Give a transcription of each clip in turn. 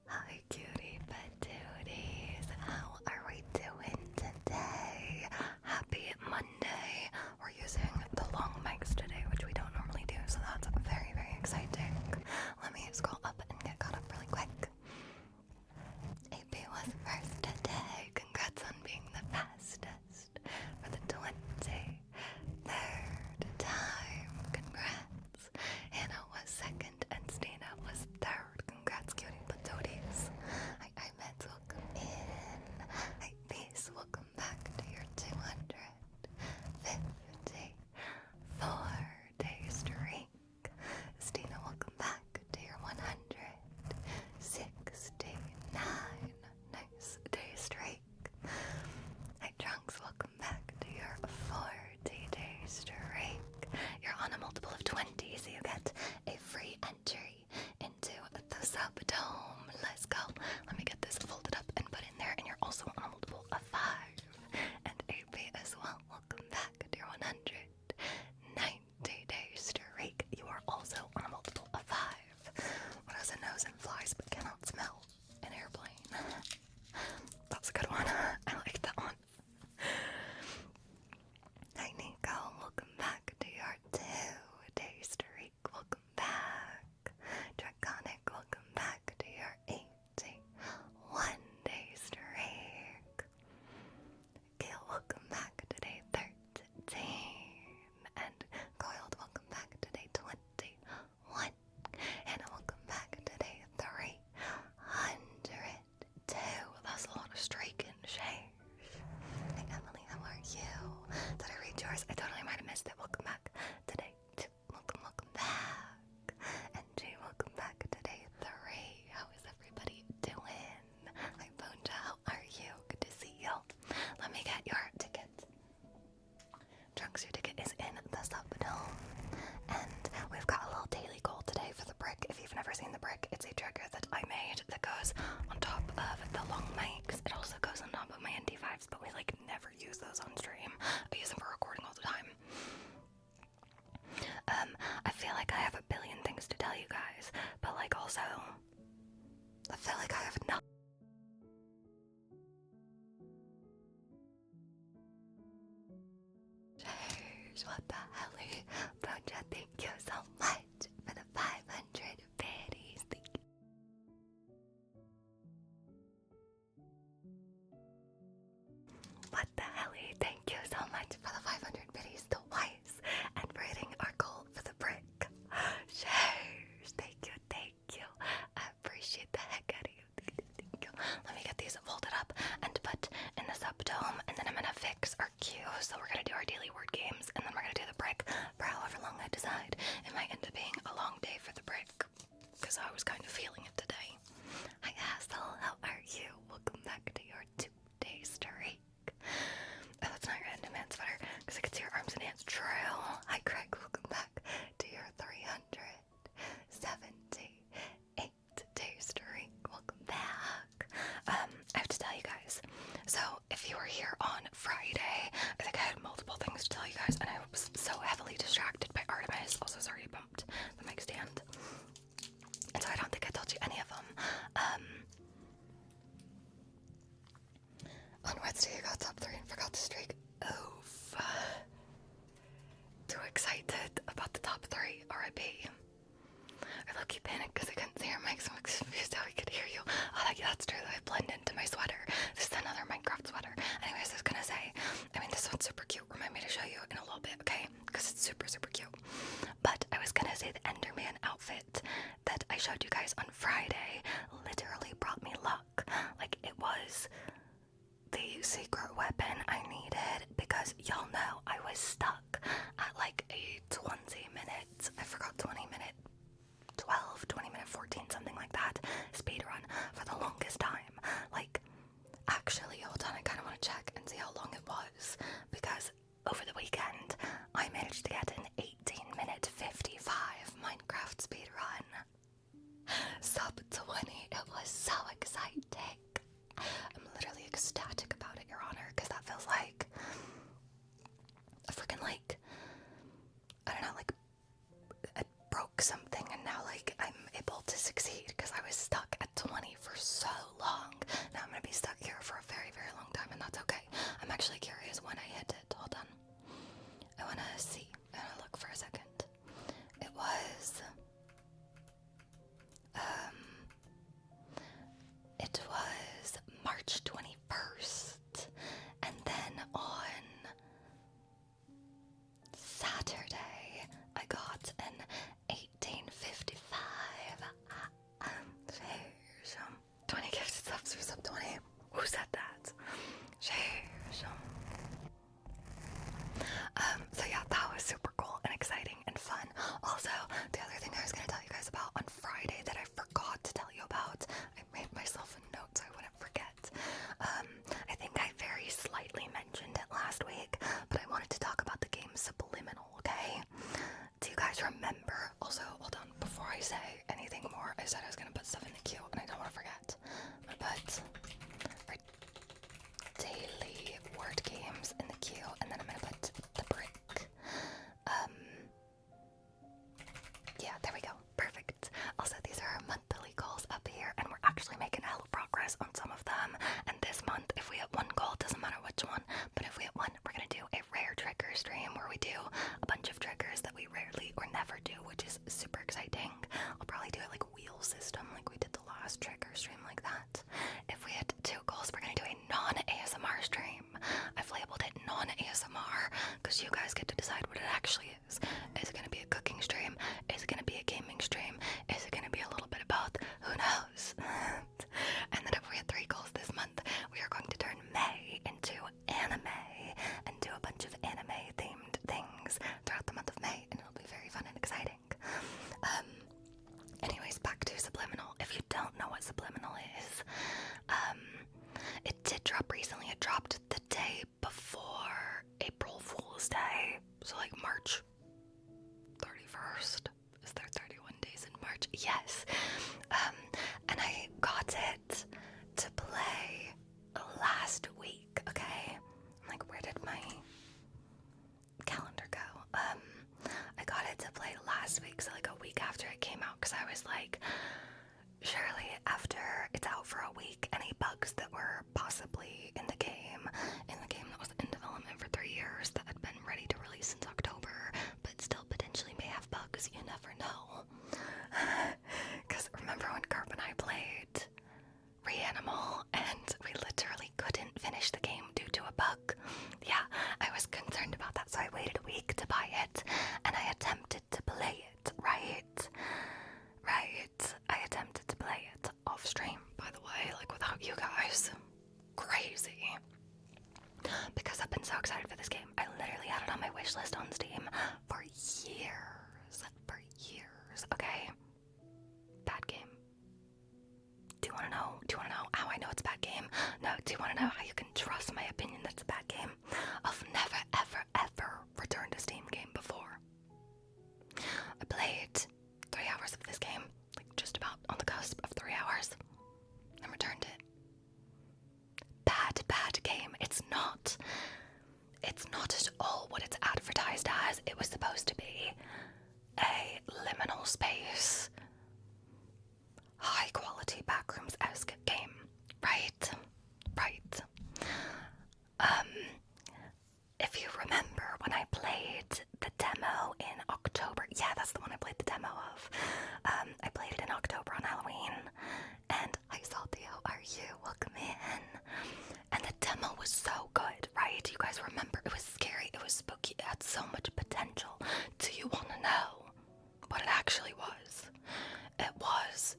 Hi cutie patooties, how are we doing today? Happy Cheers, what the hell? Boja, thank you so much for the 500 biddies. Thank you. What the hell? Thank you so much for the 500 biddies twice and for hitting our goal for the brick. Cheers, thank you, thank you. I appreciate the heck out of you. Thank you. Let me get these folded up and put in the subdome, and then I'm gonna fix our queue. So we're gonna do our daily word games, and then we're gonna do the brick for however long I decide. It might end up being a long day for the brick, because I was kind of feeling it today. Hi Hassel, how are you? Welcome back to your 2-day streak. Oh, that's not your end man sweater, because I could see your arms and hands trail. Hi Craig, welcome back to your 378-day streak. Welcome back. I have to tell you guys, so if you were here on Friday, I think I had multiple things to tell you guys, and I was so heavily distracted by Artemis. Also, sorry, I bumped the mic stand. And so I don't think I told you any of them. On Wednesday, you got top 3 and forgot to streak. Oof. Too excited about the top 3. R.I.P. I low-key panicked because I couldn't see your mic, so I'm confused how we could hear you. Oh, that's true. I blend into my sweater. This is another Minecraft sweater. Anyways, I was gonna say, I mean, this one's super cute. Remind me to show you in a little bit, okay? Because it's super, super cute. But I was gonna say the Enderman outfit that I showed you guys on Friday literally brought me luck. Like, it was the secret weapon I needed, because y'all know I was stuck at like a 20-minute, I forgot 20-minute, 12, 20-minute, 14, something like that, speed run for the longest time. Like, actually, hold on, I kind of want to check and see how long it was, because over the weekend, I managed to get an 18-minute 55 Minecraft speed run. Sub 20, it was so exciting. I'm literally ecstatic about it, Your Honor, because that feels like a freaking, like, I don't know, like, I broke something and now, like, I'm able to succeed, because I was stuck at 20 for so long. Now I'm gonna be stuck here for a very, very long time, and that's okay. I'm actually curious when I hit it. Hold on. I wanna see. I wanna look for a second. It was, March 21st, and then on Saturday I got an 1855. Cheers. 20 gifted subs for sub 20. Who said that? Cheers. So yeah, that was super cool and exciting and fun. Also, the other thing I was gonna tell you guys about on Friday that I forgot to tell you about, I made myself a note so I wouldn't forget. I think I very slightly mentioned it last week, but I wanted to talk about the game Subliminal, okay? Do you guys remember? Also, hold on, before I say anything more, I said I was gonna put stuff in the queue, and I don't want to forget. I put our daily word games in the queue, and then I'm gonna put the brick. Yeah, there we go. Perfect. Also, these are our monthly goals up here, and we're actually making hella progress on some of them. And this month, if we hit one goal, it doesn't matter which one, but if we hit one, we're gonna do a rare trigger stream where we do a bunch of triggers that we rarely or never do, which is super exciting. I'll probably do it like wheel system, like we did the last trigger stream like that. If we hit 2 goals, we're gonna do a non-ASMR stream. I've labeled it non-ASMR because you guys get to decide what it actually is. Is it gonna be a cooking stream? Is it gonna be a gaming stream? Is it gonna be a little bit of both? Who knows? And then if we hit 3 goals this month, we are going to turn May into anime and do a bunch of anime themed things throughout the month of May, and it'll be very fun and exciting. Anyways, back to Subliminal. If you don't know what Subliminal is, it did drop recently. It dropped the day before April Fool's Day, so like March 31st. Is there 31 days in March? Yes. And I got it to play last week, okay? Like, where did my calendar go? I got it to play last week, so like a week after it came out, because I was like, surely after it's out for a week, any bugs that were possibly in the game that was in development for 3 years that had been ready to release since October been so excited for this game. I literally had it on my wish list on Steam for years. For years. Okay. Bad game. Do you wanna know? Do you wanna know how I know it's a bad game? No, do you wanna know how you can trust my opinion that it's a bad game? I've never, ever, ever returned a Steam game before. I played 3 hours of this game, like just about on the cusp of 3 hours, and returned it. Bad game. It's not at all what it's advertised as. It was supposed to be a liminal space, high quality backrooms-esque game, right? If you remember when I played the demo in October, yeah, that's the one I played the demo of. I played it in October on Halloween, and hi Salty, how are you? Welcome in. And the demo was so good, right? You guys remember? It was scary, it was spooky, it had so much potential. Do you want to know what it actually was? It was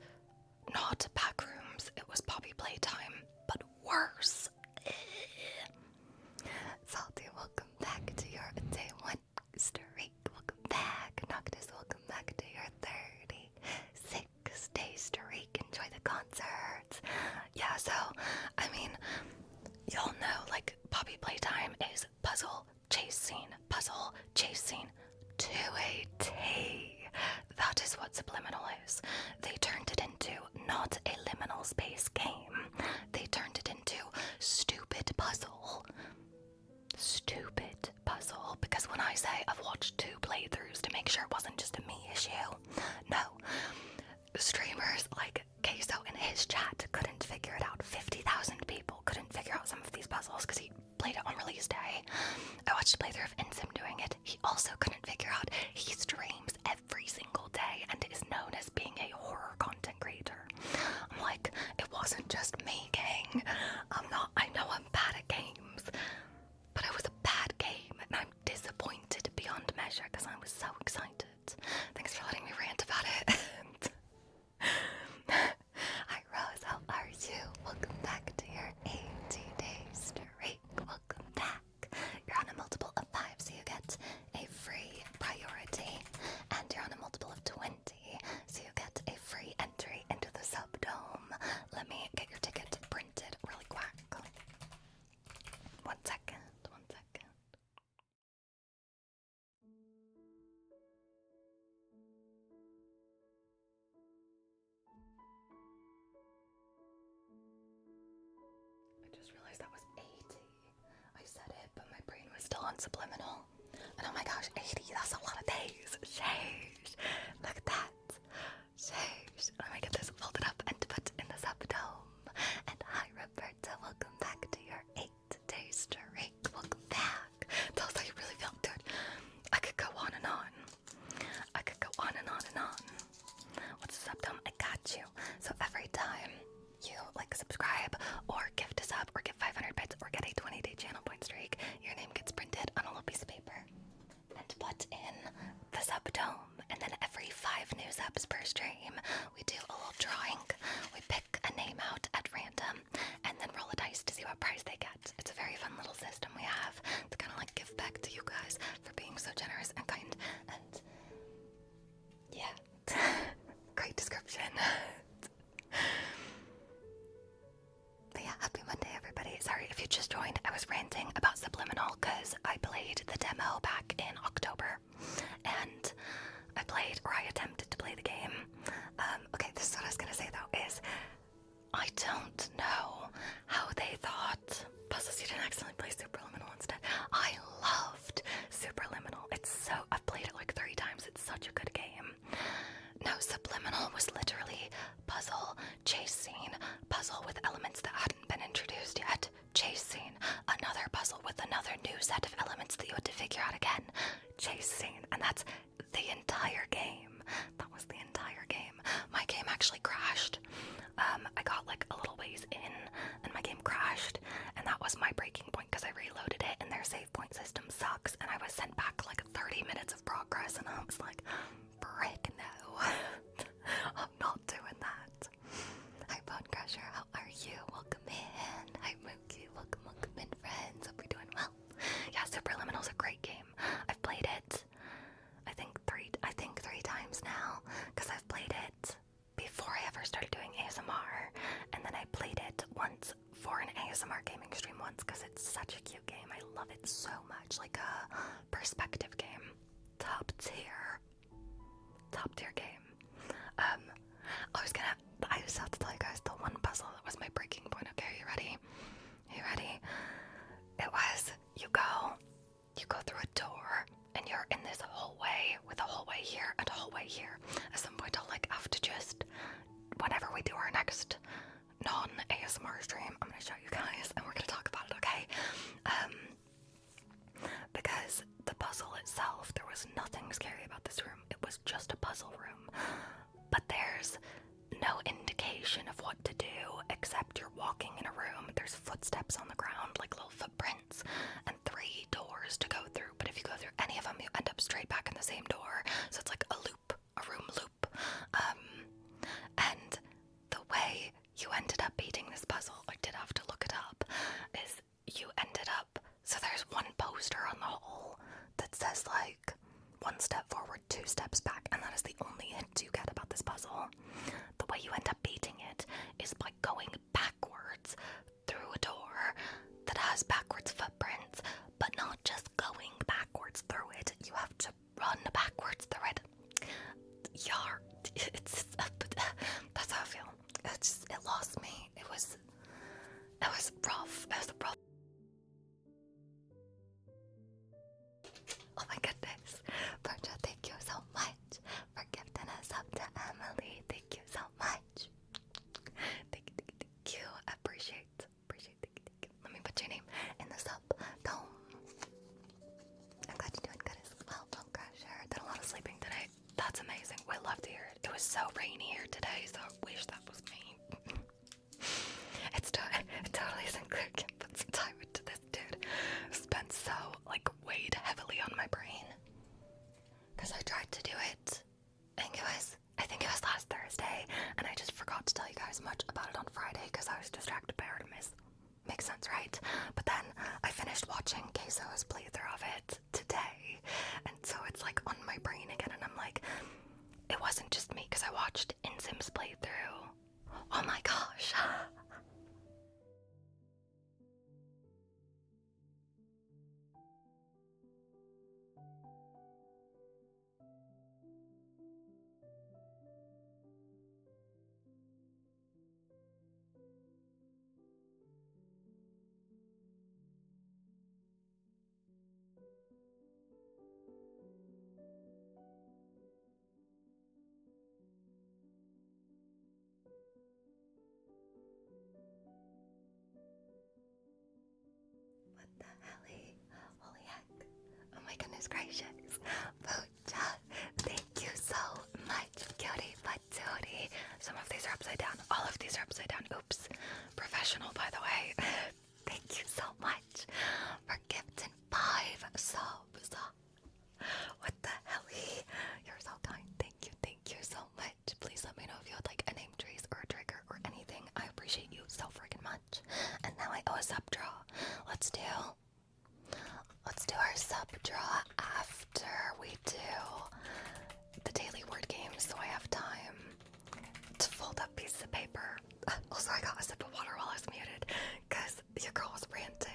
not backrooms, it was Poppy Playtime, but worse. Salty, welcome back to your day 1 streak. Welcome back. Noctis, welcome back to your 36-day streak. Enjoy the concerts. Yeah, so, I mean, y'all know, like, Poppy Playtime is puzzle, chase scene, to a T. That is what Subliminal is. They turned it into not a liminal space game. They turned it into stupid puzzle, because when I say I've watched 2 playthroughs to make sure it wasn't just a me issue, no. Streamers like Queso in his chat couldn't figure it out. 50,000 people couldn't figure out some of these puzzles because he played it on release day. I watched a playthrough of Insim doing it. He also couldn't figure out. He streams every single day and is known as being a horror content creator. I'm like, it wasn't just me, gang. I know I'm bad at games, but it was a bad game, and I'm disappointed beyond measure because I was so excited. Thanks for letting me rant about it. Hi Rose, how are you? Welcome back to your 80-day streak. Welcome back. You're on a multiple of 5, so you get a free priority, and you're on a multiple of 20, so you get a free entry into the subdome. Let me get your ticket printed really quick. 1 second. I just realized that was 80. I said it, but my brain was still on Subliminal. And oh my gosh, 80, that's a lot of days. Sheesh. Look at that. Sheesh. Let me get this folded up and put in the subdome. And hi Roberta, welcome back to your 8-day streak. Welcome back. Those like really felt good. I could go on and on. What's the subdome? I got you. So every time you like subscribe or gift a sub or give 500 bits or get a 20-day channel point streak, your name gets printed on a little piece of paper and put in the subdome. And then every 5 new subs per stream, we do a little drawing. We pick a name out at random and then roll a dice to see what prize they get. It's a very fun little system we have to kind of like give back to you guys for being so generous and kind. And yeah, great description. But yeah, happy Monday, everybody. Sorry if you just joined. I was ranting about Subliminal because I played the demo back in October, and I attempted to play the game. Okay, this is what I was gonna say though, is I don't know how they thought puzzles you didn't accidentally play Superliminal instead. I loved Superliminal. I've played it like 3 times. It's such a good game. No, Subliminal was literally puzzle, chase scene, puzzle with elements that hadn't been introduced yet, chase scene, another puzzle with another new set of elements that you had to figure out again, chase scene, and that's the entire game. That was the entire game. My game actually crashed. I got like a little ways in and my game crashed, and that was my breaking point because I reloaded it and their save point system sucks, and I was sent back like 30 minutes of progress, and I was like, frick no. I'm not doing that. Hi Bone Crusher, how are you? Welcome in. Hi Mookie, welcome in friends. Hope you're doing well. ASMR gaming stream once because it's such a cute game. I love it so much. Like a perspective game. Top tier game. I just have to tell you guys the one puzzle that was my breaking point. Okay, are you ready? It was, you go through a door and you're in this hallway with a hallway here and a hallway here. At some point I'll like have to just, whenever we do our next non-ASMR stream, I'm gonna show you guys and we're gonna talk about it, okay? Because the puzzle itself, there was nothing scary about this room. It was just a puzzle room. But there's no indication of what to do except you're walking in a room. There's footsteps on the ground, like little footprints, and 3 doors to go through. But if you go through any of them, you end up straight back in the same door. So it's like a loop, a room loop. And the way you ended up beating this puzzle, I did have to look it up, is you ended up, so there's one poster on the wall that says like 1 step forward, 2 steps back, and that is the only hint you get about this puzzle. The way you end up beating it is by going backwards through a door that has backwards footprints, but not just going backwards through it, you have to run backwards through it. That's how I feel. It lost me. It was rough. It was rough. Oh my goodness. Berta, thank you so much for gifting us up to Emily. Thank you so much. Thank you. Appreciate. Thank you. Let me put your name in the sub dome. I'm glad you're doing good as well. Don't crash her. Did a lot of sleeping today. That's amazing. We love to hear it. It was so rainy here today, so I wish that was me. It totally isn't clear. Can put some time into this, dude. It's been so, like, weighed heavily on my brain. Because I tried to do it. I think it was last Thursday, and I just forgot to tell you guys much about it on Friday because I was distracted by Artemis. Makes sense, right? But then I finished watching Queso's playthrough of it today, and so it's like on my brain again, and I'm like, it wasn't just me because I watched Insim's playthrough. Oh my gosh. What the helly? Holy heck. Oh my goodness gracious. Pooja, thank you so much, cutie patootie. Some of these are upside down. All of these are upside down. Oops. Professional, by the way. Thank you so much for gifting 5 subs. What the helly? You're so kind. Thank you so much. Please let me know if you would like a name trace or a trigger or anything. I appreciate you so freaking much. And now I owe a sub draw. Let's do our sub draw after we do the daily word games, so I have time to fold up pieces of paper. Also, I got a sip of water while I was muted because your girl was ranting.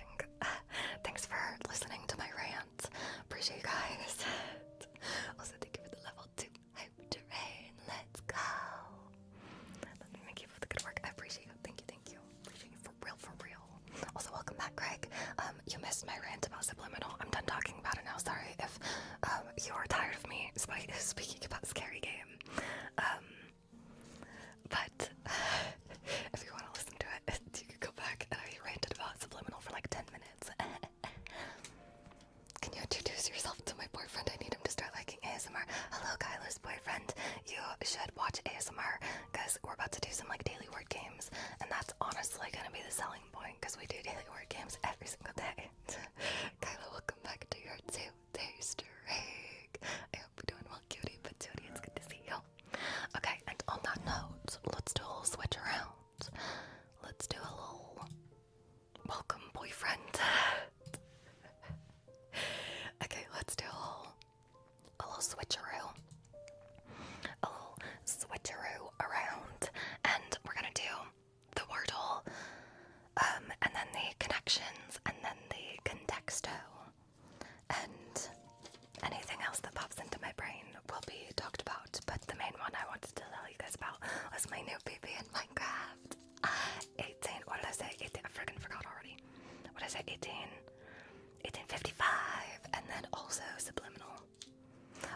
Thanks for listening to my rant. Appreciate you guys. Also, thank you for the level 2 hype terrain. Let's go. Let me make you for the good work. I appreciate you. Thank you. Appreciate you for real. Also, welcome back, Greg. You missed my rant about subliminal. I'm done talking about it now. Sorry if you're tired of me speaking about Scary Game. But if you want to listen to it, you could go back and I ranted about subliminal for like 10 minutes. Can you introduce yourself to my boyfriend? I need him to start liking ASMR. Hello, Kyla's boyfriend. You should watch ASMR because we're about to do some like daily word games, and that's honestly gonna be the selling point because we do daily word games every single day. Kyla, welcome back to your 2-day streak. I hope you're doing well, cutie patootie. It's good to see you. Okay, and on that note, let's do a little switch around. Let's do a little welcome boyfriend. Okay, let's do a little switcheroo. A little switcheroo around. And we're gonna do the Wordle, and then directions, and then the contexto. And anything else that pops into my brain will be talked about, but the main one I wanted to tell you guys about was my new PP in Minecraft. 18, what did I say? 18, I freaking forgot already. What did I say? 1855, and then also Subliminal.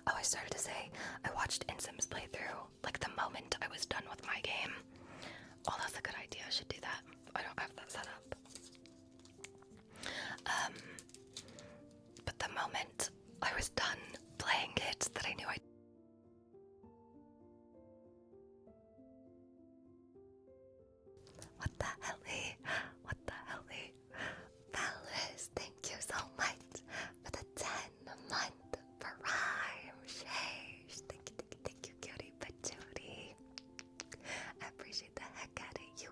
Oh, I started to say, I watched Insim's playthrough, like the moment I was done with my game. Oh, that's a good idea, I should do that. I don't have that set up. But the moment I was done playing it, that I knew I... What the helly? What the helly? Palace, thank you so much for the 10-month Prime shares. Thank you, cutie patootie. I appreciate the heck out of you.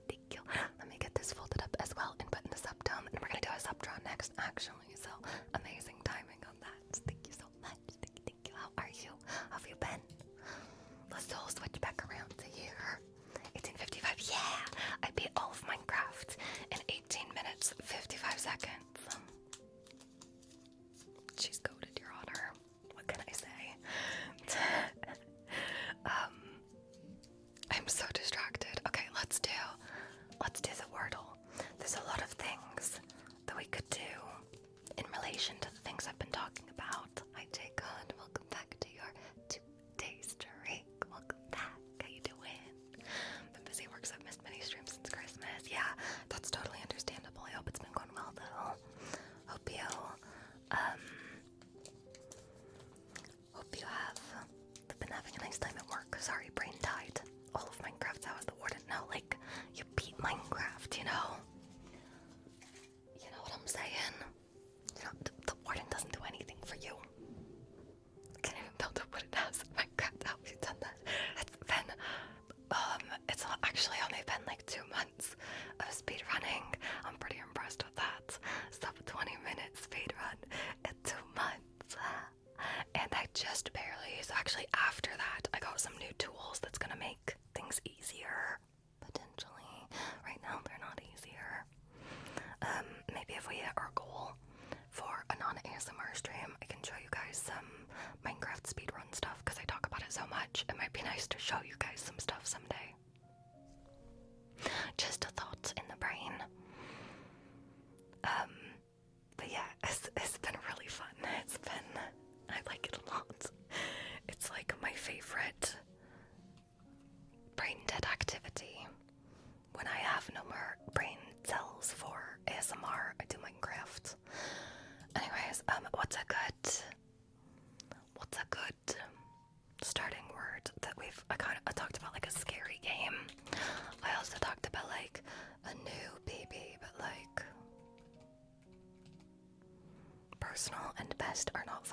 Thank you. Let me get this folded up as well and put in the subtone, and we're gonna do a subtron next, actually. So amazing timing on that. Thank you so much. Thank you. How are you? How have you been? Let's all switch back around to here. 1855. Yeah, I beat all of Minecraft in 18 minutes 55 seconds. She's goated, Your Honor. What can I say? I'm so distracted. Okay, let's do the Wordle. There's a lot of things that we could do in relation to the things I've been talking about. Hi, Jacob. Welcome back to your 2-day streak. Welcome back. How you doing? Been busy at work, so I've missed many streams since Christmas. Yeah, that's totally understandable. I hope it's been going well, though. Hope you have been having a nice time at work. Sorry, brain died. All of Minecraft, how is the warden? No, like, you beat Minecraft, you know? You know what I'm saying? You know, the warden doesn't do anything for you. I can't even build a wooden house in Minecraft. How have you done that? It's been, it's actually only been like 2 months of speedrunning. I'm pretty impressed with that. Sub 20-minute speedrun in 2 months. And I just barely, so actually after that, I got some new tools that's gonna make things easier, potentially. Right now, they're not easier. Maybe if we hit our goal for a non-ASMR stream, I can show you guys some Minecraft speedrun stuff, because I talk about it so much. It might be nice to show you guys some stuff someday. Just a thought in the brain. But yeah, it's been really fun. I like it a lot. It's like my favorite brain dead activity. When I have no more brain cells for ASMR, I do Minecraft. Anyways, what's a good starting word that I talked about, like a scary game. I also talked about like a new baby, but like personal and best are not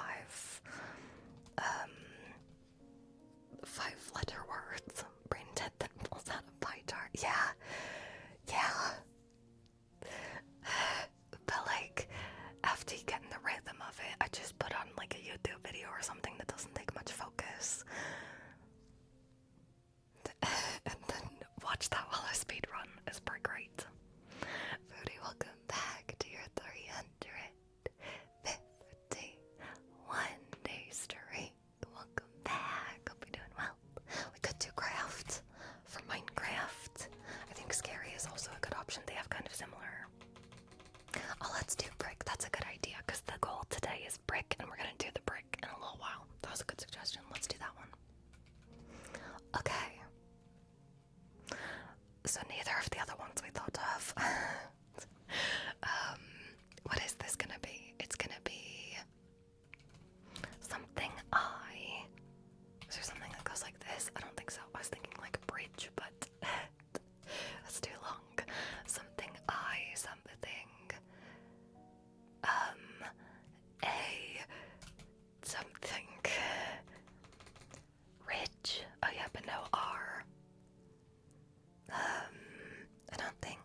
5-letter words. Brain dead that pulls out a pie chart. Yeah. But like, after you get in the rhythm of it, I just put on like a YouTube video or something that doesn't take much focus. And then watch that while I speedrun. It's pretty great. Foodie, welcome back to your 351-day streak. Welcome back. Hope you're doing well. We could do craft for Minecraft. I think scary is also a good option. They have kind of similar. Oh, let's do brick. That's a good idea, because the goal today is brick, and we're gonna do the brick in a little while. That was a good suggestion. Let's do that one. Okay. So neither of the other ones we thought of. What is this gonna be? It's gonna be something Is there something that goes like this? I don't think so. I was thinking like a bridge, but that's too long. Something something ridge. Oh yeah, but no R. I don't think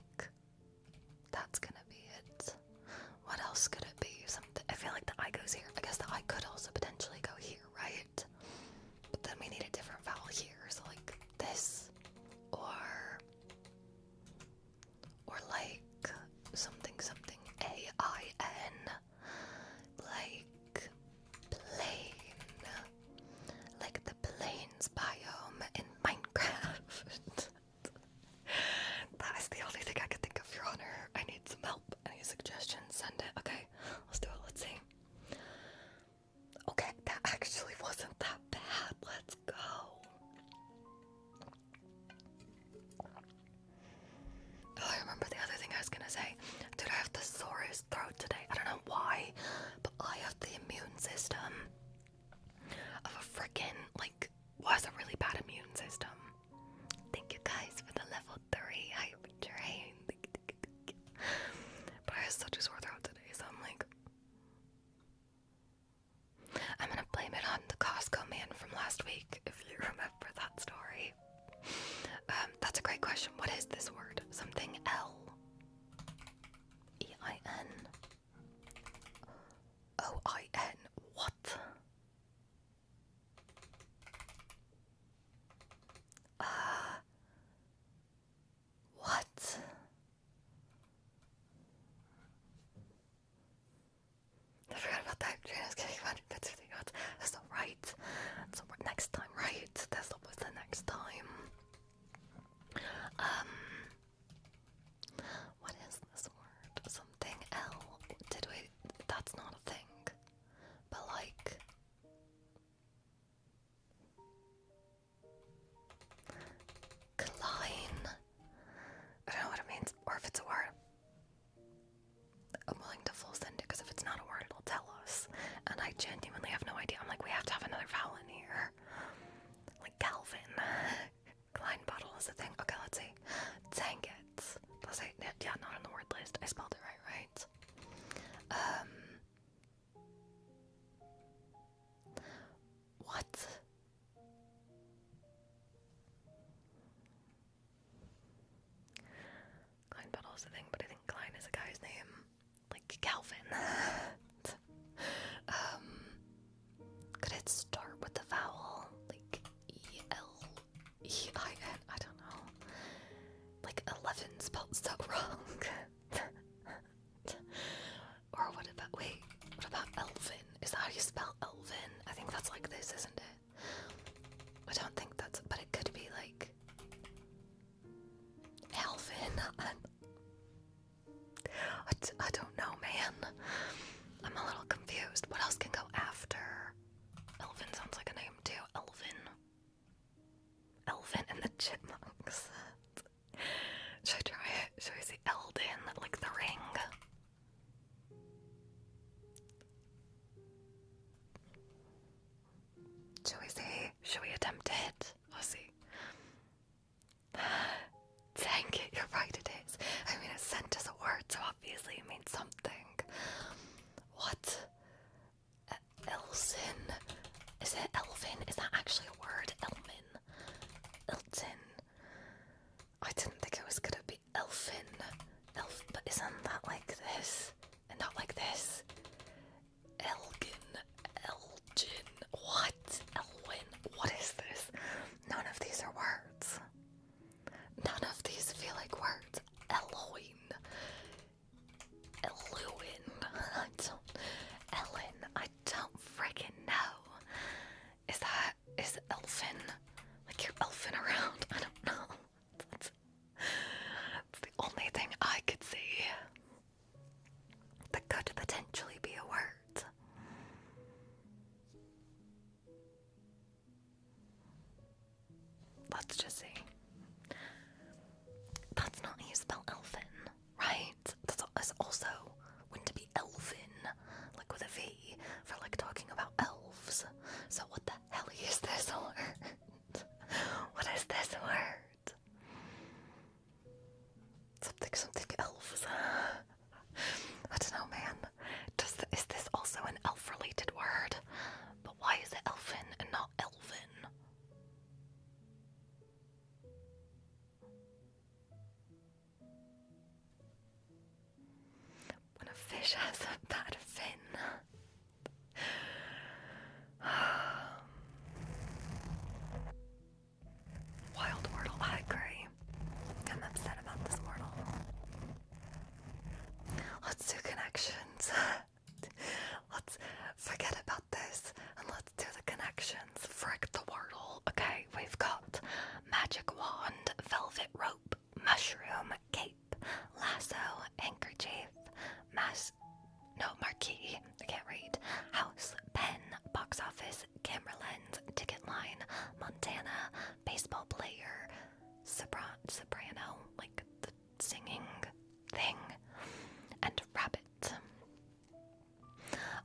I genuinely have no idea. I'm like, we have to have another vowel in here. Like Calvin. Klein bottle is a thing. Okay, let's see. Dang it. Let's say, yeah, not on the word list. I spelled it right? What? Klein bottle is a thing, but I think Klein is a guy's name. Like Calvin. Could it start with the vowel? Like E-L-E-I-N? I don't know. Like 11 spelled so wrong. Or what about Elvin? Is that how you spell Elvin? I think that's like this, isn't it? I don't think that's, but it could be like Alvin. I don't know, man. I'm a little confused. What else can go after? Elvin sounds like a name too. Elvin and the Chipmunks. Should I try it? Should I say Eldin, like the ring? Should we attempt it? Let's see. Dang it, you're right, it is. I mean, it's sent as a word, so obviously it means something. What? Elsin? Is it Elvin? Is that actually a word? Elvin? Elton? I didn't think it was gonna be Elfin. But isn't that like this? And not like this? Elgin? Elgin? What? Elwin? What is this? None of these are words. None of these feel like words. Eloin. Eluin. Ellen. I don't freaking know. Is Elfin? Like you're elfin around? I don't know. That's the only thing I could see that could potentially be a word. Let's just see. That's not how you spell elfin, right? That's also wouldn't be elfin, like with a V, for like talking about elves. So what the hell is this word? What is this word? Something elves. I don't know, man. Is this also an elf-related word? But why is it elfin and not elven? When a fish has a bad fin. Wild Wordle, I agree. I'm upset about this Wordle. Let's do connections. Let's forget about this and let's do the connections. Frick the Wordle. Okay, we've got magic wand, velvet rope, mushroom, cape, lasso, handkerchief, marquee, I can't read, house, pen, box office, camera lens, ticket line, Montana, baseball player, soprano, like the singing thing, and rabbit.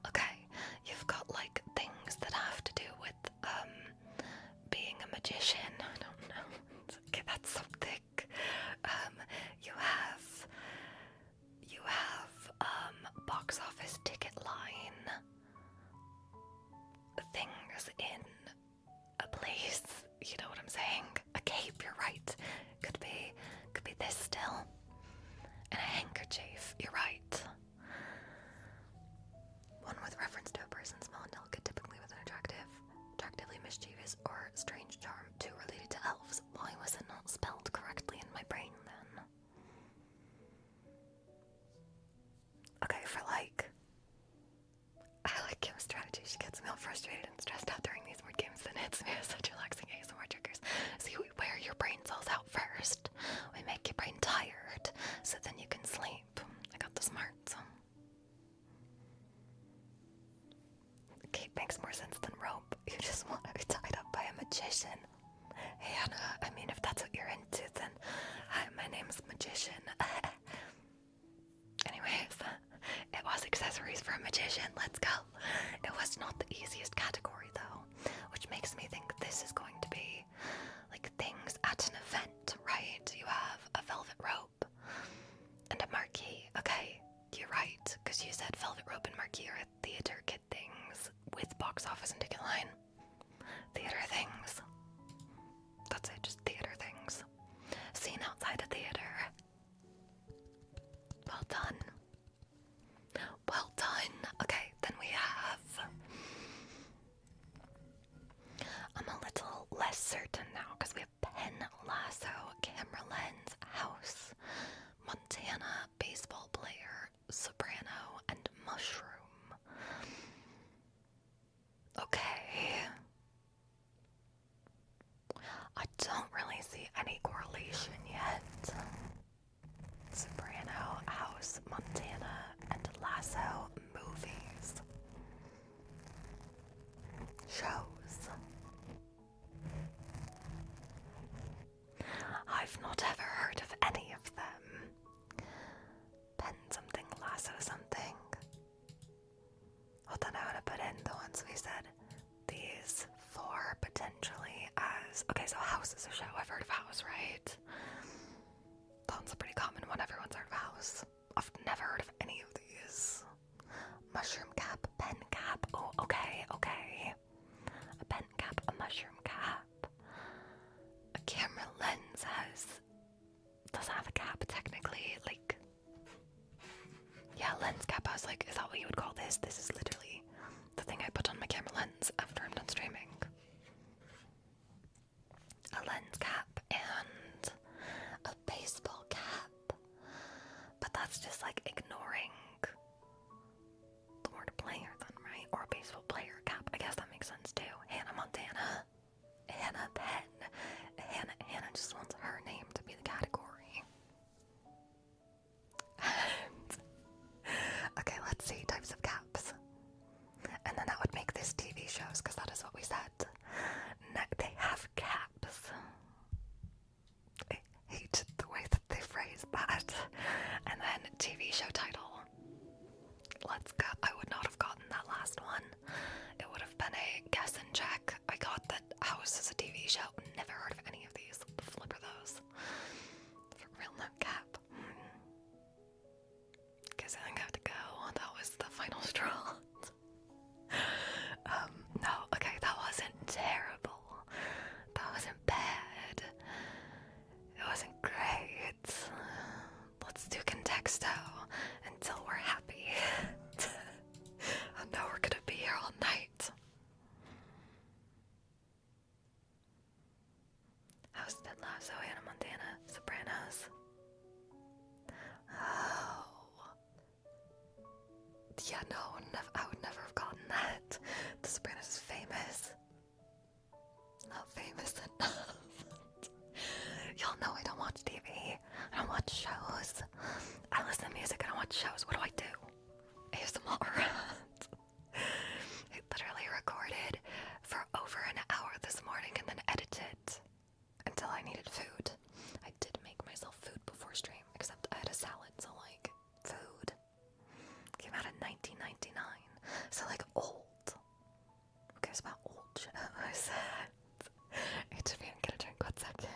Okay, you've got like things that have to do with being a magician. I don't know. Okay, that's something. You have box office ticket line, things in a place, you know what I'm saying? A cape, you're right. Could be this still. And a handkerchief, you're right. One with reference to a person small and delicate, typically with an attractively mischievous or strange charm. Two related to elves. Why was it not spelled correctly in my brain then? Okay, for like, I like Kim's strategy. She gets me all frustrated and stressed out during these word games and hits me with such relaxing ASMR triggers. See, we wear your brain cells out first. We make your brain tired, so then you can sleep. I got the smarts. Cape makes more sense than rope. You just want to be tied up by a magician. Hey Anna, I mean if that's what you're into, then hi, my name's Magician. Anyways, it House accessories for a magician. Let's go. It was not the easiest category though, which makes me think this is going to be like things at an event, right? You have a velvet rope and a marquee. Okay, you're right, because you said velvet rope and marquee are theater kid things with box office and ticket line. Theater things. That's it, just theater things. Seen outside a theater. Well done. Well done. Okay, then we have... I'm a little less certain now because we have pen, lasso, camera lens, house, Montana, baseball player, soprano, and mushroom. Okay. I don't really see any correlation yet. Soprano, house, Montana, and lasso, movies. Shows. I've not ever heard of any of them. Pen something, lasso something. Well, then I want to put in the ones we said. These four potentially as... Okay, so house is a show. I've heard of house, right? That's a pretty common one. Everyone's heard of house. I've never heard of any of these. Mushroom cap, pen cap. Oh, okay, okay. A pen cap, a mushroom cap. A camera lens doesn't have a cap technically, like, yeah, lens cap. I was like, is that what you would call this? This is literally the thing I put on my camera lens after I'm done streaming. A lens cap and a baseball cap, but that's just like ignoring the word player then, right? Or a baseball player cap. I guess that makes sense too. Hannah Montana. Hannah Penn. Hannah just wants her name to be the category. And, okay, let's see types of caps. And then that would make this TV shows, because that is what we said. They have caps. I hate the way that they phrase that. And then TV show title. Let's go. I would not have gotten that last one. It would have been a guess and check. I got that House is a TV show. Never heard of any of these. What the flip are those? For real, no cap. Guess I think I have to go. That was the final straw. No, okay, that wasn't terrible. That wasn't bad. It wasn't great. Let's do contexto until we're happy. I know we're gonna be here all night. House, Ted Lasso, Hannah Montana, Sopranos. Oh. Yeah, no, I would never have gotten that. The Sopranos is famous. Not famous enough. Y'all know I don't watch TV. I don't watch shows. I listen to music, I don't watch shows. What do I do? ASMR. I literally recorded for over an hour this morning and then edited until I needed food. I did make myself food before stream, except I had a salad, so like, food. Came out in 1999, so like old. Who cares about old shows? I need to be and get a drink 1 second.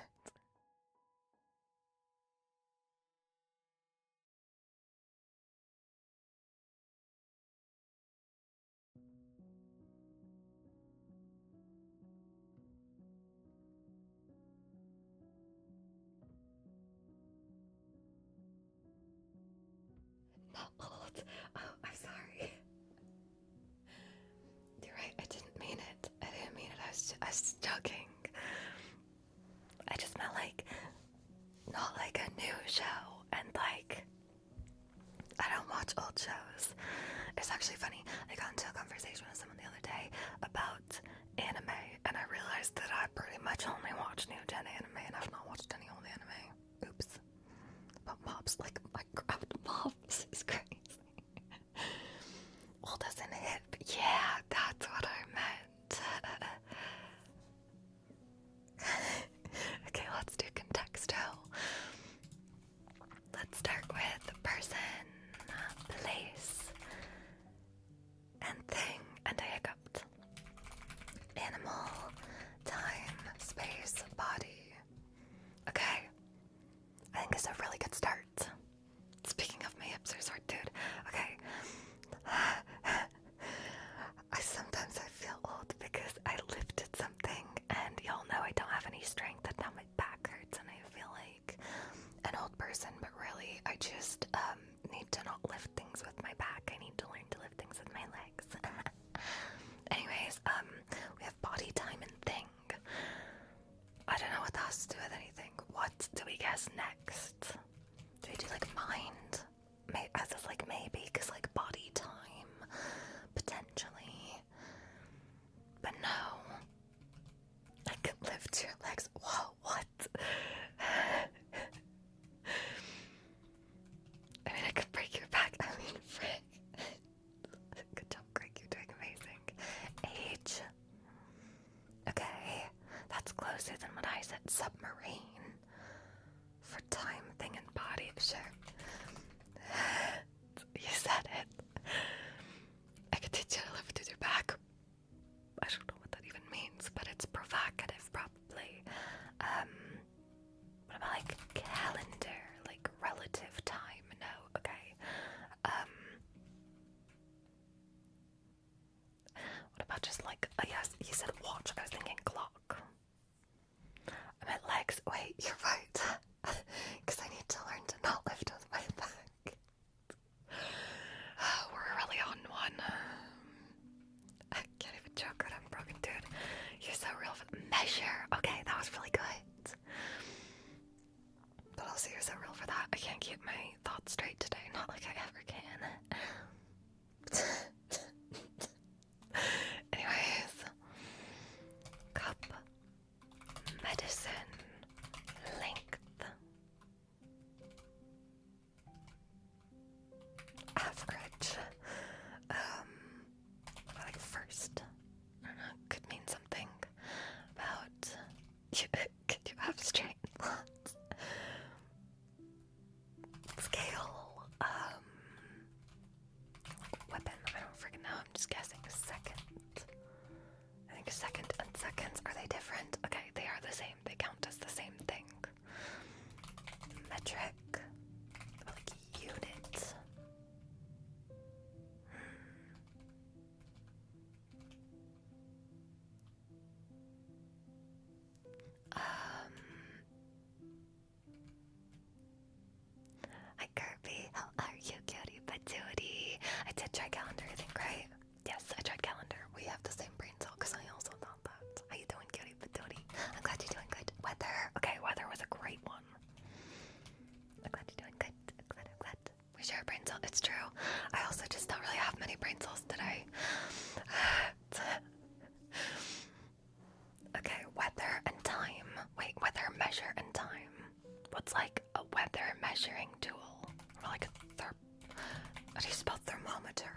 Not old. Oh, I'm sorry. You're right, I didn't mean it. I didn't mean it. I was joking. I just meant like, not like a new show, and like, I don't watch old shows. It's actually funny, I got into a conversation with someone the other day about anime, and I realized that I pretty much only watch new gen anime, and I've not watched any old anime. Oops. But mobs, like, I grabbed mobs is crazy. Old as in hip. Yeah, that's what I meant. Okay, let's do contexto. Let's start with person, place, Not like I ever can. Anyways, cup, medicine, length, average. Like first, I don't know, could mean something about could you have straight lines? Scale, weapon, I don't freaking know, I'm just guessing. Second. I think second and seconds, are they different? Okay, they are the same, they count as the same thing. Metric, like unit. Hi Kirby, how are you, cutie patootie? I did try calendar, I think, right? Yes, I tried calendar. We have the same brain cell because I also thought that. How you doing, cutie patootie? I'm glad you're doing good. Weather. Okay, weather was a great one. I'm glad you're doing good. I'm glad. We share a brain cell. It's true. I also just don't really have many brain cells today. Okay, weather and time. Wait, weather, measure, and time. What's like a weather measuring tool? Or like a how do you spell thermometer?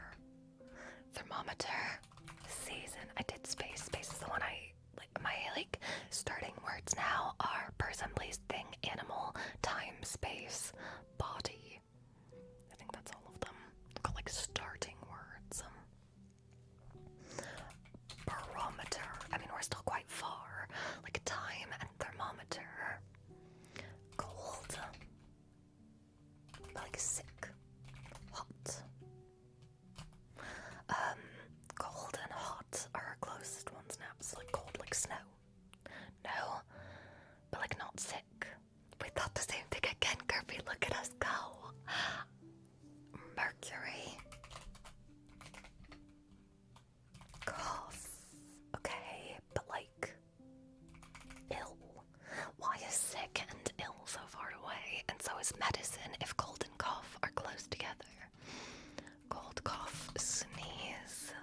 Thermometer. Season. I did space. Space is the one I like. My like starting words now are person, place, thing, animal, time, space, body. I think that's all of them. Got like starting words. Barometer. I mean, we're still quite far. Like time and thermometer. Cold. Like sick. Hot. Cold and hot are our closest ones now. It's like cold like snow. No, but like not sick. We thought the same thing again, Kirby. Look at us go. Mercury. Cough. Okay, but like ill. Why is sick and ill so far away? And so is medicine if cold and cough are close together. Cold, cough, sneeze.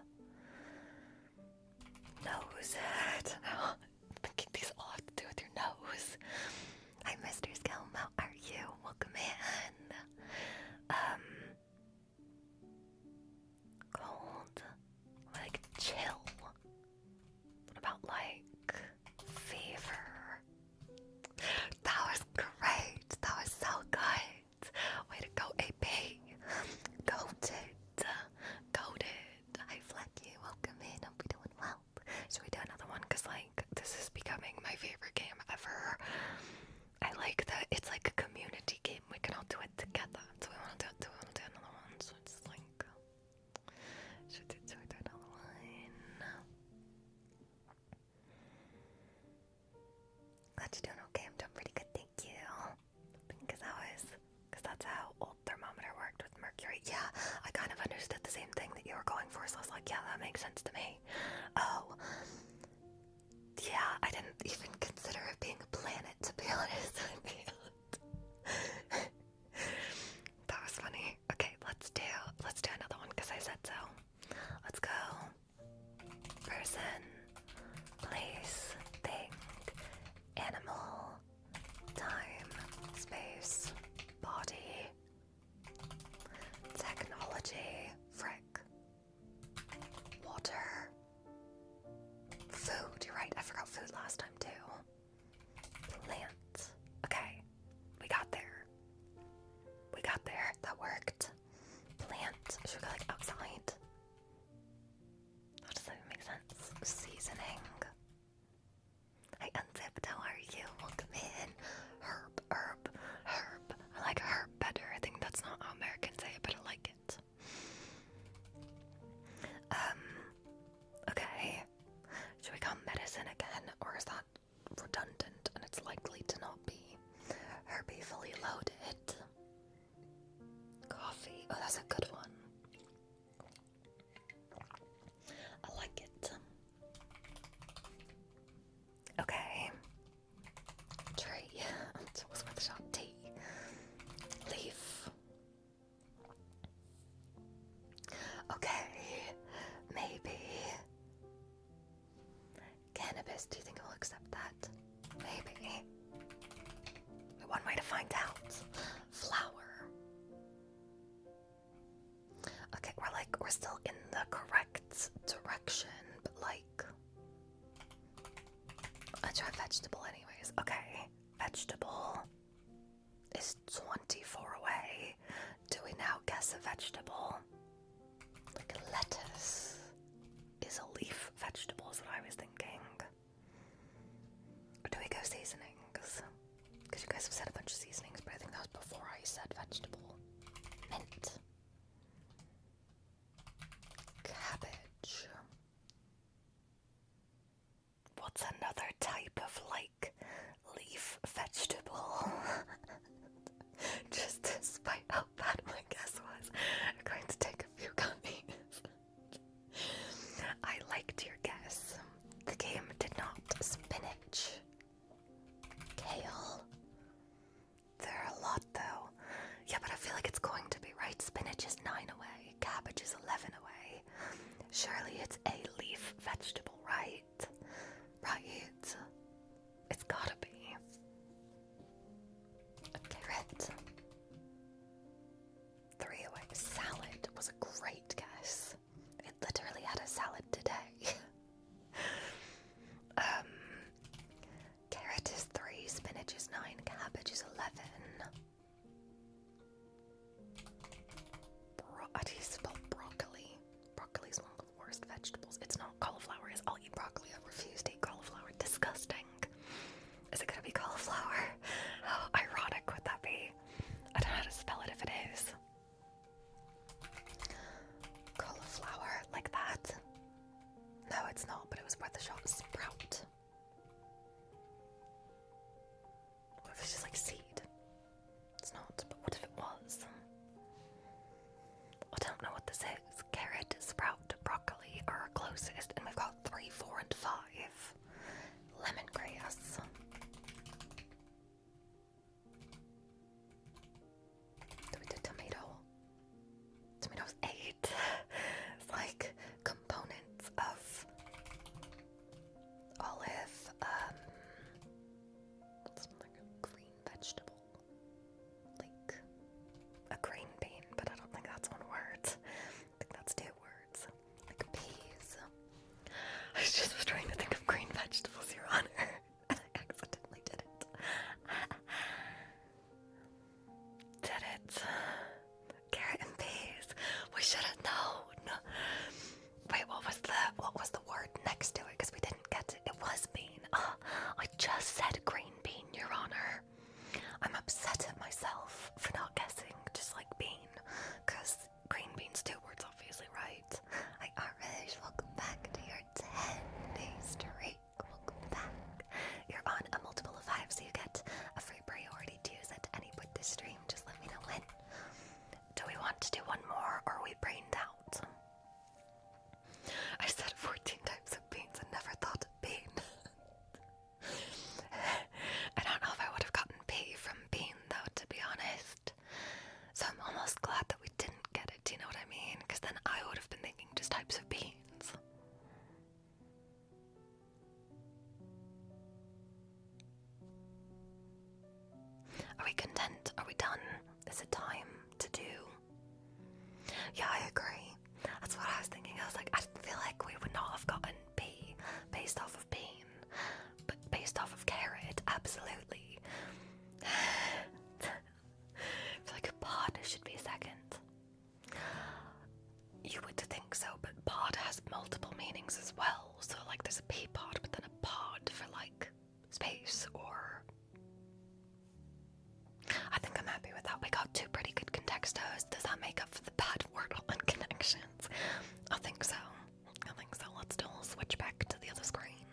Nose. I don't know. I'm thinking these all have to do with your nose. Hi, Mr. Skelm. How are you? Welcome in. Cold. Like chill. What about like fever? That was great. That was so good. Way to go, AP. Goated. Goated. Hi, Flecky. Welcome in. Hope you're doing well. Should we do another one? Because, like, this is becoming my favorite game ever. I like that it's like a community game. We can all do it together. So we want to do another one. So it's like, should we do another one? Glad you're doing okay. I'm doing pretty good, thank you. Because that's how old thermometer worked with mercury. Yeah, I kind of understood the same thing that you were going for, so I was like, yeah, that makes sense to me. Oh, yeah, I didn't even consider it being a planet, to be honest with you. That was funny. Okay, let's do another one because I said so. Let's go. Person, place, thing, animal, time, space, body, technology, frick, water, food. You're right, I forgot food last time too. Plant. Okay, we got there. lettuce. Do you think it will accept that? Maybe. One way to find out. Flower. Okay, we're still in the correct direction, but like, I try vegetable anyways. Okay, vegetable is 24 away. Do we now guess a vegetable? Like lettuce is a leaf vegetable is what I was thinking. Or do we go seasonings? Because you guys have said a bunch of seasonings, but I think that was before I said vegetable. Mint. Cabbage. What's another type of, like, leaf vegetable? Just to spite how bad my guess was, I'm going to take a few gummies. I liked your guess. The game did not. Spinach. Kale. There are a lot, though. Yeah, but I feel like it's going to be right. Spinach is 9 away. Cabbage is 11 away. Surely it's a leaf vegetable, right? Right. It's gotta be. A carrot. 3 away. Salad was a great guess. It literally had a salad today. Carrot is 3, spinach is 9, cabbage is 11. How do you spell broccoli? Broccoli is one of the worst vegetables. It's not. Cauliflower is. I'll eat broccoli. I refuse to eat cauliflower. Disgusting. Is it gonna be cauliflower? How ironic would that be? I don't know how to spell it if it is. Cauliflower, like that? No, it's not, but it was worth a shot. Sprout. What if it's just like seed? It's not, but what if it was? I don't know what this is. Carrot, sprout, broccoli are our closest, and we've got 3, 4, and 5. Lemongrass. Do we do tomato? Tomato's 8. It's like components of olive, what's like a green vegetable? Like a green bean, but I don't think that's one word. I think that's 2 words. Like peas. I just was trying to think of green vegetables, Your Honor, and I accidentally did it. Did it. Carrot and peas. We should have known. Wait, what was the word next to it? Because we didn't get it. It was bean. I just said green bean, Your Honor. I'm upset at myself for not guessing just like bean, because green bean's 2 words, obviously, right? Hi, Arish, welcome back to your 10-day streak. Welcome back. You're on a multiple of 5, so you get a free priority to use at any point this stream. Just let me know when. Do we want to do one more, or are we brained out? I said 14 types of beans and never thought of bean. I don't know if I would have gotten P from bean, though, to be honest. So I'm almost glad that we didn't get it, do you know what I mean? Because then I would have been thinking just types of beans. Are we content? Are we done? Is it time to do? Yeah, I agree. That's what I was thinking. I was like, I feel like we would not have gotten P based off of bean, but based off of carrot, absolutely. I feel like a pod should be second. You would think so, but pod has multiple meanings as well. So like there's a pea pod, but then a pod for like space, or I think I'm happy with that. We got 2 pretty good contextos. Does that make up for the bad Wordle and connections? I think so. Let's do a little switch back to the other screen.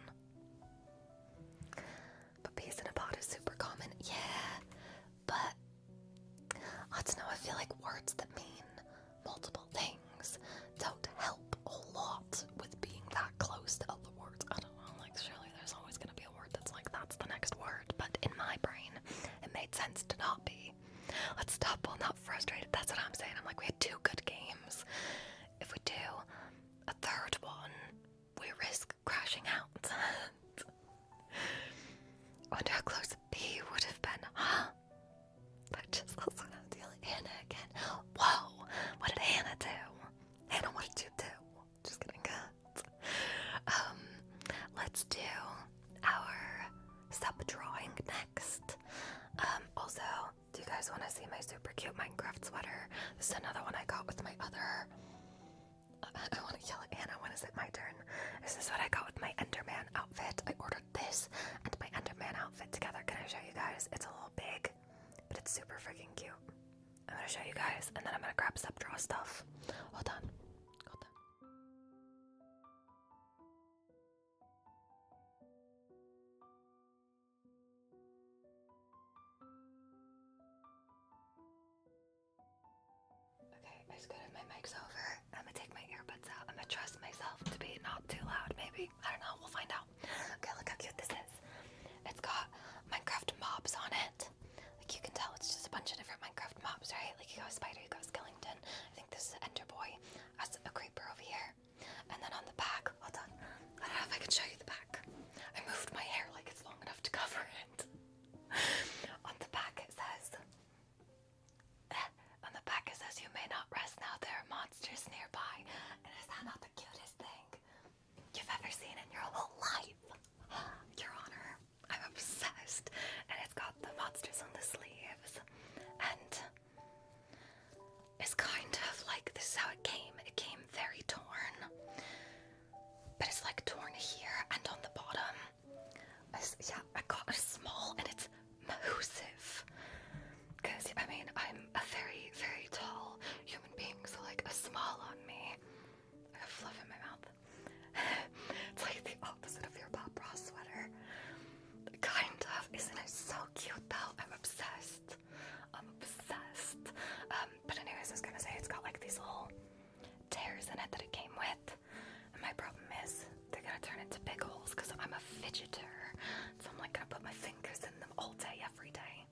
Hold on. Hold on. Okay, I scooted my mics over. I'm gonna take my earbuds out. I'm gonna trust myself to be not too loud, maybe. I don't know, we'll find out. Okay, look how cute this is. It's got Minecraft mobs on it. Like you can tell it's just a bunch of different Minecraft mobs, right? Like you got a spider, you got a skeleton. I think this is an ender boy. That's a creeper over here. And then on the back, hold on. I don't know if I can show you the back. I moved my hair like it's long enough to cover it. On the back it says, you may not rest now, there are monsters nearby. And is that not the cutest thing you've ever seen in your whole life? Your Honor, I'm obsessed. And it's got the monsters on the sleeves. And it's kind of like, this is how it came. It came very torn. But it's like torn here and on the bottom. Yeah, I got a small and it's massive. Because, I mean, I'm a very, very tall human being, so like a small on me. I have fluff in my mouth. It's like the opposite of your Bob Ross sweater. Kind of. Isn't it so cute though? I'm obsessed. I'm obsessed. But anyways, I was gonna say it's got like these little tears in it that it came with. And my problem is they're gonna turn into big holes because I'm a fidgeter. So I'm like gonna put my fingers in them all day, every day.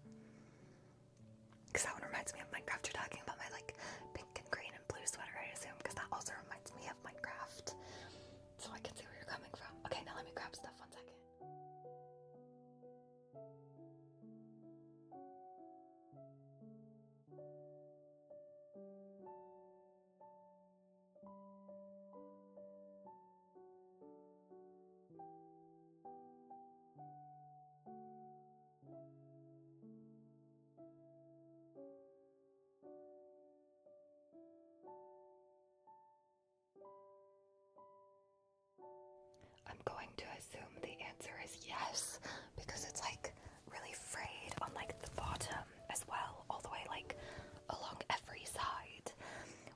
Because that one reminds me of Minecraft. You're talking about my like pink and green and blue sweater, I assume, because that also reminds me of Minecraft. So I can see where you're coming from. Okay, now let me grab stuff 1 second. I'm going to assume the answer is yes, because it's like really frayed on like the bottom as well, all the way like along every side,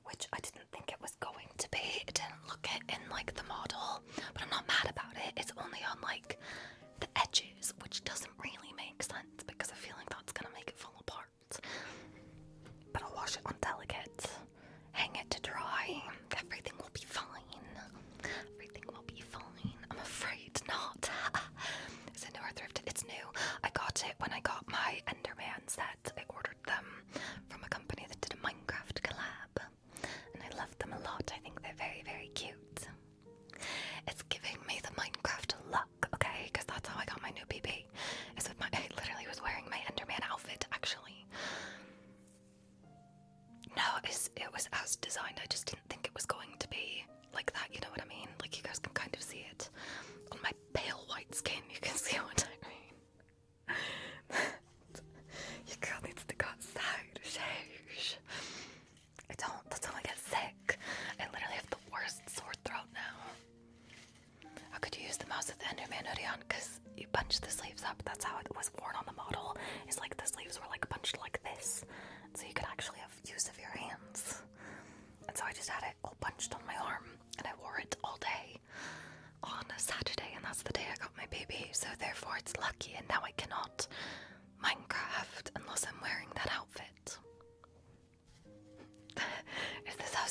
which I didn't think it was going to be. It didn't look it in like the model, but I'm not mad about it. It's only on like the edges, which doesn't really make sense because I feel like that's gonna make it fall apart. But I'll wash it on delicate, hang it to dry, everything will be fine. Everything will be fine. I'm afraid not. Is it new or thrifted? It's new. I got it when I got my Enderman set. I ordered them from a company that did a Minecraft collab. And I love them a lot. I think they're very, very cute. It's giving me the Minecraft look, okay? Because that's how I got my new BB. Is with I literally was wearing my Enderman outfit, actually. No, it was as designed. I just didn't think it was going to be like that, you know what I mean? Like you guys can kind of see it. On my pale white skin, you can see what I mean. Your girl needs to go outside. Sheesh. I don't, that's how I get sick. I literally have the worst sore throat now. How could you use the mouse with the Enderman hoodie on? Because you punch the sleeves up. That's how it was worn on the model. It's like the sleeves were like punched like this. So you could actually have use of your hands. And so I just had it all punched on my arm. And I wore it all day on a Saturday. And that's the day I got my baby. So therefore it's lucky. And now I cannot Minecraft unless I'm wearing that outfit. Is this how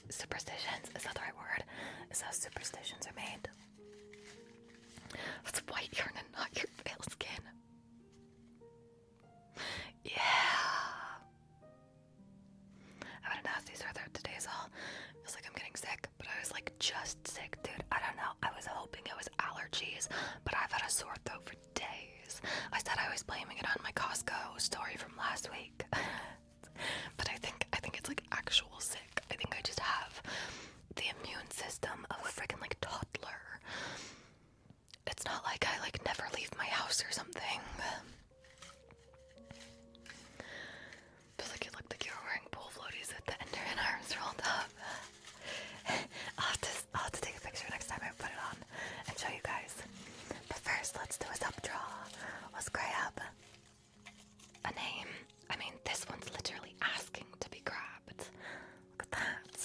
superstitions, is that the right word? Is how superstitions are made? That's white yarn and not your pale skin. Yeah. I've had a nasty sore throat today as well. Feels like I'm getting sick, but I was like just sick, dude. I don't know. I was hoping it was allergies, but I've had a sore throat for days. I said I was blaming it on my Costco story from last week. But I think it's like actual sick. I think I just have the immune system of a freaking like toddler. It's not like I like never leave my house or something. Feels like it looked like you were wearing pool floaties with the ender and arms rolled up. I'll have to take a picture next time I put it on and show you guys. But first, let's do a sub draw. Let's grab a name. I mean, this one's literally asking to be grabbed. Look at that.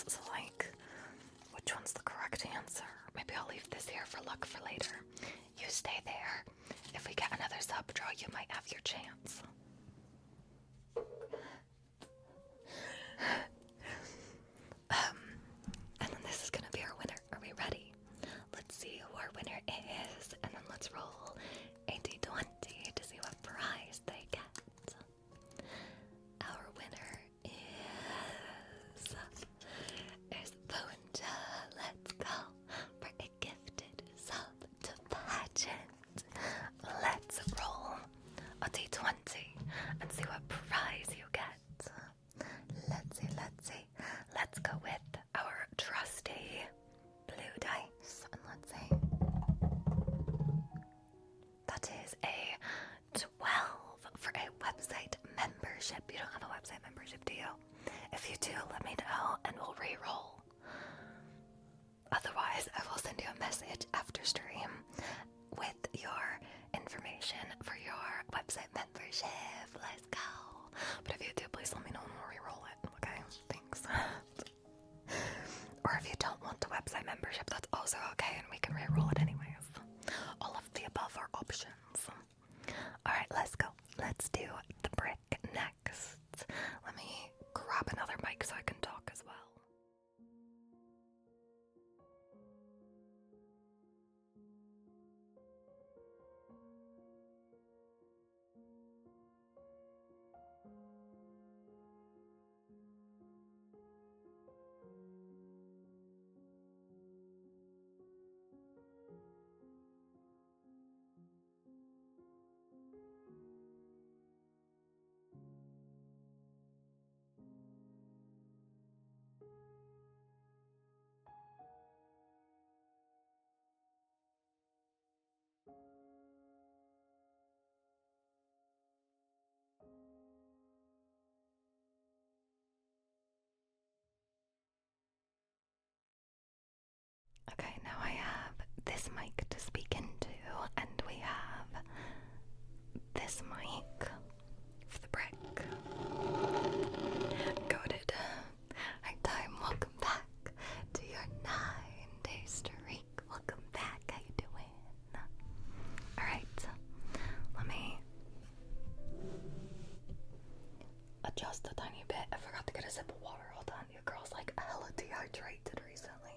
like hella dehydrated recently.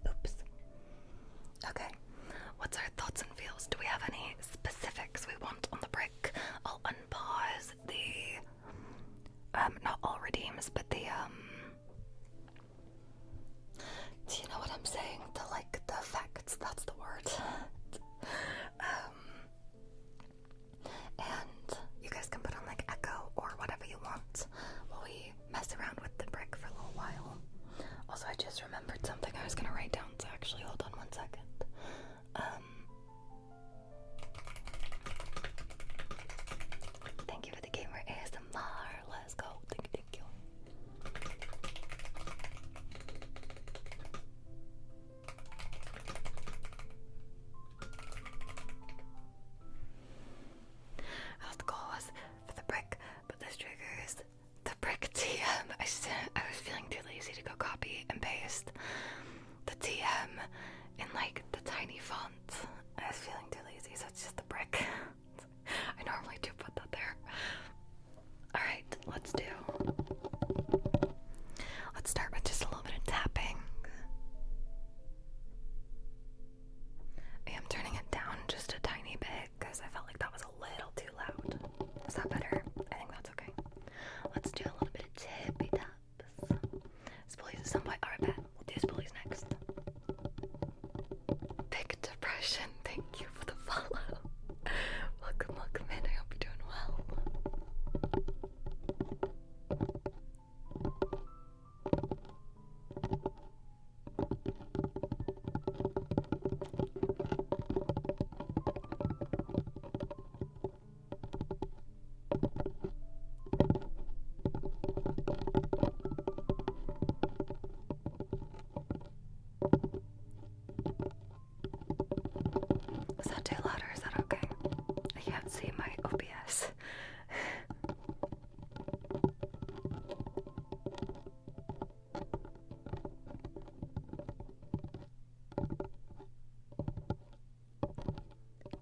Oops. Okay, what's our thoughts and feels? Do we have any specifics we want on the brick? I'll unpause the, not all redeems, but the, do you know what I'm saying? The effects, that's the word. And you guys can put on like echo or whatever you want while we mess around with the brick for a little while. Also, I just remembered something I was gonna write down, so actually hold on 1 second. Thank you for the gamer ASMR. Let's go. Thank you. The goal was for the brick, but this triggers the brick TM. I was feeling too lazy to go copy and paste the TM in like the tiny font. I was feeling too lazy, so it's just the brick. I normally do put that there. Alright, let's start with just a little bit of tapping. I am turning it down just a tiny bit because I felt like that was a little too loud. Is that better? I think that's okay. Let's do a little bit of tippy taps. Spoolies at some point. Alright, bet. We'll do spoolies next. Big depression. Thank you for the follow. Welcome in. I hope you're doing well. Is that too loud or is that okay? I can't see my OBS.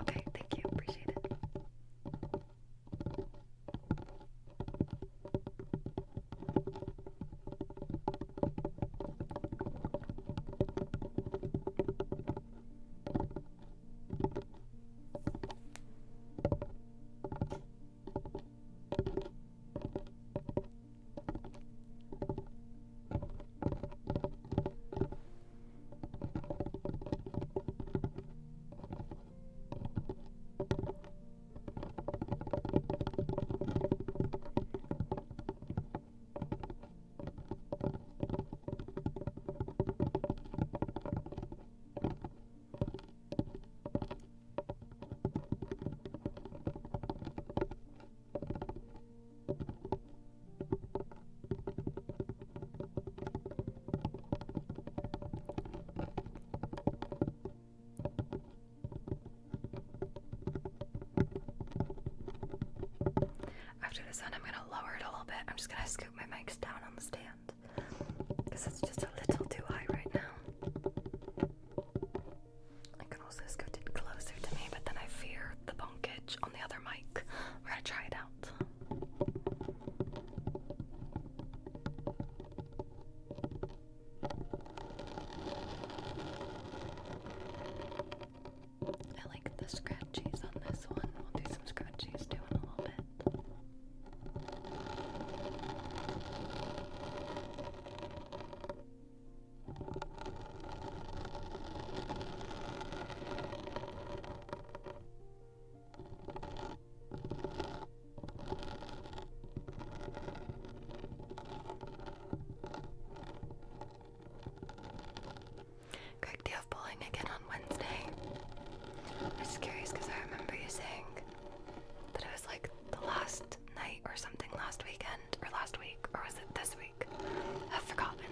Okay, thank you. Appreciate it. After this one, I'm going to lower it a little bit. I'm just going to scoop my mics down on the stand because it's just a little too high right now. I can also scoot it closer to me, but then I fear the bonkage on the other mic. We're going to try it out. I like the scratchies on this one. We'll do some scratchies too in a little bit. Greg, do you have bowling again on Wednesday? I'm just curious because I remember you saying that it was like the last night or something last weekend, or last week, or was it this week? I've forgotten.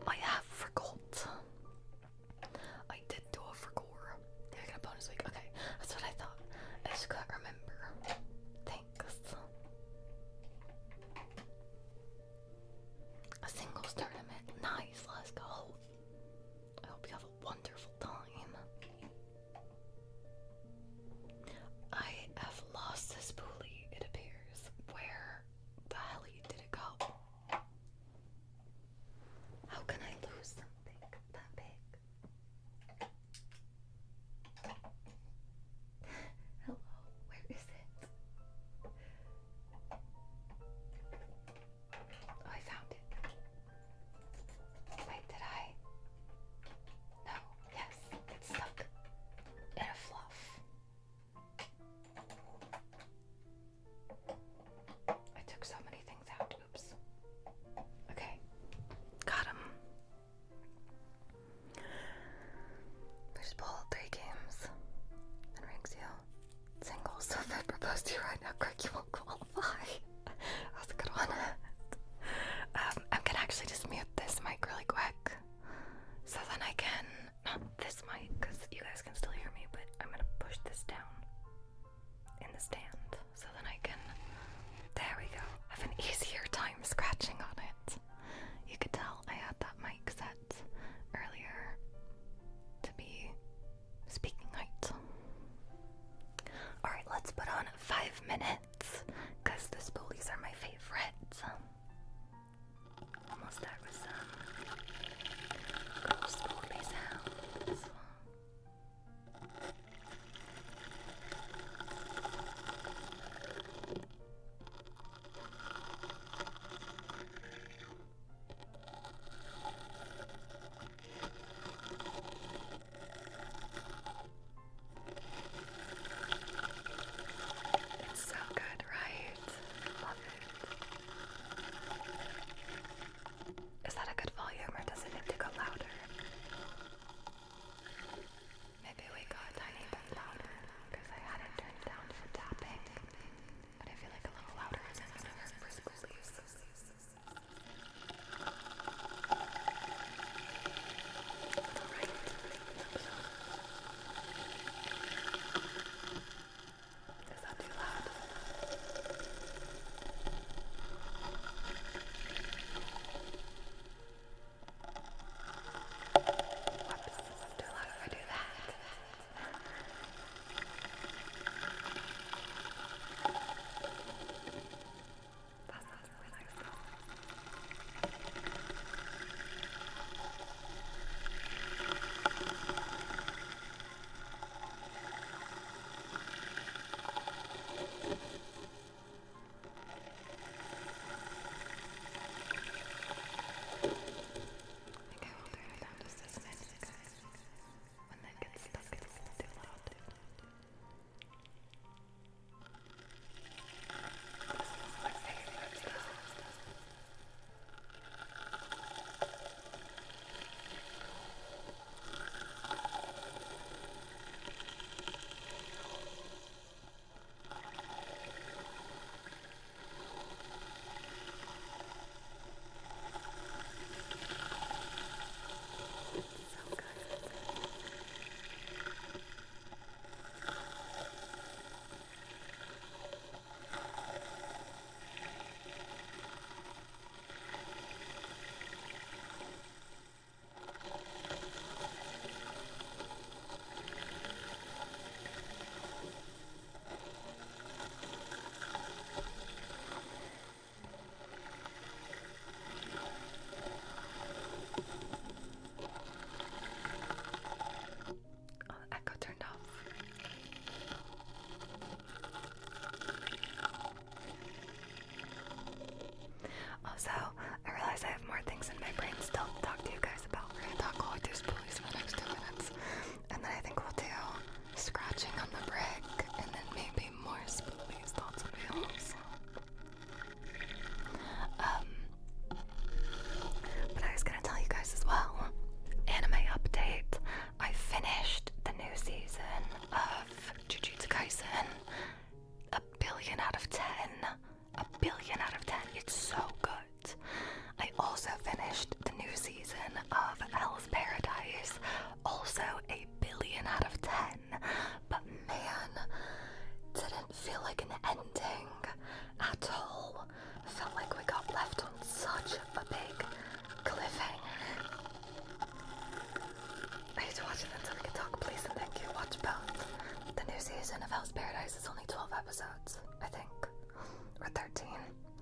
I have forgot. I did do a forgore. Did I get a bonus week? Okay, that's what I thought. I just couldn't remember. Thanks. A singles tournament. Nice, let's go. I hope you have a wonderful time. I have lost this spoolie, it appears. Where?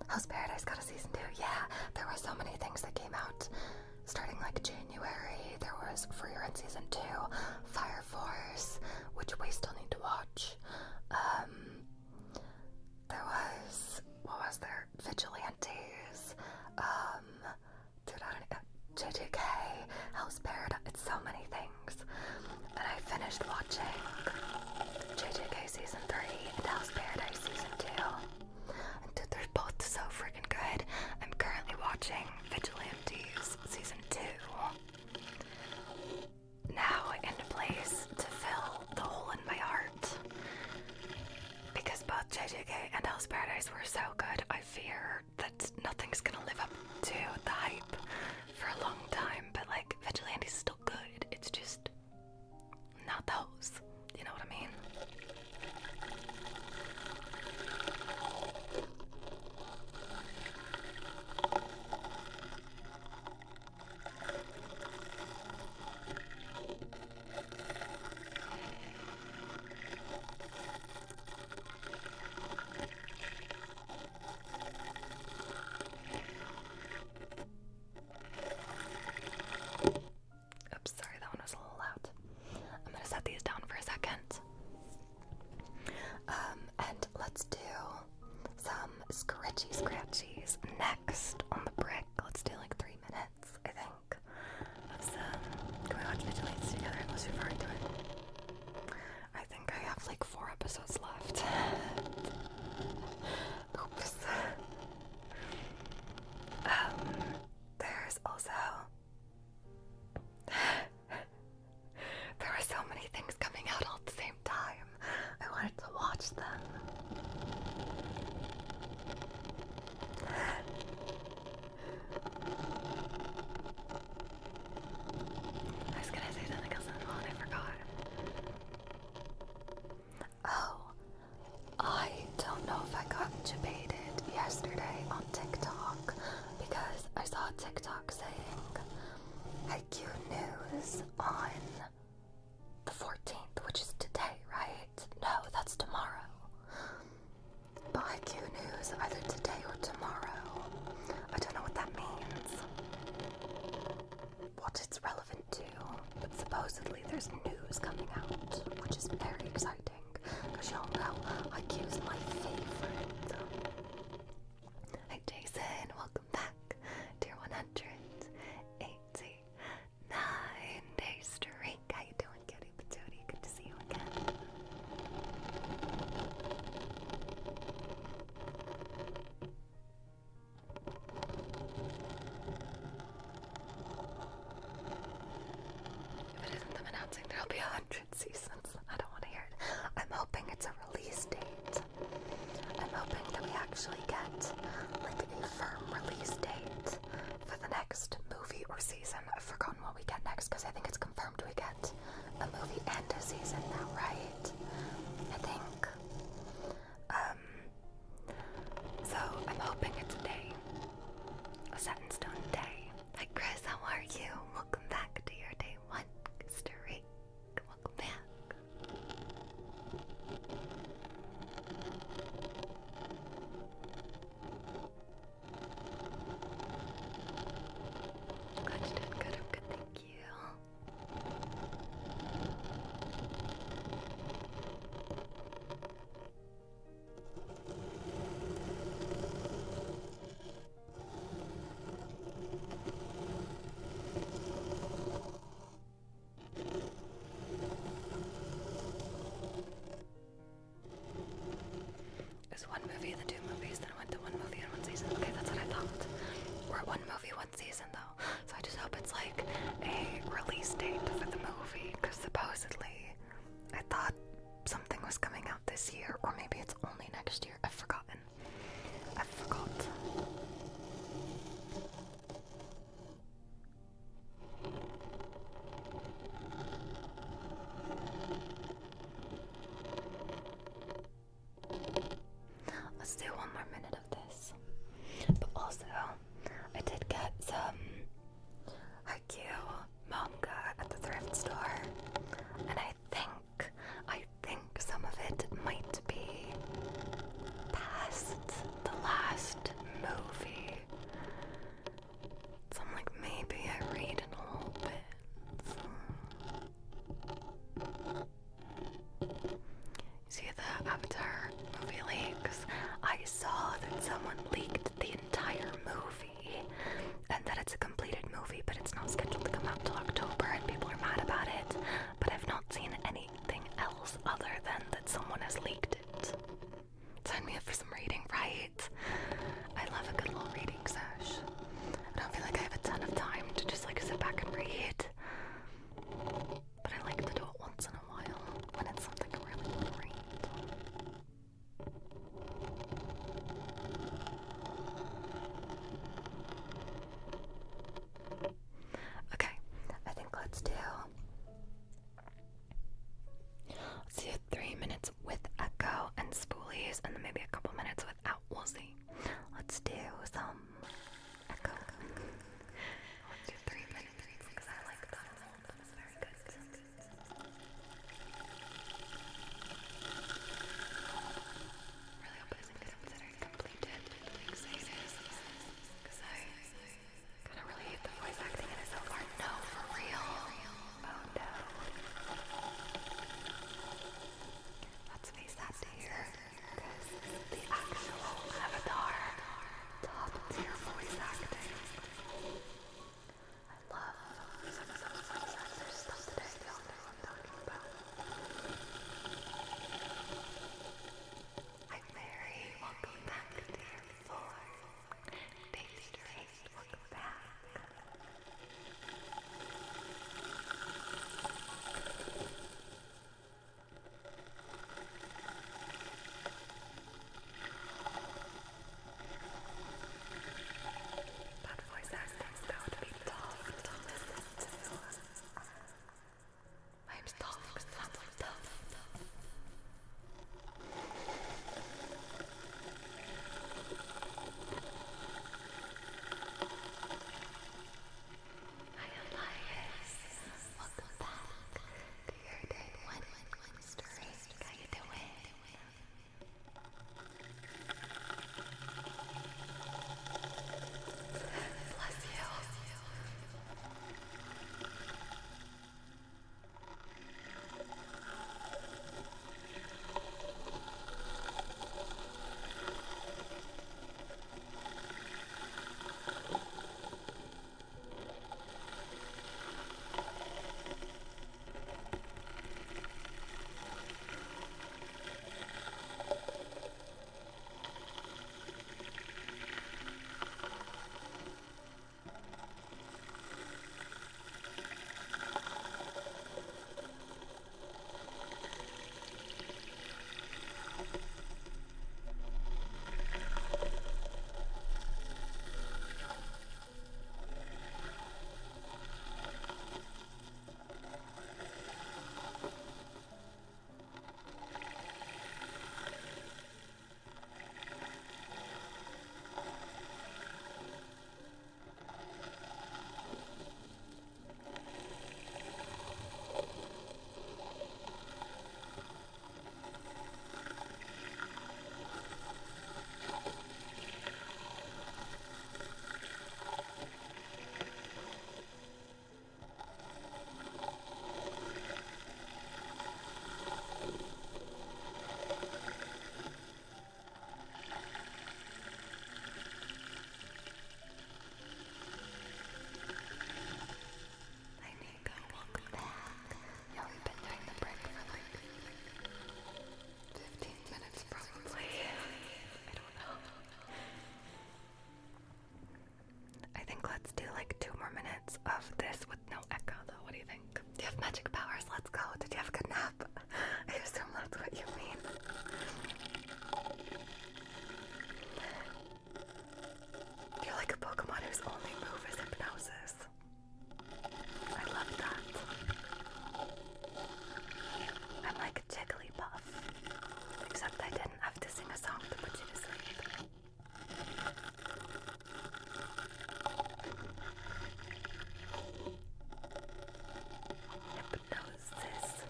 House Paradise got a season 2. Yeah, there were so many things that came out starting like January. There was Free Run season 2, Fire Force, which we still need to watch. There was, what was there? Vigilantes, JJK, House Paradise. It's so many things. And I finished watching JJK season 3 and House Paradise season 2. And dude, they're both so freaking good. I'm currently watching Vigilantes season 2. Now in a place to fill the hole in my heart. Because both JJK and House Paradise were so good, I fear that nothing's gonna live up to the hype for a long time. But like, Vigilantes is still good. It's just not those. You know what I mean? Oops, sorry, that one was a little loud. I'm gonna set these down for a second. And let's do some scratchies next on the brick. Let's do like 3 minutes, I think, of some. Can we watch Vigilantes together unless we've already done it? I think I have like 4 episodes left. Oops. There's also there were so many things coming out all at the same time. I wanted to watch them. I was gonna say something else on the phone, I forgot. Oh, I don't know if I got debated yesterday on TikTok because I saw a TikTok saying IQ News on the 14th, which is today, right? No, that's tomorrow. But IQ News either today or tomorrow. I don't know what that means. What it's relevant to. But supposedly there's news coming out, which is very exciting. Because y'all know IQ's my favorite. Hi Jason, welcome back to your 189-day streak. How you doing, Kitty Patootie? Good to see you again. If it isn't them announcing there'll be 100 seasons, I don't want to hear it. I'm hoping it's a release date. I'm hoping that we actually get like a firm release date for the next movie or season. I've forgotten what we get next because I think it's confirmed we get a movie and a season now, right? I think. So I'm hoping it's a day. A set in stone day. Hi Chris, how are you? Welcome back to your day 1 streak. Welcome back. Glad you did good. I'm good, thank you. let's do like 2 more minutes of this with no echo though. What do you think? Do you have magic powers? Let's go. Did you have a good nap? I assume that's what you mean. You're like a Pokemon whose only move is hypnosis. I love that. I'm like a Jigglypuff, except I didn't have to sing a song to put you to sleep. Hypnosis.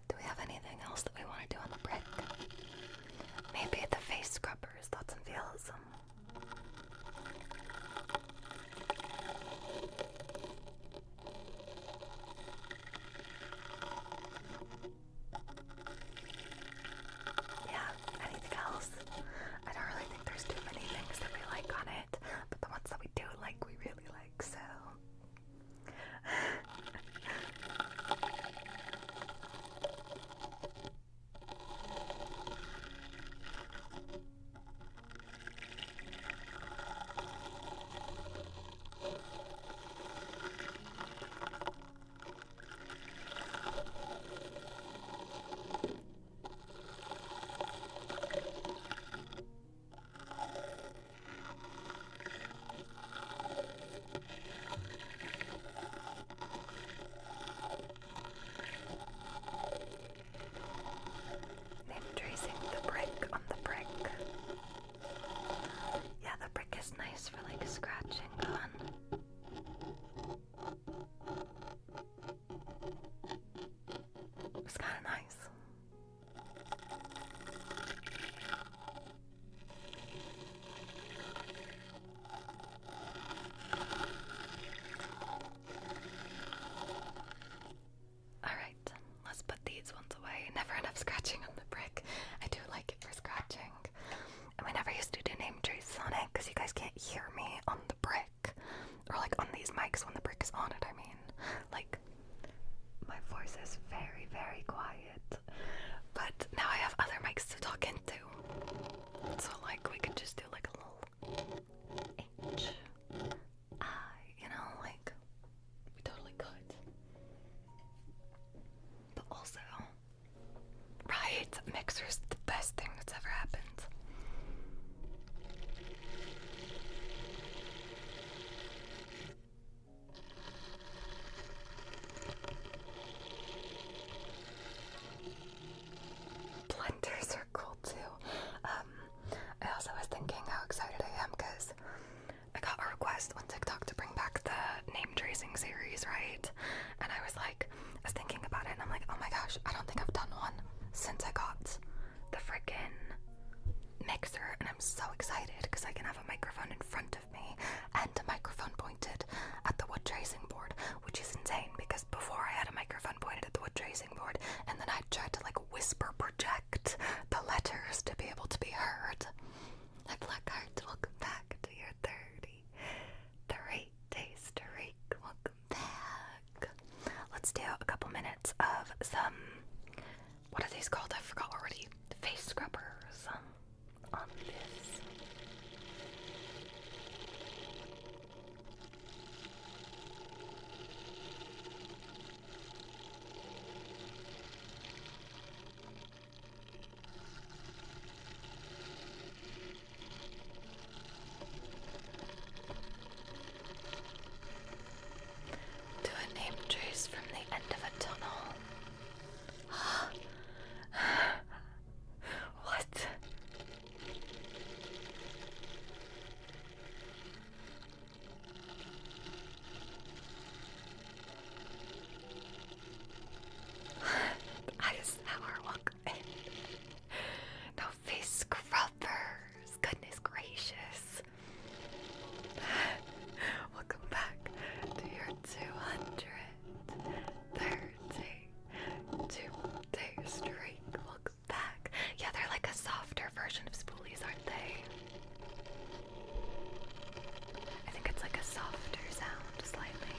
Do we have anything else that we want to do on the break? Maybe the face scrubbers, thoughts and feels. Yeah, anything else? I don't really think there's too many things that we like on it, but the ones that we do like, we really like, so. Name tracing the brick on the brick. Yeah, the brick is nice for like scratching on. It's kind of nice. Alright, let's put these ones away. Never enough scratching on the brick. I do like it for scratching. And we never used to do name traces on it because you guys can't hear me on the brick. Or like on these mics when the brick is on it, I mean. Like, my voice is very, very quiet. But now I have other mics to talk into. So like we could just do like a little you know, like we totally could. But also, right, mixer's the best thing that's ever happened. Blenders are cool too. I also was thinking how excited I am because I got a request on TikTok to bring back the name tracing series, right? And I was like, I was thinking about it and I'm like, oh my gosh, I don't think I've done one since I got the freaking mixer, and I'm so excited because I can have a microphone in front of me and a microphone pointed at the wood tracing board, which is insane because before I had a microphone pointed at the wood tracing board and then I tried to like whisper project the letters to be able to be heard. Hi Blackheart, welcome back to your 33 days to reek. Welcome back. Let's do a couple minutes of some, what are these called? I forgot already. Face scrubbers on this. Do a name trace from the end of a tunnel. What? Eisenhower, welcome in. No face scrubbers. Goodness gracious. Welcome back to your 232 days streak. Welcome back. Yeah, they're like a softer version of spoolies, aren't they? I think it's like a softer sound, slightly.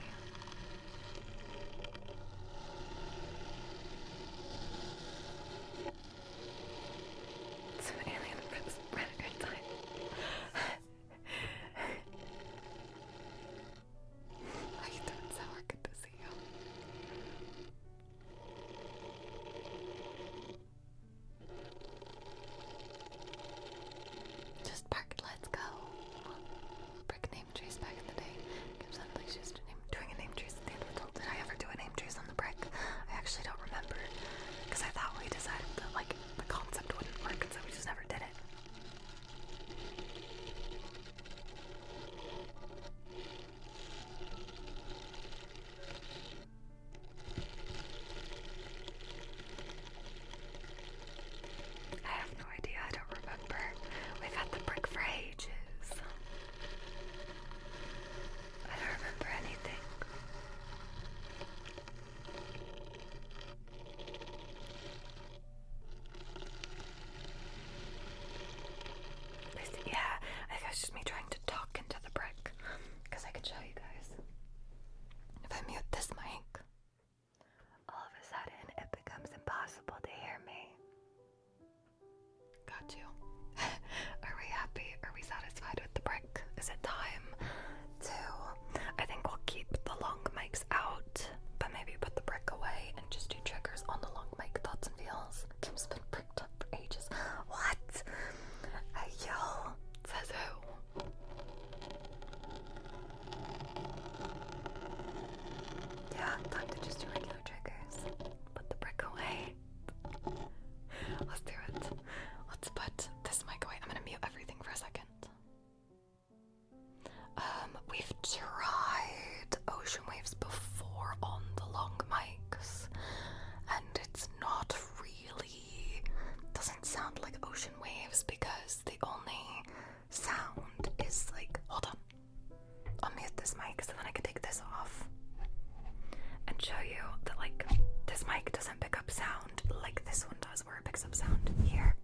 mic doesn't pick up sound like this one does, where it picks up sound here,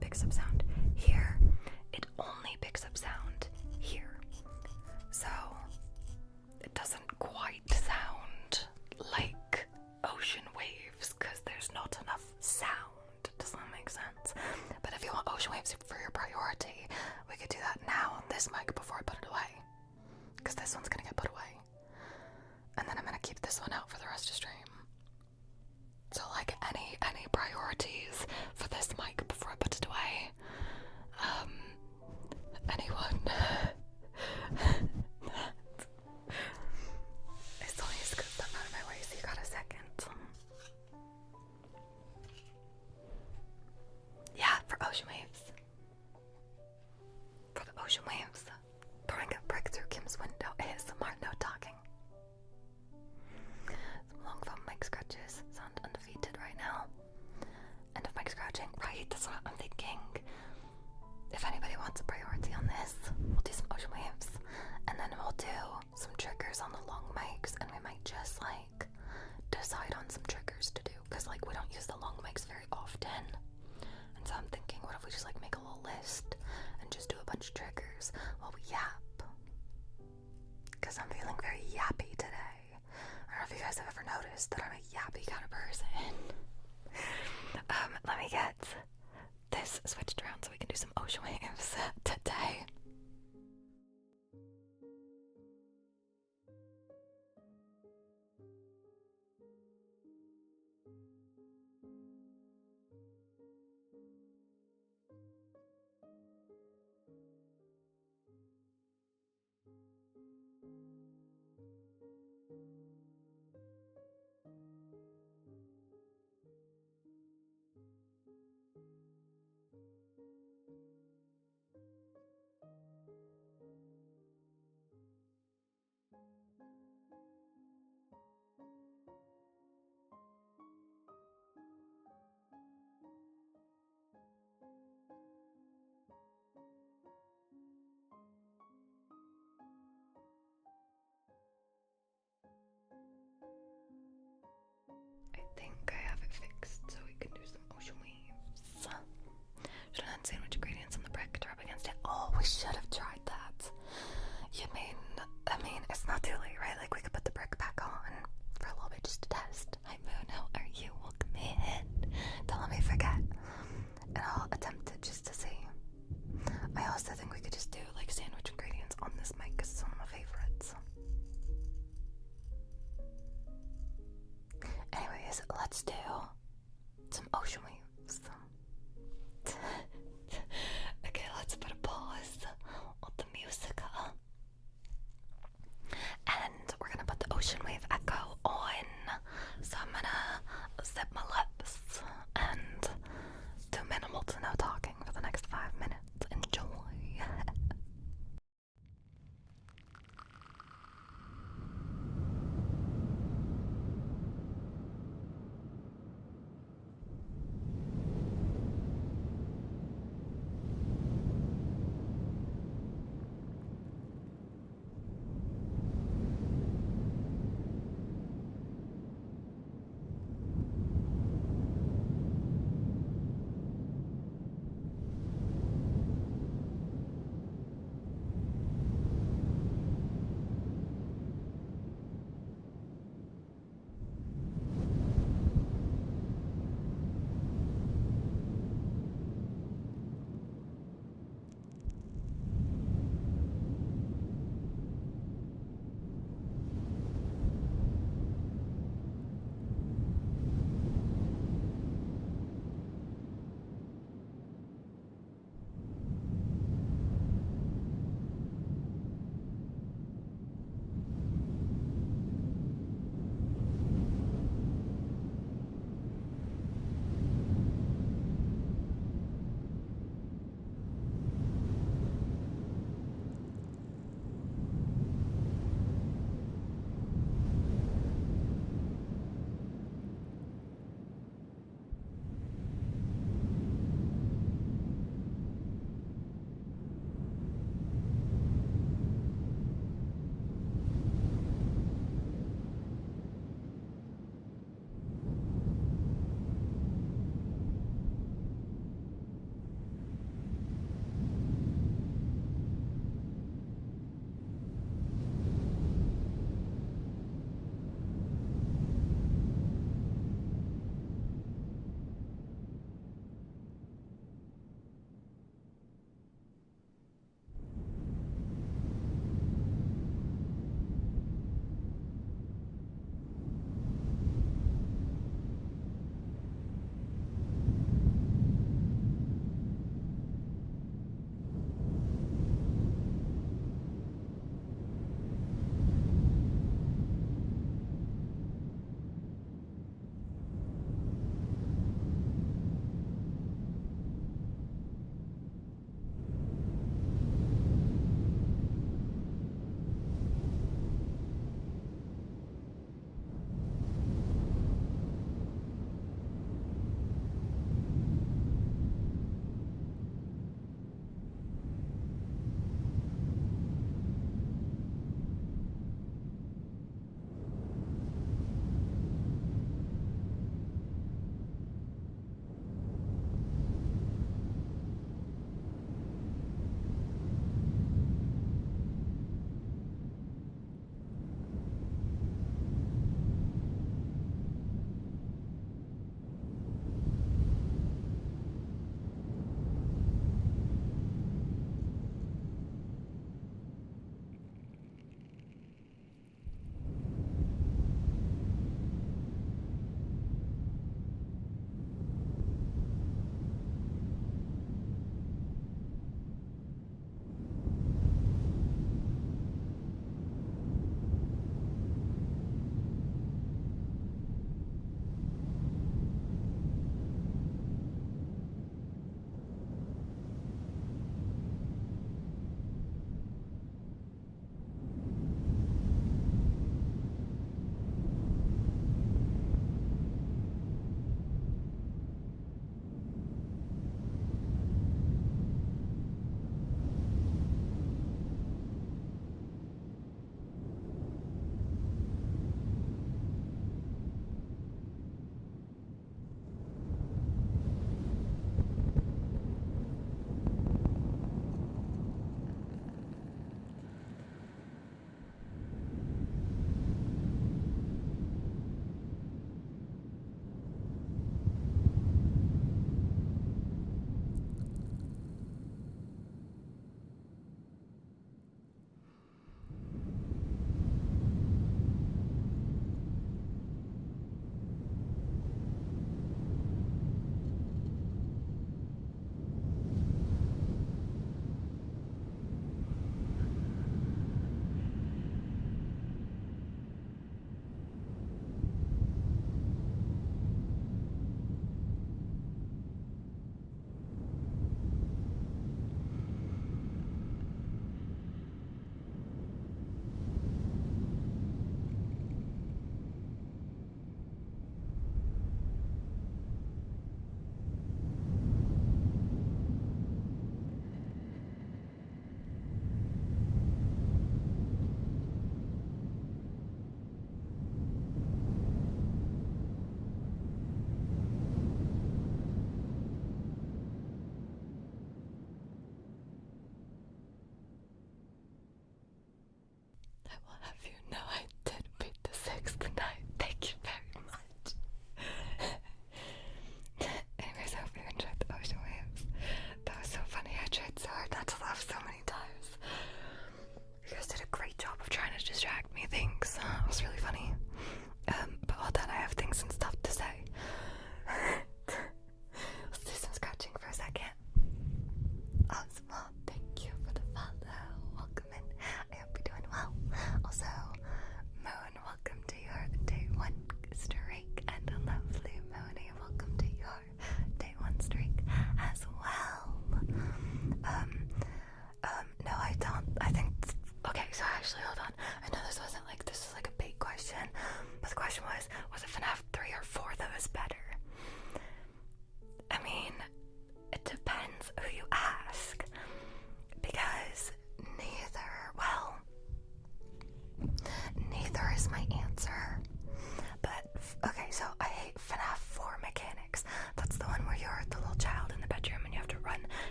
picks up sound here. It only picks up sound here. So it doesn't quite sound like ocean waves because there's not enough sound. Does that make sense? But if you want ocean waves for your priority, we could do that now on this mic before I put it away, because this one's gonna get put away, and then I'm gonna keep this one out for the rest of stream. So like any priorities for this mic before I put it away? Anyone? It's only a scoop stuff out of my way, so you got a second. Yeah, for ocean waves. For the ocean waves. Throwing a brick through Kim's window. ASMR, no talking. Some long foam mic scratches sound undefeated right now. End of mic scratching. Right, that's what I'm thinking. If anybody wants a priority on this, we'll do some ocean waves. And then we'll do some triggers on the long mics, and we might just like decide on some triggers to do, because like we don't use the long mics very often. And so I'm thinking, what if we just like make a little list and just do a bunch of triggers while we yap? Because I'm feeling very yappy today. I don't know if you guys have ever noticed that I'm a yappy kind of person. Let me get this switched around so we can do some ocean waves today. I think I have it fixed so we can do some ocean waves. Should have done sandwich ingredients on the brick to rub against it. Oh, we should have tried that. I mean, it's not too late, right? Like, we could put the brick back on for a little bit just to test. Hi, Moon, how are you? Welcome in. Don't let me forget. And I'll attempt it just to see. I also think we could just do, like, sandwich ingredients on this mic because it's one of my favorites. Anyways, let's do some ocean waves. Okay, let's put a pause on the music. And we're gonna put the ocean wave echo on. So I'm gonna zip my lips and do minimal to no talking for the next 5 minutes. Enjoy.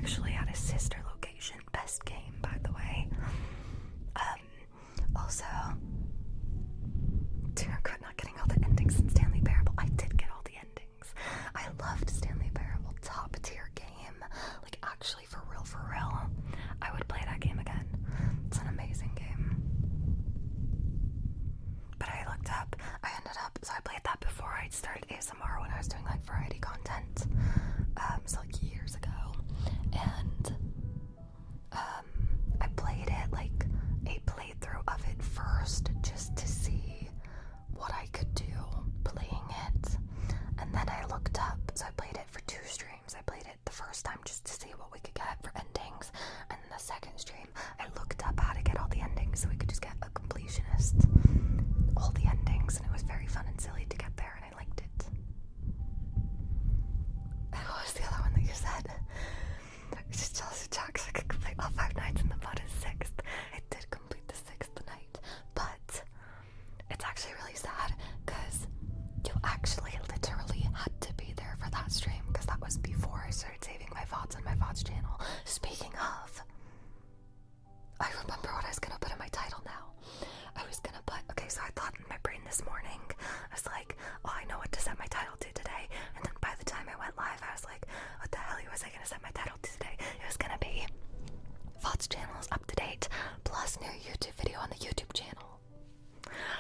actually at a sister location. Best game, by the way. Also, do regret not getting all the endings in Stanley Parable. I did get all the endings. I loved Stanley Parable. Top tier game. Like, actually, for real. I would play that game again. It's an amazing game. But I looked up, so I played that before I started ASMR when I was doing like variety content. So like years ago. And I played it like a playthrough of it first just to see what I could do playing it. And then I looked up, so I played it for 2 streams. I played it the first time just to see what we could get for endings. And then the second stream, I looked up how to get all the endings so we could just get a completionist. All the endings, and it was very fun and silly to get there, and I liked it. And what was the other one that you said? Just jealous of Jack, so I could complete all 5 nights in the VOD is 6th. I did complete the 6th night, but it's actually really sad because you actually literally had to be there for that stream, because that was before I started saving my VODs on my VODs channel. Speaking of, I remember what I was gonna put in my title now. I was gonna put, okay, so I thought in my brain this morning, I was like, oh, I know what to set my title to today. And then by the time I went live, I was like, what the hell was I gonna set my title to today? It was gonna be VOD's channel is up to date, plus new YouTube video on the YouTube channel.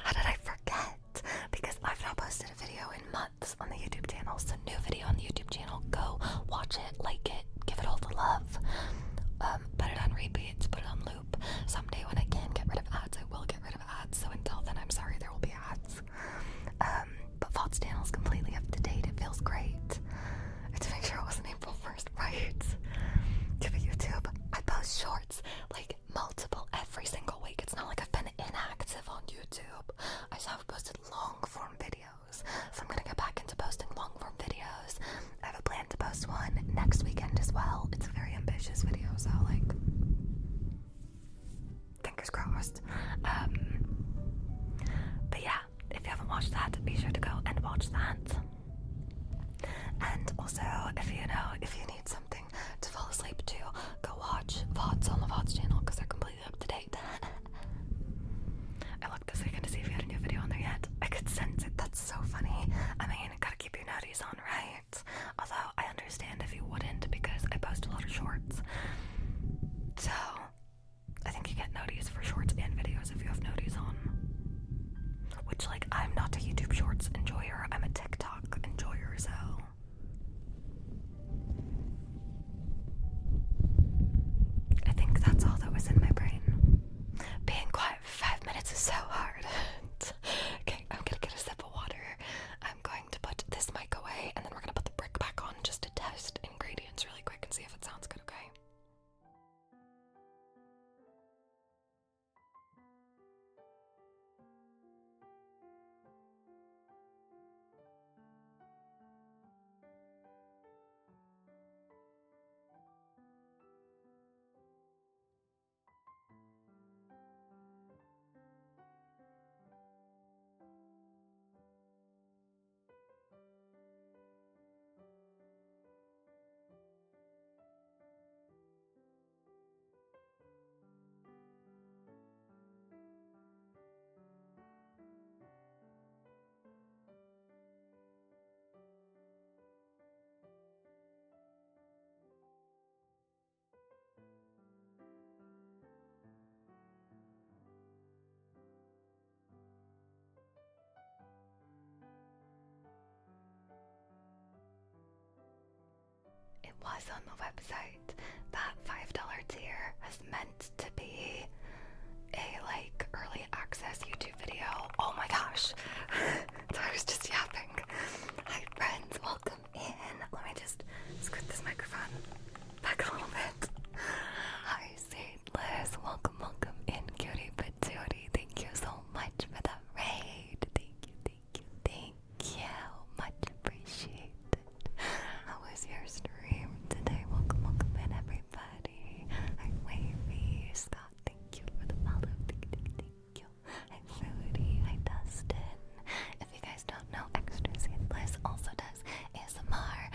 How did I forget? Because I've not posted a video in months on the YouTube channel, so new video on the YouTube channel. Go watch it, like it, give it all the love. Put it on repeats, put it on loop. Someday when I can get rid of ads, I will get rid of ads. So until then, I'm sorry there will be ads. But VOD's channel is completely up to date. It feels great. I had to make sure it wasn't April 1st, right? To be YouTube, I post shorts, like multiple every single week. It's not like I've been inactive on YouTube. I just have posted long form videos. So I'm gonna get back into posting long form videos. I have a plan to post one next weekend as well. It's a very ambitious video, so like, fingers crossed. But yeah, if you haven't watched that, be sure to go and watch that. And also, if you need something to fall asleep to, go watch VODs on the VODs channel, because they're completely up to date. I looked this weekend to see if you had a new video on there yet. I could sense it. That's so funny. I mean, gotta keep your noties on, right? Although, I understand if you wouldn't, because I post a lot of shorts. So, I think you get noties for shorts and videos if you have noties on. Which, like, I'm not a YouTube Shorts enjoyer. I'm a TikTok enjoyer, so. I think that's all that was in my brain. Being quiet for 5 minutes is so hard. Okay, I'm gonna get a sip of water. I'm going to put this mic away, and then we're gonna put the brick back on just to test ingredients really quick and see if it sounds good, okay? It was on the website. That $5 tier is meant to be a like early access YouTube video. Oh my gosh. I was just yapping. Hi friends, welcome in. Let me just scoot this microphone back a little bit. Hi Seedless, welcome in, cutie patootie. Thank you so much for the raid. Thank you. Much appreciated. How was your stream today? Welcome in everybody. Hi Wavy, Scott, thank you for the follow. Thank you. Hi Fruity, hi Dustin. If you guys don't know, Extra Seedless also does ASMR,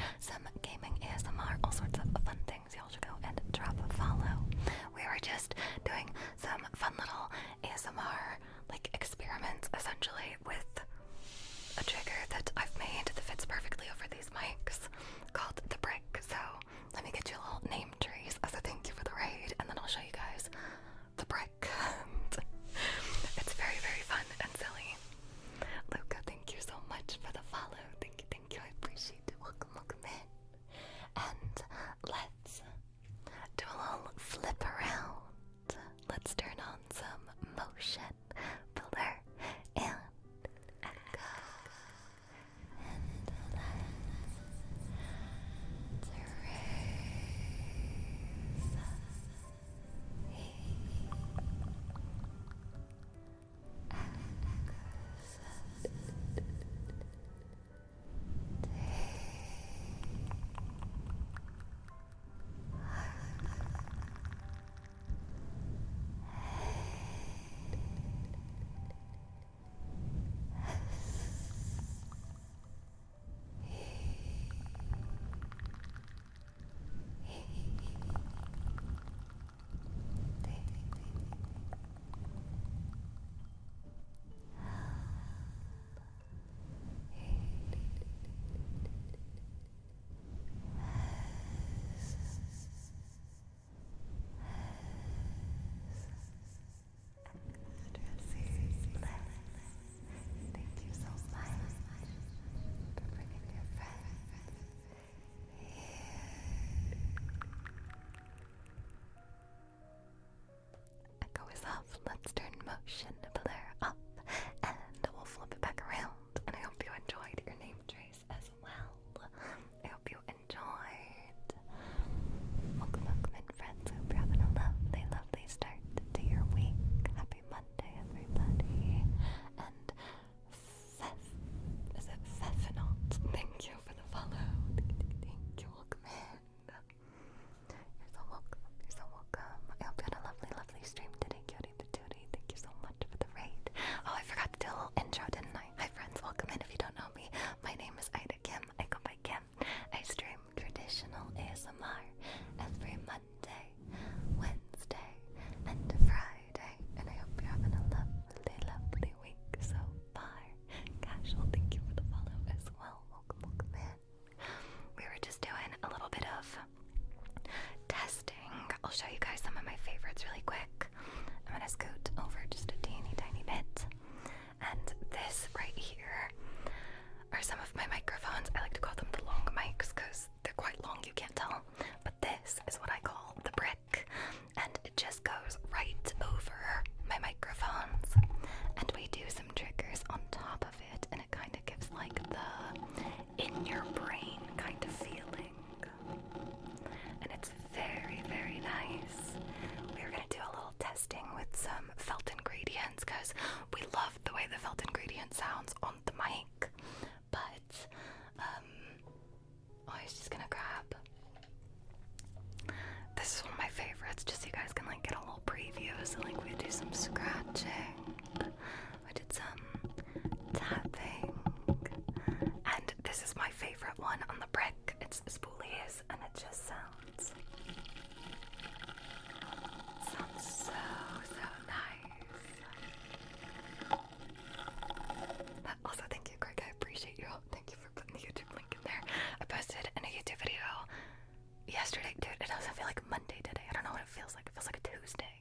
feels like. It feels like a Tuesday.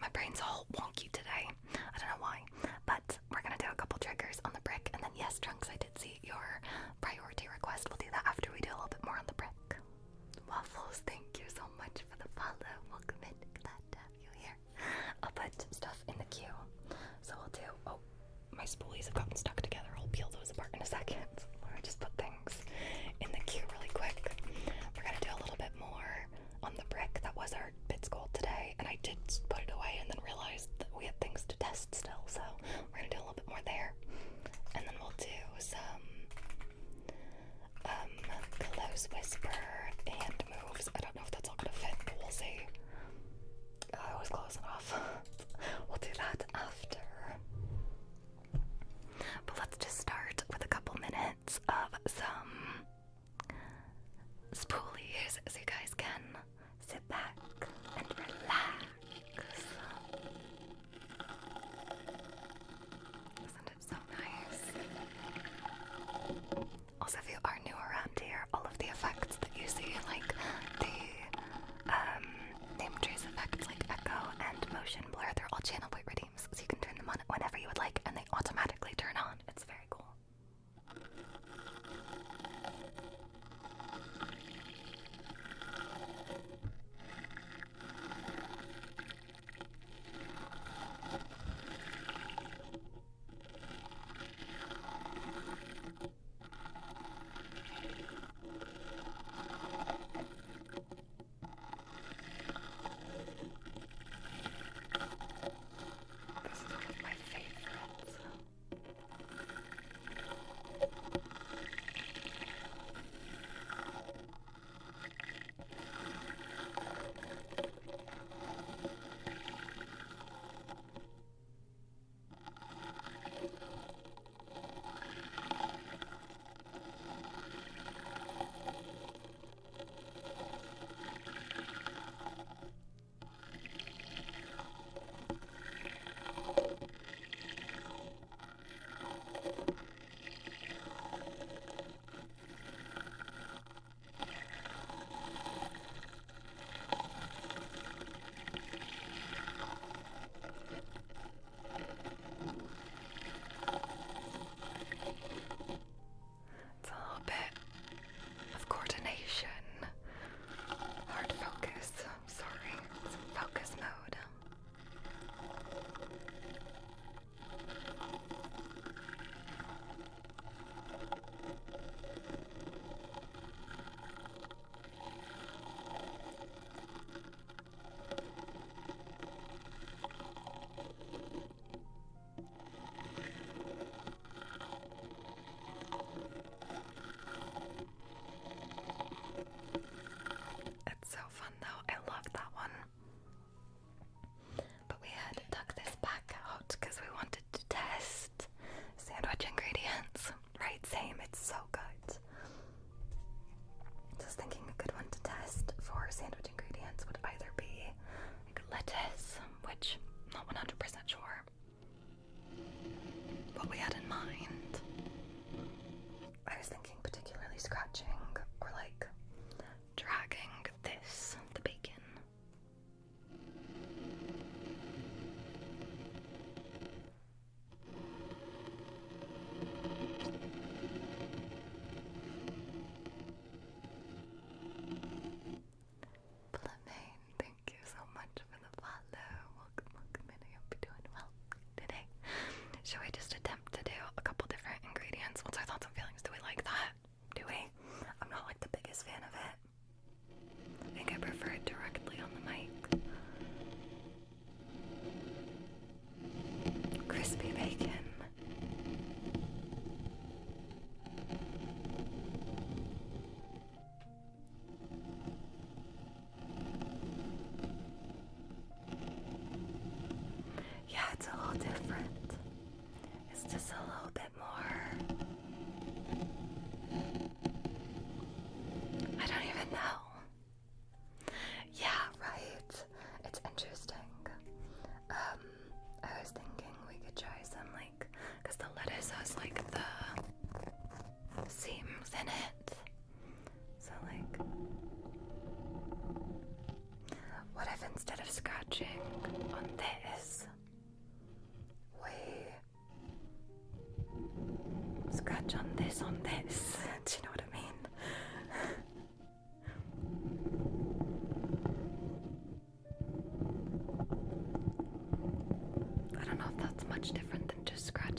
My brain's all wonky today. I don't know why. But we're gonna do a couple triggers on the brick, and then yes, Trunks, I did see your priority request. We'll do that after we do a little bit more on the brick. Waffles, thank you so much for the follow. Welcome in. Glad to have you here. I'll put stuff in the queue. So we'll do. Oh, my spoolies have gotten stuck together. I'll peel those apart in a second. I just put things in the queue really quick. We're gonna do a little bit more on the brick. That was our bid school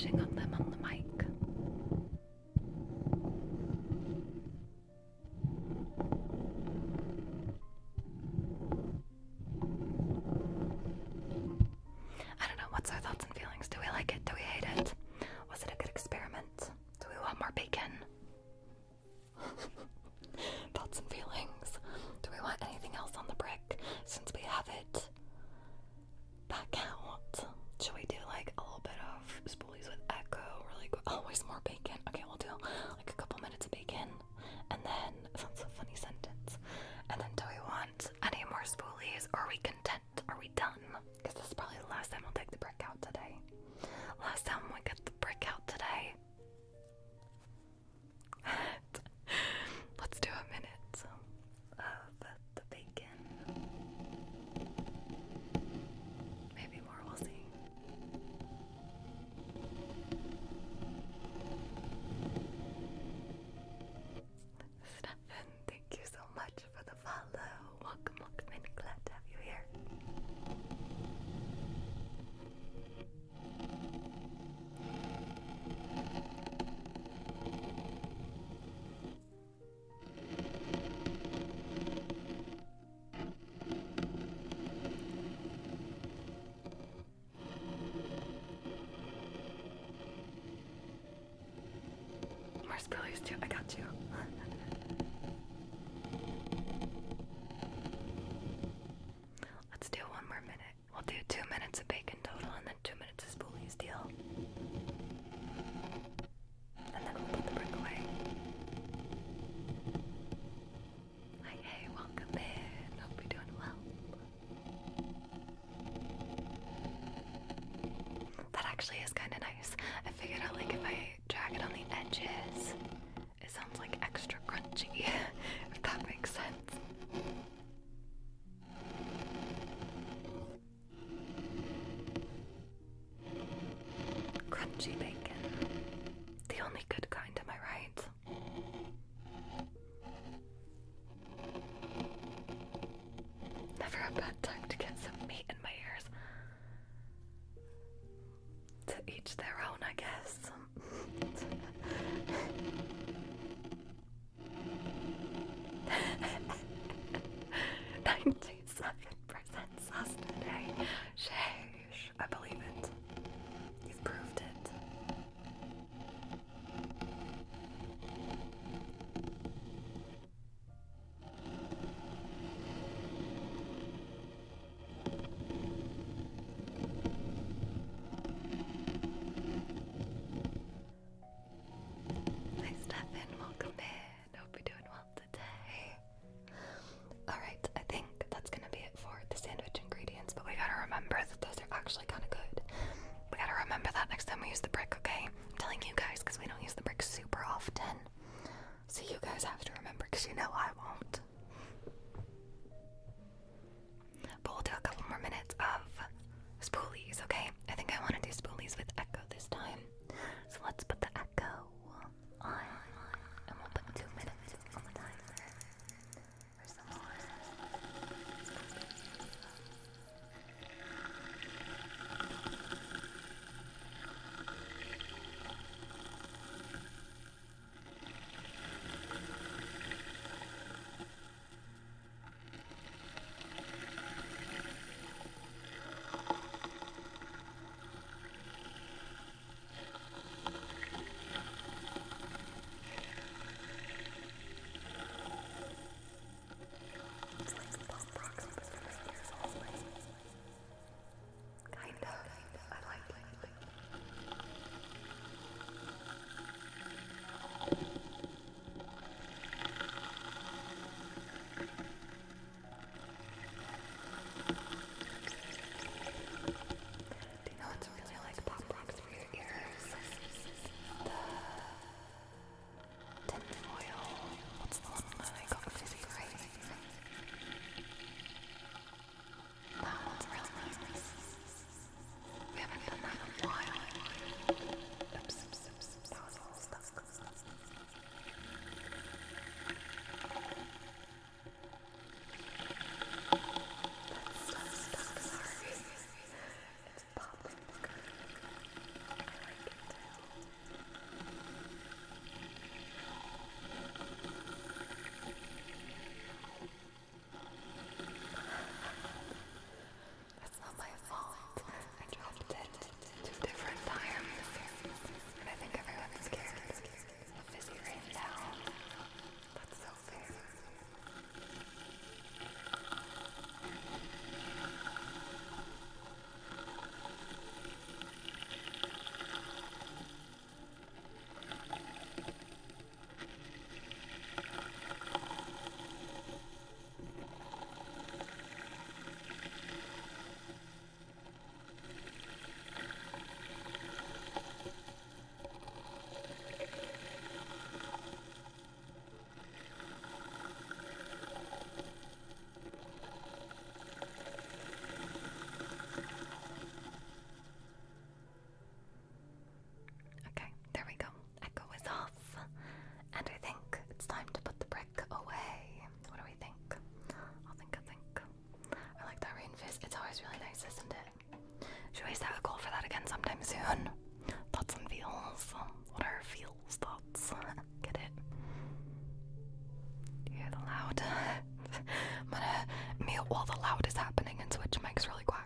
munching on them on the mic. I don't know, what's our thoughts and feelings? Do we like it? Do we hate it? Was it a good experiment? Do we want more bacon? Thoughts and feelings. Do we want anything else on the brick since we have it back out? Should we do like a little bit of spoolies with echo? Or like always more bacon? Okay, we'll do like a couple minutes of bacon, and then that's a funny sentence. And then do we want any more spoolies? Or are we content? Are we done? Because this is probably the last time we'll take the brick out today. Last time we get the brick out today. Let's do a minute of the bacon. Maybe more, we'll see. Stefan, thank you so much for the follow. Welcome, welcome in. Glad to have you here. More spoilies too, I got you. Let's do one more minute. We'll do 2 minutes of bacon total and then 2 minutes of spoolies, deal? And then we'll put the brick away. Hi, hey, welcome in. Hope you're doing well. That actually is kind of nice. I figured out like if I drag it on the edges, it sounds like extra crunchy, if that makes sense. Crunchy bacon. The only good kind, am I right? Never a bad time to get some meat in my ears. To each their own, I guess. 97% sauce today. Sheesh, I believe it. You've proved it. Hi, Stefan. Welcome in. Hope you're doing well today. Alright, I think that's gonna be it for the sandwich ingredients, but we gotta remember that those are actually kind of good. We gotta remember that next time we use the brick, okay? I'm telling you guys because we don't use the brick super often. So you guys have to remember because you know I won't. But we'll do a couple more minutes of spoolies, okay? I think I want to do spoolies with echo this time. So let's put the echo on, and we'll put 2 minutes on the timer for some more. loud. I'm gonna mute while the loud is happening and switch mics really quick.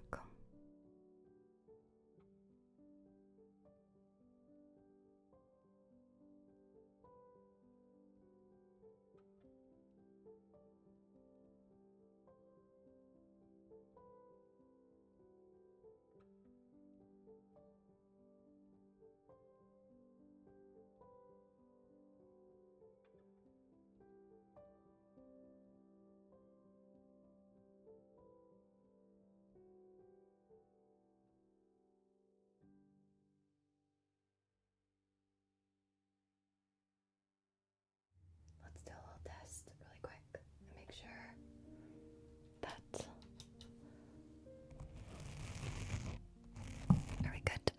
Let's do a little test really quick and make sure that. Are we good?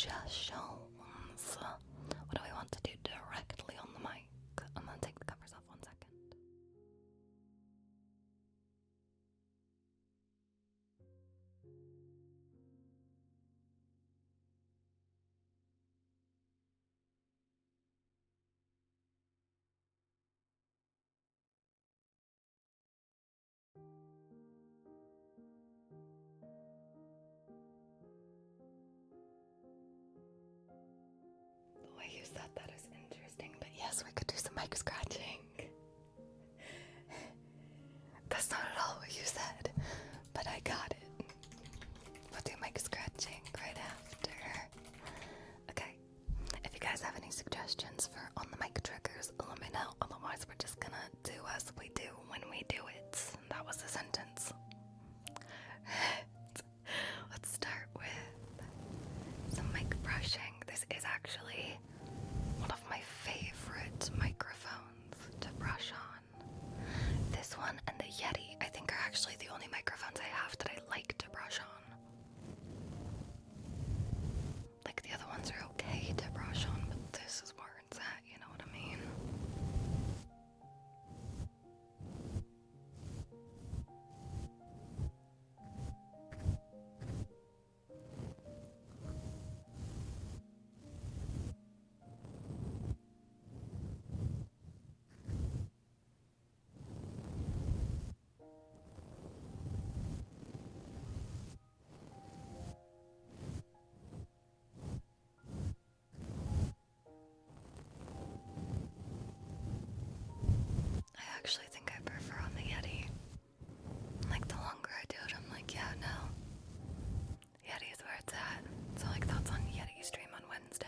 suggestions. What do we want to do directly on the mic? I'm gonna take the covers off 1 second. The way you said that is interesting, but yes, we could do some mic scratching. That's not at all what you said, but I got it. We'll do mic scratching right after. Okay, if you guys have any suggestions for on the mic triggers, let me know. Otherwise, we're just gonna do as we do when we do it. That was the sentence. Let's start with some mic brushing. This is actually one of my favorite microphones to brush on. This one and the Yeti, I think, are actually the only microphones I have that I like to brush on. Like, the other ones are okay to brush on, but this is where it's at, you know what I mean? I actually think I prefer on the Yeti. Like, the longer I do it, I'm like, yeah, no. Yeti is where it's at. So, like, thoughts on Yeti stream on Wednesday.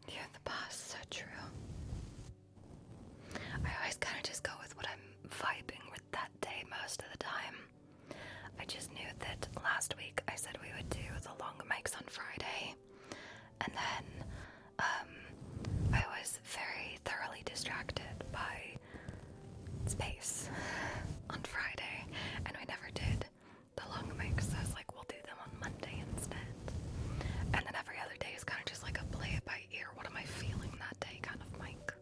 You're the boss, so true. I always kind of just go with what I'm vibing with that day most of the time. I just knew that last week I said we would do the long mics on Friday, and then I was very thoroughly distracted by space on Friday, and we never did the long mics. So I was like, we'll do them on Monday instead. And then every other day is kind of just like a play it by ear. What am I feeling that day kind of mic?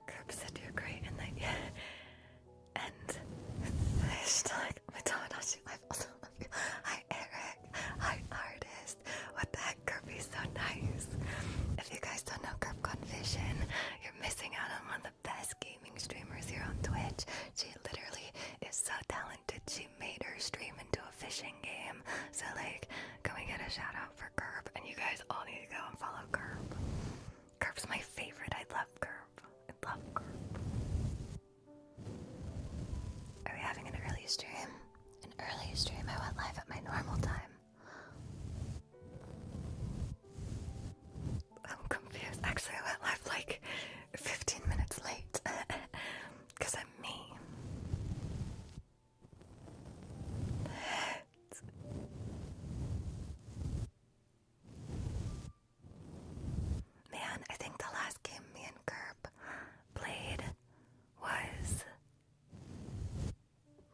Group said you're great, and like, and hashtag Metamashi life also love you. Hi Eric, hi artist. What the heck, Kirby's so nice. If you guys don't know Kirby Vision, you're missing out on one of the best gaming streamers here on Twitch. She literally is so talented. She made her stream into a fishing game. So like, can we get a shout out for Kirby? And you guys all need to go and follow Kirby. Kirby's my favorite. I love Kirby. I love Kirby. Are we having an early stream? An early stream? I went live at my normal time. I'm confused. Actually, I went live like 15 minutes late. Because I'm me. Man, I think the last game me and Kerb played was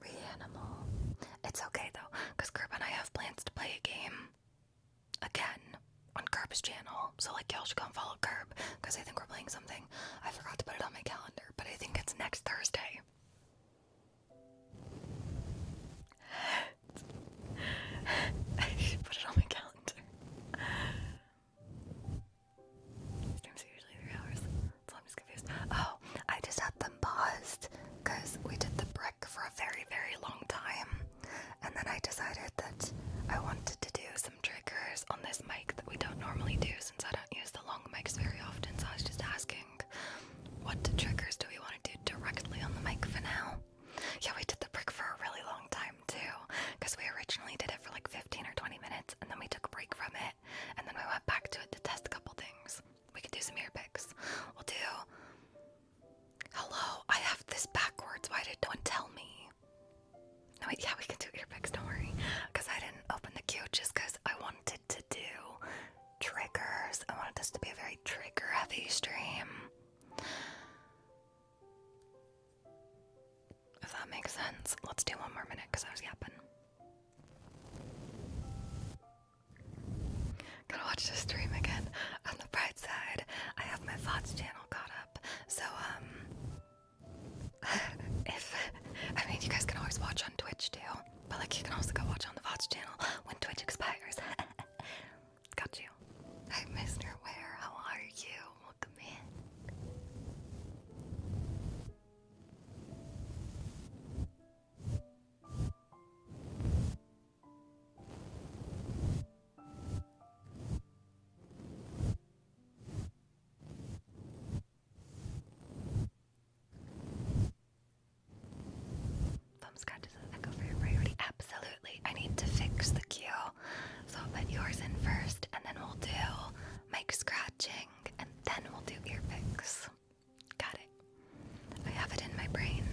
Reanimal. It's okay though, because Kerb and I have plans to play a game again on Kerb's channel. So like, y'all should go and follow Kerb, because I think we're playing something. I forgot to put it on my calendar, but I think it's next Thursday. I should put it on my calendar. sense. Let's do one more minute because I was yapping. Gotta watch the stream again. On the bright side, I have my VODs channel caught up. So, I mean, you guys can always watch on Twitch too. But, like, you can also go watch on the VODs channel when Twitch expires. Got you. Hi, Mr. Ware. How are you? Welcome in. Thumb scratches an echo for your priority. Absolutely. I need to fix the queue. So I'll put yours in first, and then we'll do mic scratching, and then we'll do ear picks. Got it. I have it in my brain.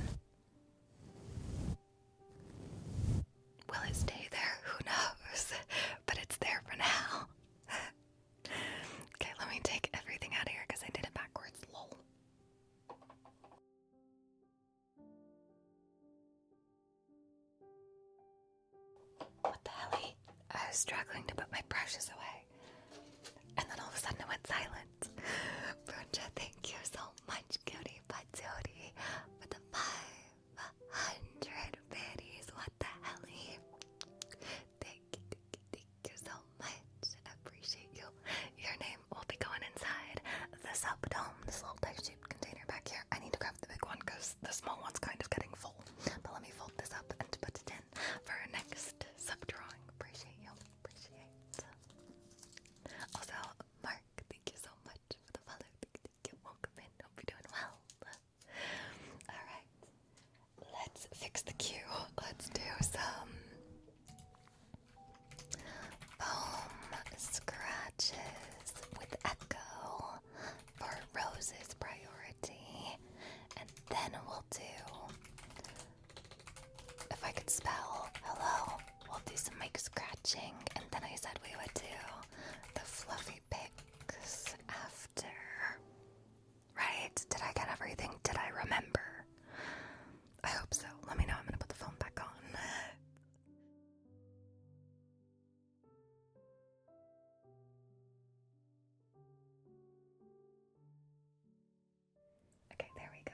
Will it stay there? Who knows? But it's there for now. Okay, let me take everything out of here because I did it backwards. Lol. What the hell? I was struggling to put my brushes away. And then all of a sudden it went silent. Bruncha, thank you so much, cutie patootie, for the 500 biddies. What the hell? Thank you so much. I appreciate you. Your name will be going inside the sub dome, this little dice-shaped container back here. I need to grab the big one because the small one's kind of getting full. But let me fold this up and put it in for our next sub drawing. Appreciate you. Appreciate. Also, Mark, thank you so much for the follow. Thank you. Welcome in. Hope you're doing well. Alright. Let's fix the queue. Let's do some foam scratches with echo for Rose's priority. And then we'll do, if I could spell hello, we'll do some mic scratching, and then I said we would do the fluffy pics after. Right? Did I get everything? Did I remember? I hope so. Let me know. I'm gonna put the phone back on. Okay, there we go.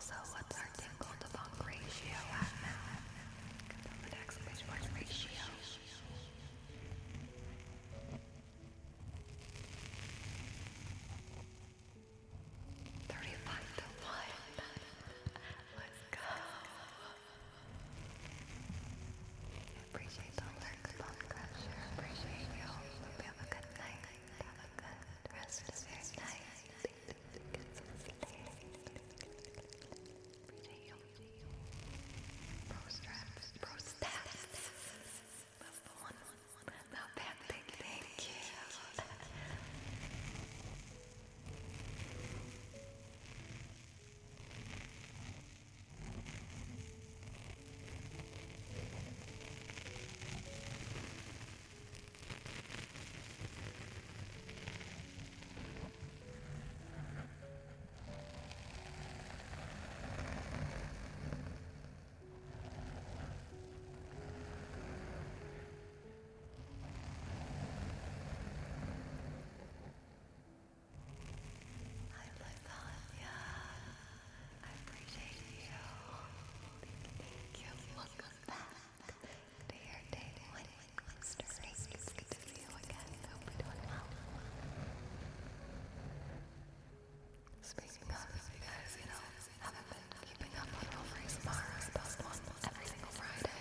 Also, what's our tingle to bunk ratio at now? The exclamation mark ratio. 35 to 1. Let's go. Appreciate the alert, bone crusher. Appreciate you. Hope you have a good night. Have a good rest of your night. Get some sleep. Appreciate you. Pro straps. Pro stats. That's the one. Not bad thing. Thank you. I like that, yeah. I appreciate you. Thank you. Welcome back to your day with Mr. Reese. It's good to see you again. Hope you're doing well. Speaking of, you guys, haven't been keeping up on Wolverine's Mars, best one every single Friday.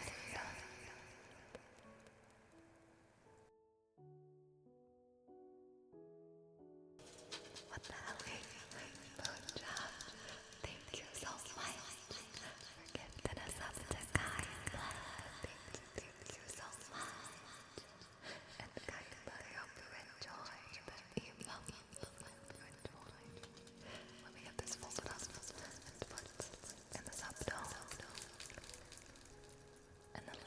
What the hell? Good job. Thank you so much for gifting us up to Kai Blood. Thank you so much. And Kai Blood, I hope you enjoyed the emote. I hope you enjoyed. Let me get this folded up and put in the subdome. And then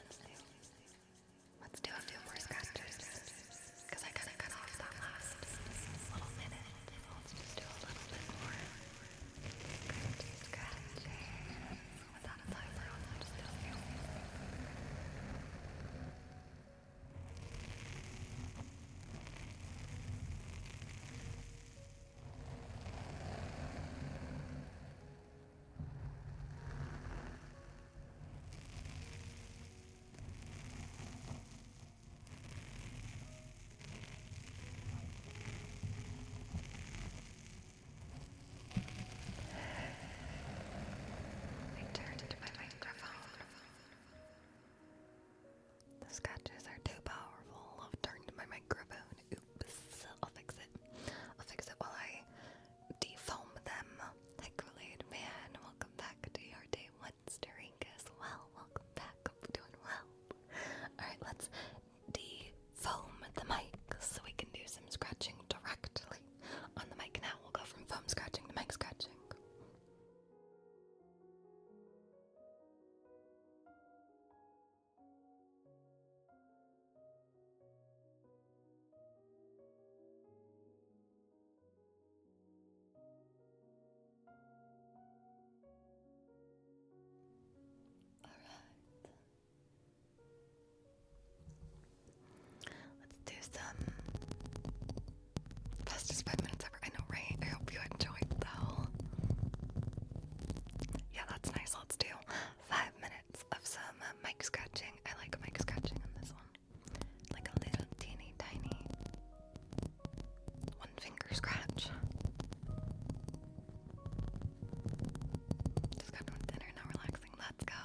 let's do a few more scratches. Because I kind of cut off that last little minute. Let's just do a little bit more. Scratching. Without a timer on, just do a few. I turned my microphone. The scratches are too powerful. I've turned my microphone. Oops. I'll fix it. I'll fix it while I defoam them. Hyperlade man, welcome back to your day one stirring as well. Welcome back. Hope you're doing well. Alright, let's defoam the mic so we can do some scratching directly on the mic. Now we'll go from foam scratching to mic scratching. Let's do some fastest 5 minutes ever. I know, right? I hope you enjoyed though. Yeah, that's nice. Let's do 5 minutes of some mic scratching. I like mic scratching on this one. Like a little teeny tiny one finger scratch. Just got done with dinner, now relaxing. Let's go.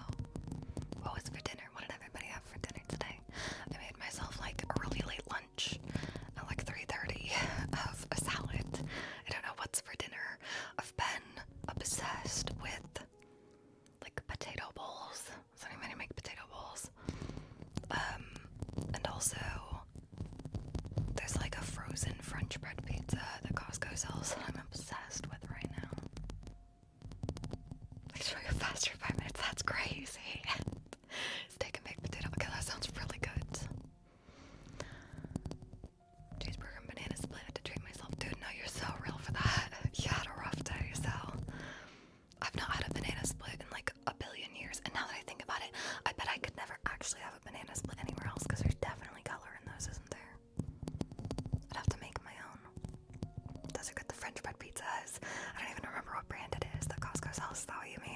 What was for dinner? What did everybody have for dinner today? I made myself like a really late lunch at like 3:30 of a salad. I don't know what's for dinner. I've been obsessed with like potato bowls. Does anybody make potato bowls? And also there's like a frozen French bread pizza that Costco sells that I'm obsessed with right now. Like, show you faster 5 minutes. That's crazy. Steak and baked potato. Okay, that sounds really good. Cheeseburger and banana split. I had to treat myself. Dude, no, you're so real for that. You had a rough day, so. I've not had a banana split in like a billion years. And now that I think about it, I bet I could never actually have a banana split anywhere else because there's definitely color in those, isn't there? I'd have to make my own. Those are good. The French bread pizza is. I don't even remember what brand it is that Costco sells. Is that what you mean?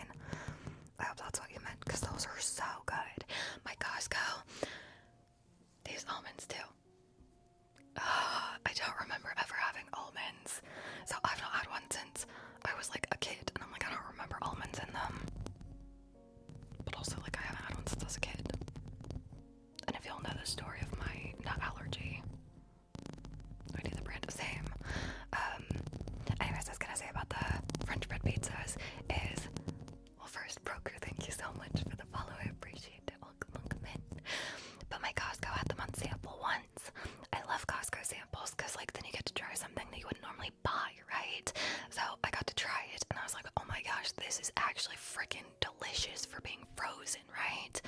night.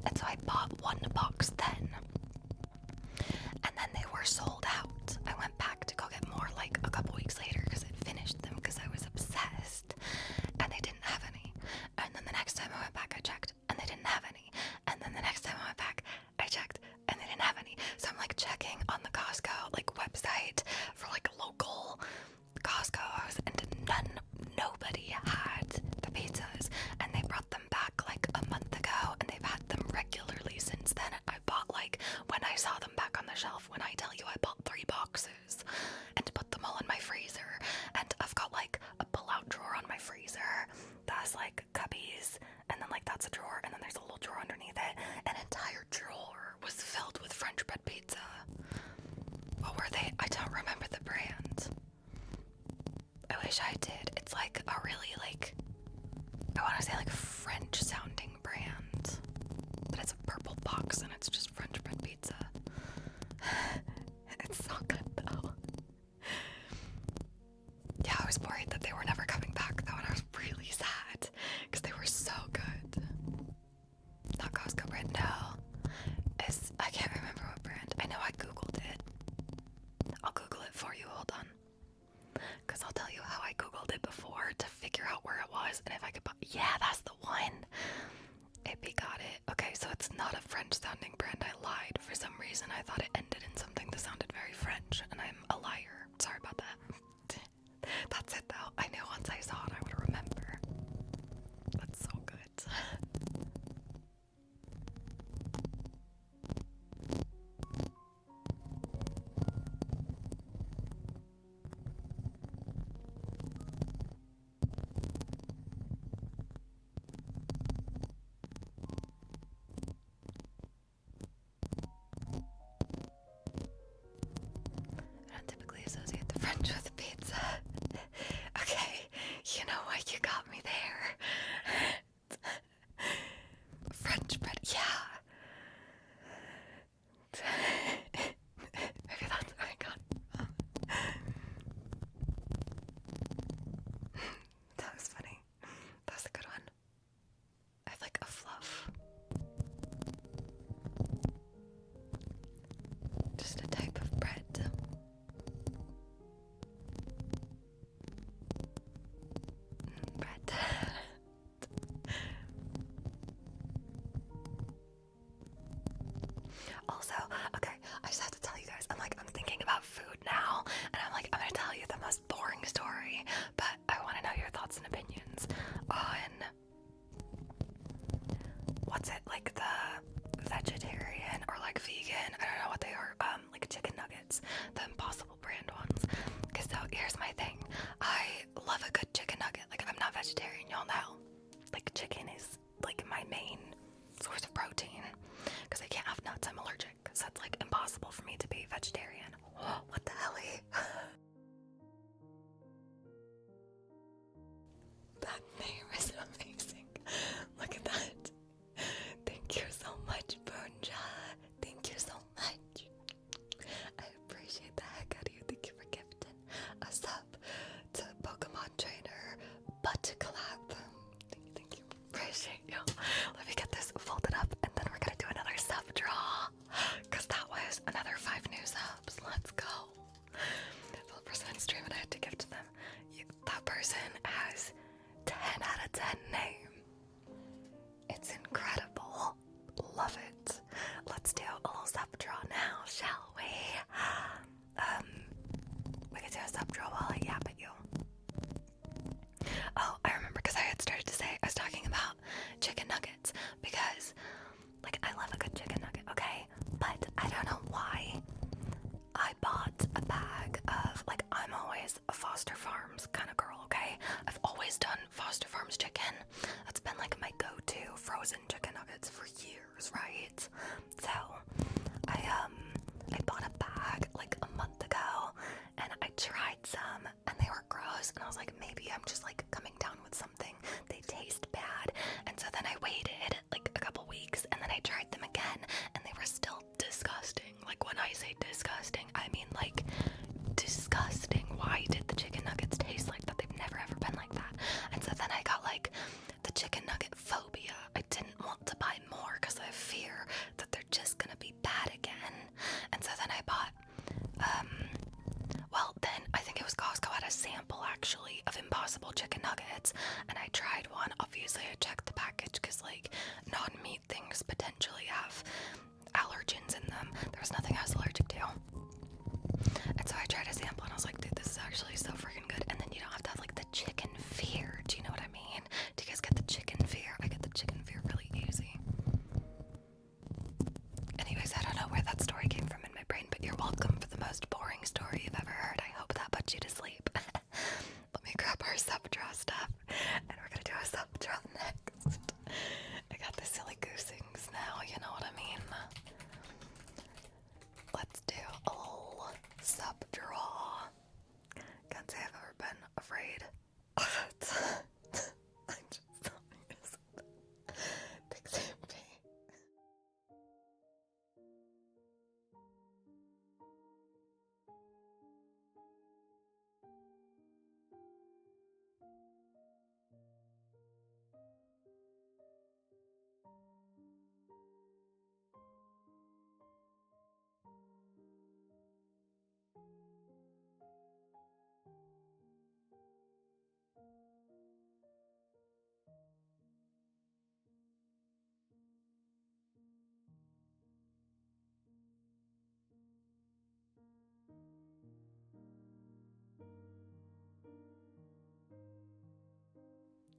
And so I bought one box then. And then they were sold out. I went back to go get more like a couple weeks later because I finished them because I was obsessed. And they didn't have any. And then the next time I went back, I checked and they didn't have any. And then the next time I went back, I checked and they didn't have any. So I'm like checking on the Costco like website for like local Costco's, and nobody had the pizzas, and they brought them back like a month ago, and they've had them regularly since then. I bought like, when I saw them back on the shelf, when I tell you I bought 3 boxes and put them all in my freezer, and I've got like a pull-out drawer on my freezer that has like cubbies, and then like that's a drawer, and then there's a little drawer underneath it. An entire drawer was filled with French bread pizza. What were they? I don't remember the brand. I wish I did. It's like a really like, I want to say like French sounding brand, but it's a purple box and it's just French bread pizza. It's so good though. Yeah, I was worried that they were never coming back though, and I was really sad because they were so good. Not Costco brand, no. I can't remember what brand. I know I googled it. I'll Google it for you, hold on. Because I'll tell you how I googled it before to figure out where it was and if I could buy. Yeah, that's the one. Ippy got it. Okay, so it's not a French sounding brand. I lied. For some reason I thought it ended in something that sounded very French, and I'm a liar. Sorry about that. That's it though. I knew once I saw it I would remember. That's so good. I don't typically associate the French with pizza. Okay, you know what? You got me there. French bread, yeah. Maybe that's where I got it from. That was funny. That was a good one. I have like a fluff. Just a type of bread. Bread. Also, okay, I just have to tell you guys, I'm thinking about food now, and I'm gonna tell you the most boring story, but I want to know your thoughts and opinions on, what's it, like the vegetarian or like vegan, I don't know what they are, like chicken nuggets, the Impossible brand ones. Because so here's my thing, I love a good chicken nugget. Like, I'm not vegetarian, y'all know. Like, chicken is like my main source of protein because I can't have nuts, I'm allergic, so it's like impossible for me to be vegetarian. What the helly? That name is amazing. Look at that. Thank you so much, Bunja. Thank you so much. I appreciate the heck out of you. Thank you for gifting a sub to Pokemon Trainer Butt Collab. Thank you. Appreciate you. Let me get actually so freaking good. And then you don't have to have like the chicken fear. Do you know what I mean? Do you guys get the chicken fear? I get the chicken fear really easy. Anyways, I don't know where that story came from in my brain, but you're welcome for the most boring story you've ever heard. I hope that puts you to sleep. Let me grab our sub-draw stuff, and we're gonna do a sub-draw next. I got the silly goosings now, you know what I mean? Let's do a little sub-draw. Can't say I've ever been afraid. I just thought it was Dixie P.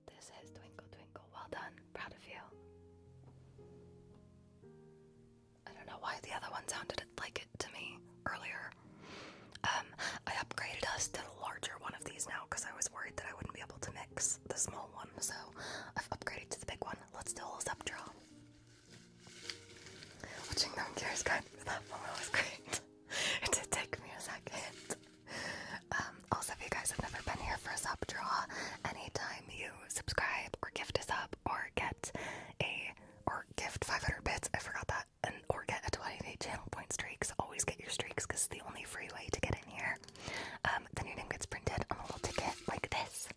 This is Twinkle Twinkle. Well done. Proud of you. I don't know why the other one sounded like it to me earlier. I upgraded us to the larger one of these now because I was worried that I wouldn't be able to mix the small one, so I've upgraded to the big one. Let's do a little sub-draw. Watching them gears going through that moment was great. It did take me a second. Also, if you guys have never been here for a sub-draw, anytime you subscribe or gift a sub or gift 500 bits, I forgot that, or get a 20-day channel point streaks, always get your streaks because it's the only free way to get in here. Then your name gets printed on a little ticket like this,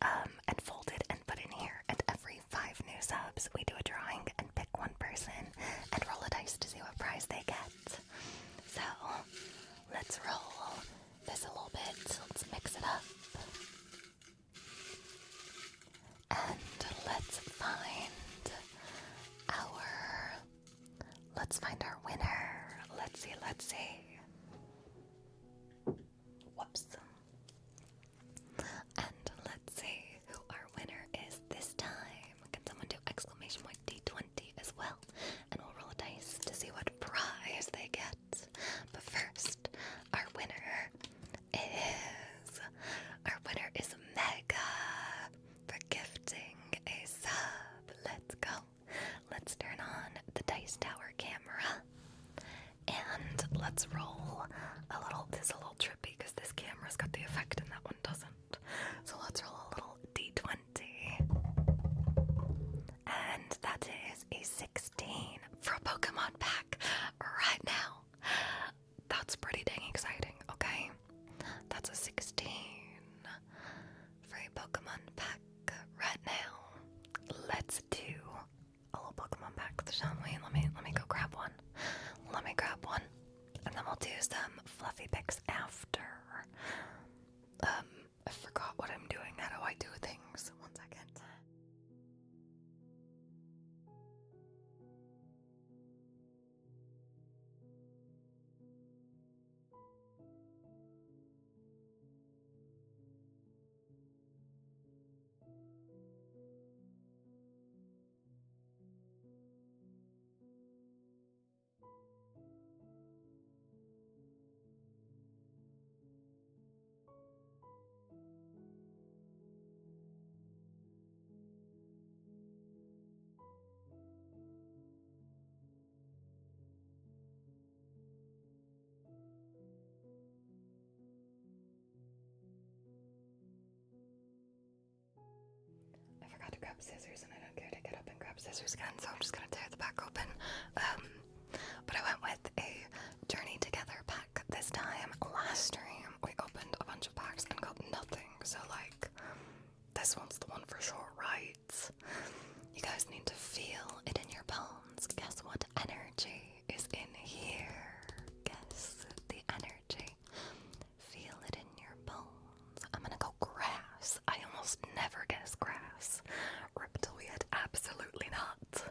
and folded and put in here. And every 5 new subs, we do a drawing and pick one person and roll a dice to see what prize they get. So, let's roll this a little bit. Let's mix it up. And let's find our winner. Let's see. Whoops. And let's see who our winner is this time. Can someone do exclamation point D20 as well? And we'll roll a dice to see what prize they get. But first, our winner is Mega for gifting a sub. Let's go. Let's turn on the Dice Tower camera and let's roll a little. This is a little trippy because this camera's got the effect and that one doesn't. So let's roll a little D20. And that is a 16 for a Pokemon pack right now. That's pretty dang exciting, okay? That's a 16 for a Pokemon pack right now. Let's do a little Pokemon pack, shall we? Let me go grab one. And then we'll do some fluffy picks after. I forgot what I'm doing. How do I do things? 1 second. I forgot to grab scissors and I don't care to get up and grab scissors again, so I'm just gonna tear the back open. But I went with a Journey Together pack this time. Last stream, we opened a bunch of packs and got nothing, so like, this one's the one for sure, right? You guys need to feel it in your bones. Guess what energy is in here? Guess the energy. Feel it in your bones. I'm gonna go grass. I almost never guess grass. Reptiliad, absolutely not.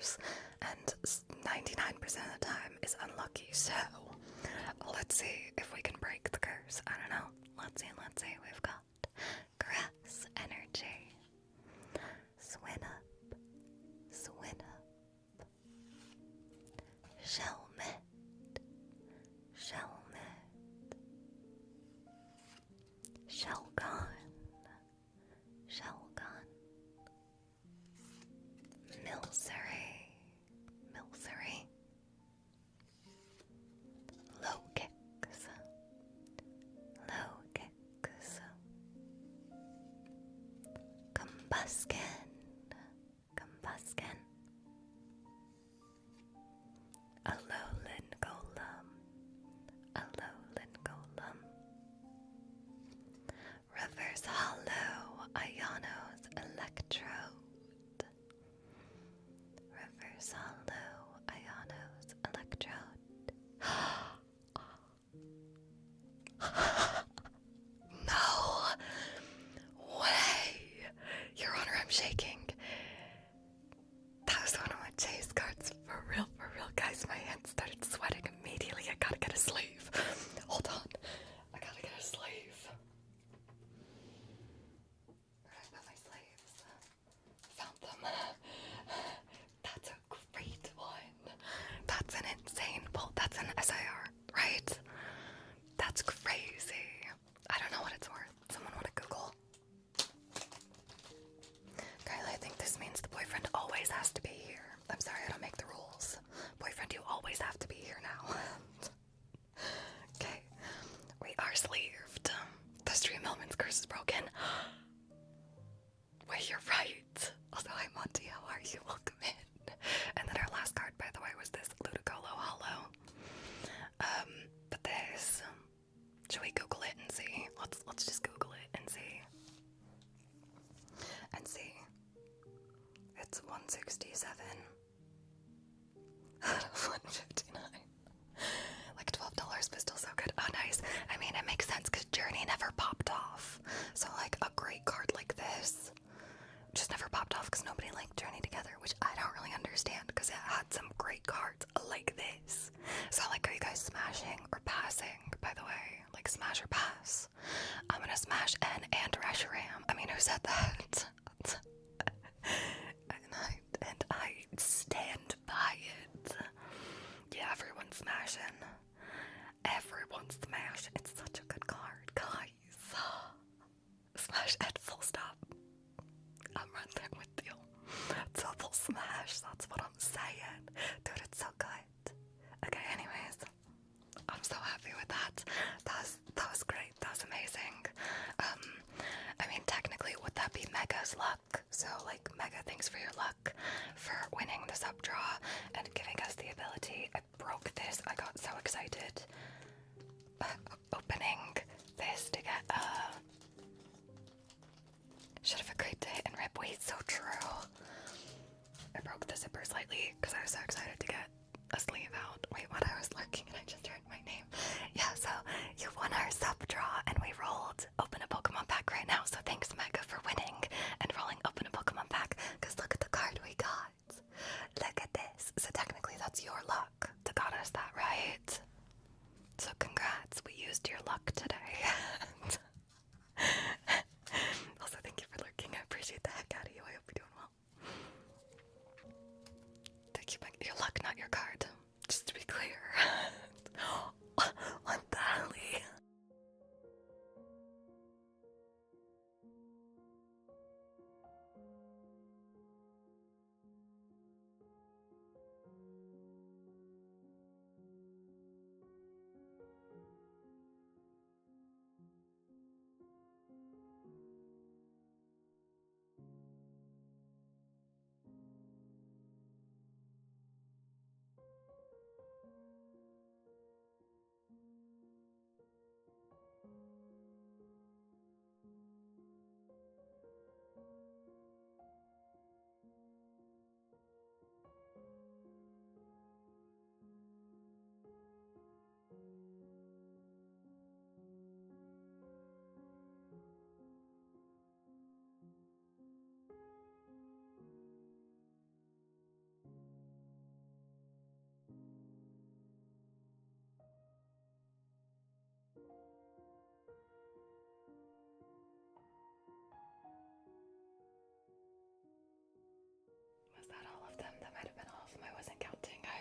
curse, and 99% of the time is unlucky. So let's see if we can break the curse. I don't know. Let's see. We've got grass energy. Swin up. Shelmet. Shelgon. Milcery. Low kicks. Combuskin. Alolan golem. Reverse hollow. Iono's electrode. No way! Your Honor, I'm shaking. That was one of my chase cards. For real, guys. My hands started sweating immediately. I gotta get a sleeve. Hold on. I gotta get a sleeve. Where did I put my sleeves? Found them. That's a great one. That's an insane pull. That's an SIR, right? That's crazy. I don't know what it's worth. Someone want to Google? Kylie, I think this means the boyfriend always has to be here. I'm sorry, I don't make the rules. Boyfriend, you always have to be here now. Okay, we are sleeved. The stream element's curse is broken. Wait, you're right. Also, hi Monty, how are you? Welcome in. And then our last card, by the way, was this Ludicolo Hollow. But this, should we Google it and see? Let's just Google it and see. It's 167. 159. Like $12, but still so good. Oh, nice. I mean, it makes sense because Journey never popped off. So, like, a great card like this just never popped off because nobody liked Journey together, which I don't really understand because it had some great cards like this. So, like, are you guys smashing or passing, by the way? Like, smash or pass? I'm gonna smash N and Reshiram. I mean, who said that? and I stand by it. Yeah, everyone's smashing. It's such a good card, guys. Smash N full stop. I'm right there with you. Double smash, that's what I'm saying. Dude, it's so good. Okay, anyways. I'm so happy with that. That was great. That was amazing. I mean, technically, would that be Mega's luck? So, like, Mega, thanks for your luck for winning the sub draw and giving us the ability. I broke this. I got so excited. Opening this to get should have agreed to hit and rip. Wait, so true. I broke the zipper slightly because I was so excited to get a sleeve out. Wait, what? I was lurking and I just heard my name. Yeah, so you won our sub draw and we rolled open a Pokemon pack right now. So thanks, Mega, for winning and rolling open a Pokemon pack. Because look at the card we got. Look at this. So technically that's your luck that got us that, right? So congrats, we used your luck today. Also, thank you for lurking. I appreciate the heck out of you. I hope you're doing well. Thank you, Mega. Your luck, not your card. Just to be clear. What the hell?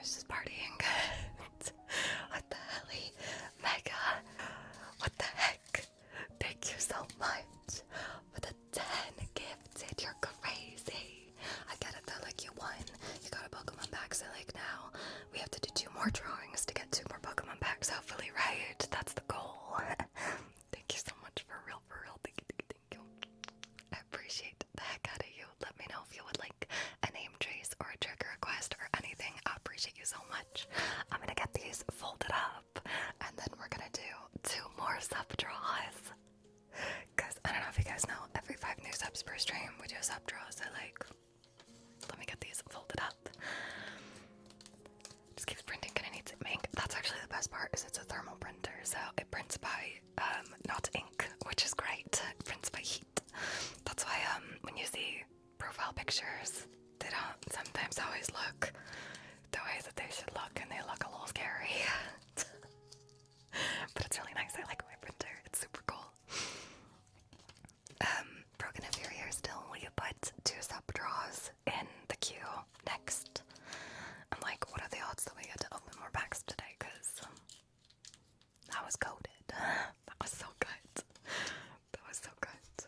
She's just partying. What the helly? Mega. What the heck? Thank you so much for the 10 gifted. You're crazy. I get it though, like you won. You got a Pokemon pack, so like now we have to do 2 more drawings to get 2 more Pokemon packs, hopefully, right? That's the goal. Thank you so much, for real, for real. Thank you, thank you, thank you. I appreciate the heck out of you. Let me know if you would like a name trace or a trigger request or anything. I appreciate you so much. I'm gonna get these folded up and then we're gonna do 2 more sub draws. Cause I don't know if you guys know, every 5 new subs per stream we do a sub draw, so like, let me get these folded up. Just keeps printing, gonna need to ink. That's actually the best part, is it's a thermal printer, so it prints by not ink, which is great. It prints by heat. That's why when you see profile pictures, they don't sometimes always look the way that they should look, and they look a little scary. But it's really nice. I like my printer. It's super cool. Broken Inferior still, will you put 2 sub draws in the queue next? I'm like, what are the odds that we get to open more packs today? Because that was coded. That was so good. That was so good.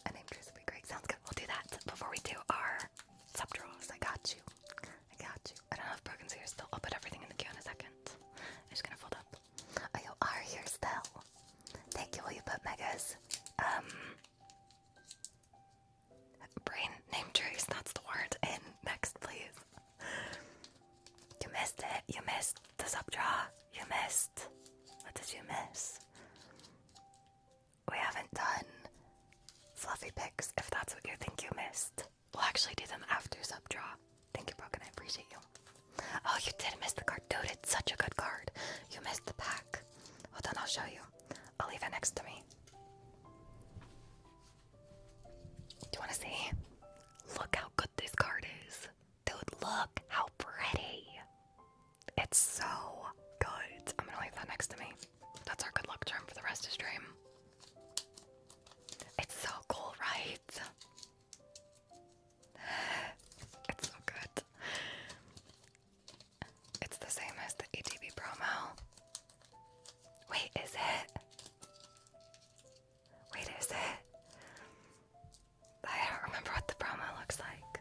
A name trace would be great. Sounds good. We'll do that before we do our sub draws. I got you. I got you. I don't know if Broken's here still. I'll put everything in the queue in a second. I'm just gonna fold up. Oh, you are here still. Thank you. Will you put Megas? Brain name trace, that's the word, in next, please. You missed it. You missed the sub draw. You missed. What did you miss? We haven't done fluffy pics, if that's what you think you missed. We'll actually do them after sub draw. Thank you, Broken. I appreciate you. Oh, you did miss the card. Dude, it's such a good card. You missed the pack. Hold on, I'll show you. I'll leave it next to me. Do you want to see? Look how good this card is. Dude, look how pretty. It's so good. I'm gonna leave that next to me. That's our good luck charm for the rest of stream. It's so cool, right? It's so good. It's the same as the ETB promo. Wait, is it? Wait, is it? I don't remember what the promo looks like.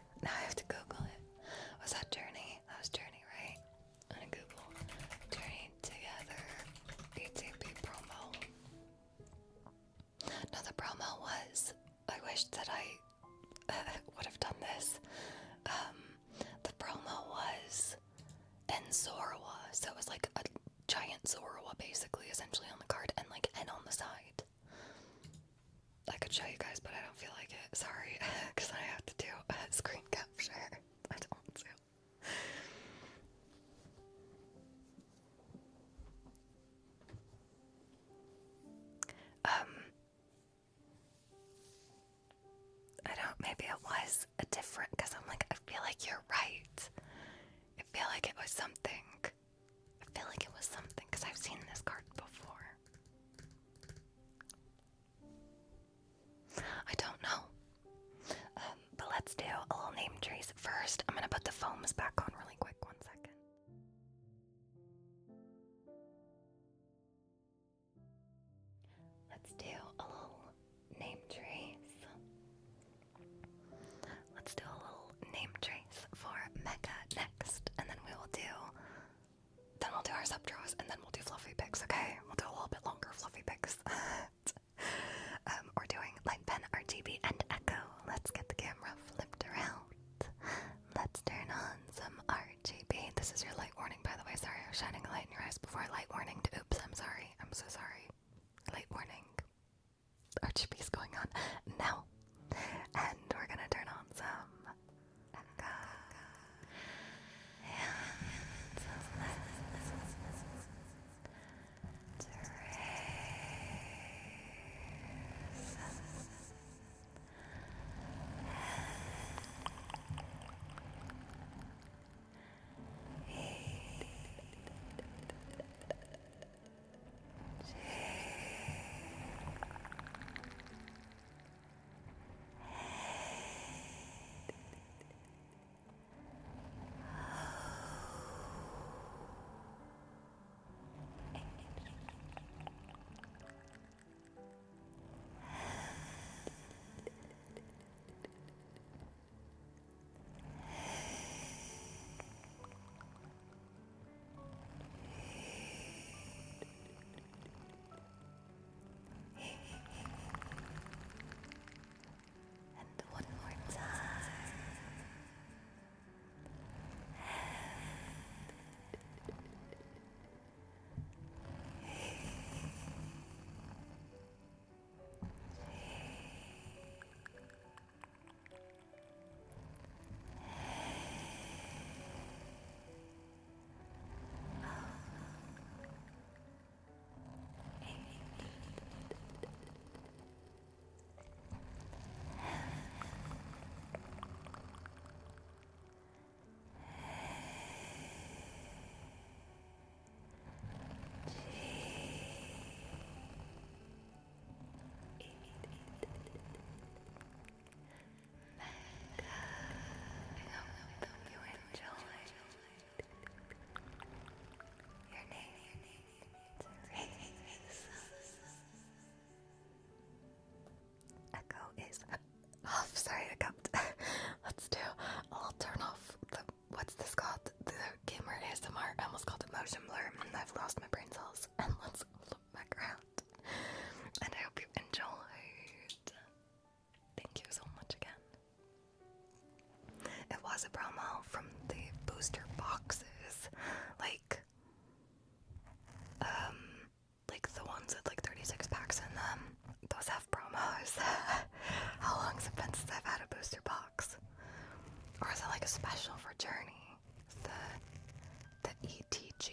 ETG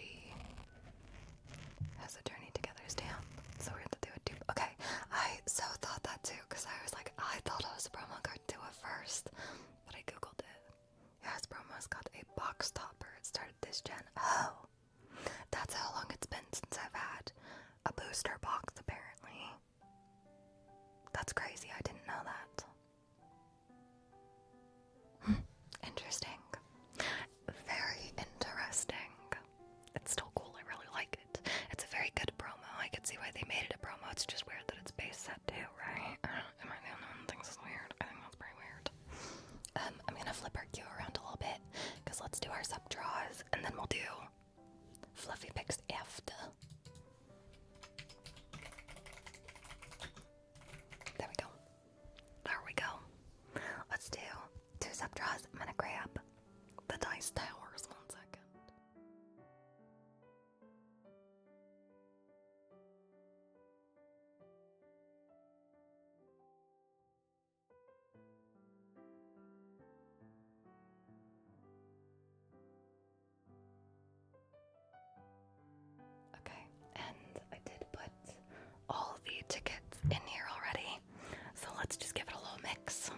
has a journey together stamp. So we have to do a dupe. Okay, I so thought that too, because I was like, I thought it was a promo card too at first, but I googled it. Yes, promo's got a box topper. It started this gen. Oh, that's how long it's been since I've had a booster box, apparently. That's crazy, I didn't know that. Interesting. Very interesting. It's still cool, I really like it. It's a very good promo. I can see why they made it a promo. It's just weird that it's base set too, right? Am I the only one that thinks it's weird? I think that's pretty weird. I'm gonna flip our queue around a little bit, because let's do our sub draws, and then we'll do Fluffy picks after. There we go. There we go. Let's do 2 sub draws. I'm gonna grab the dice towers 1 second. Okay, and I did put all the tickets in here already, so let's just give it a little mix.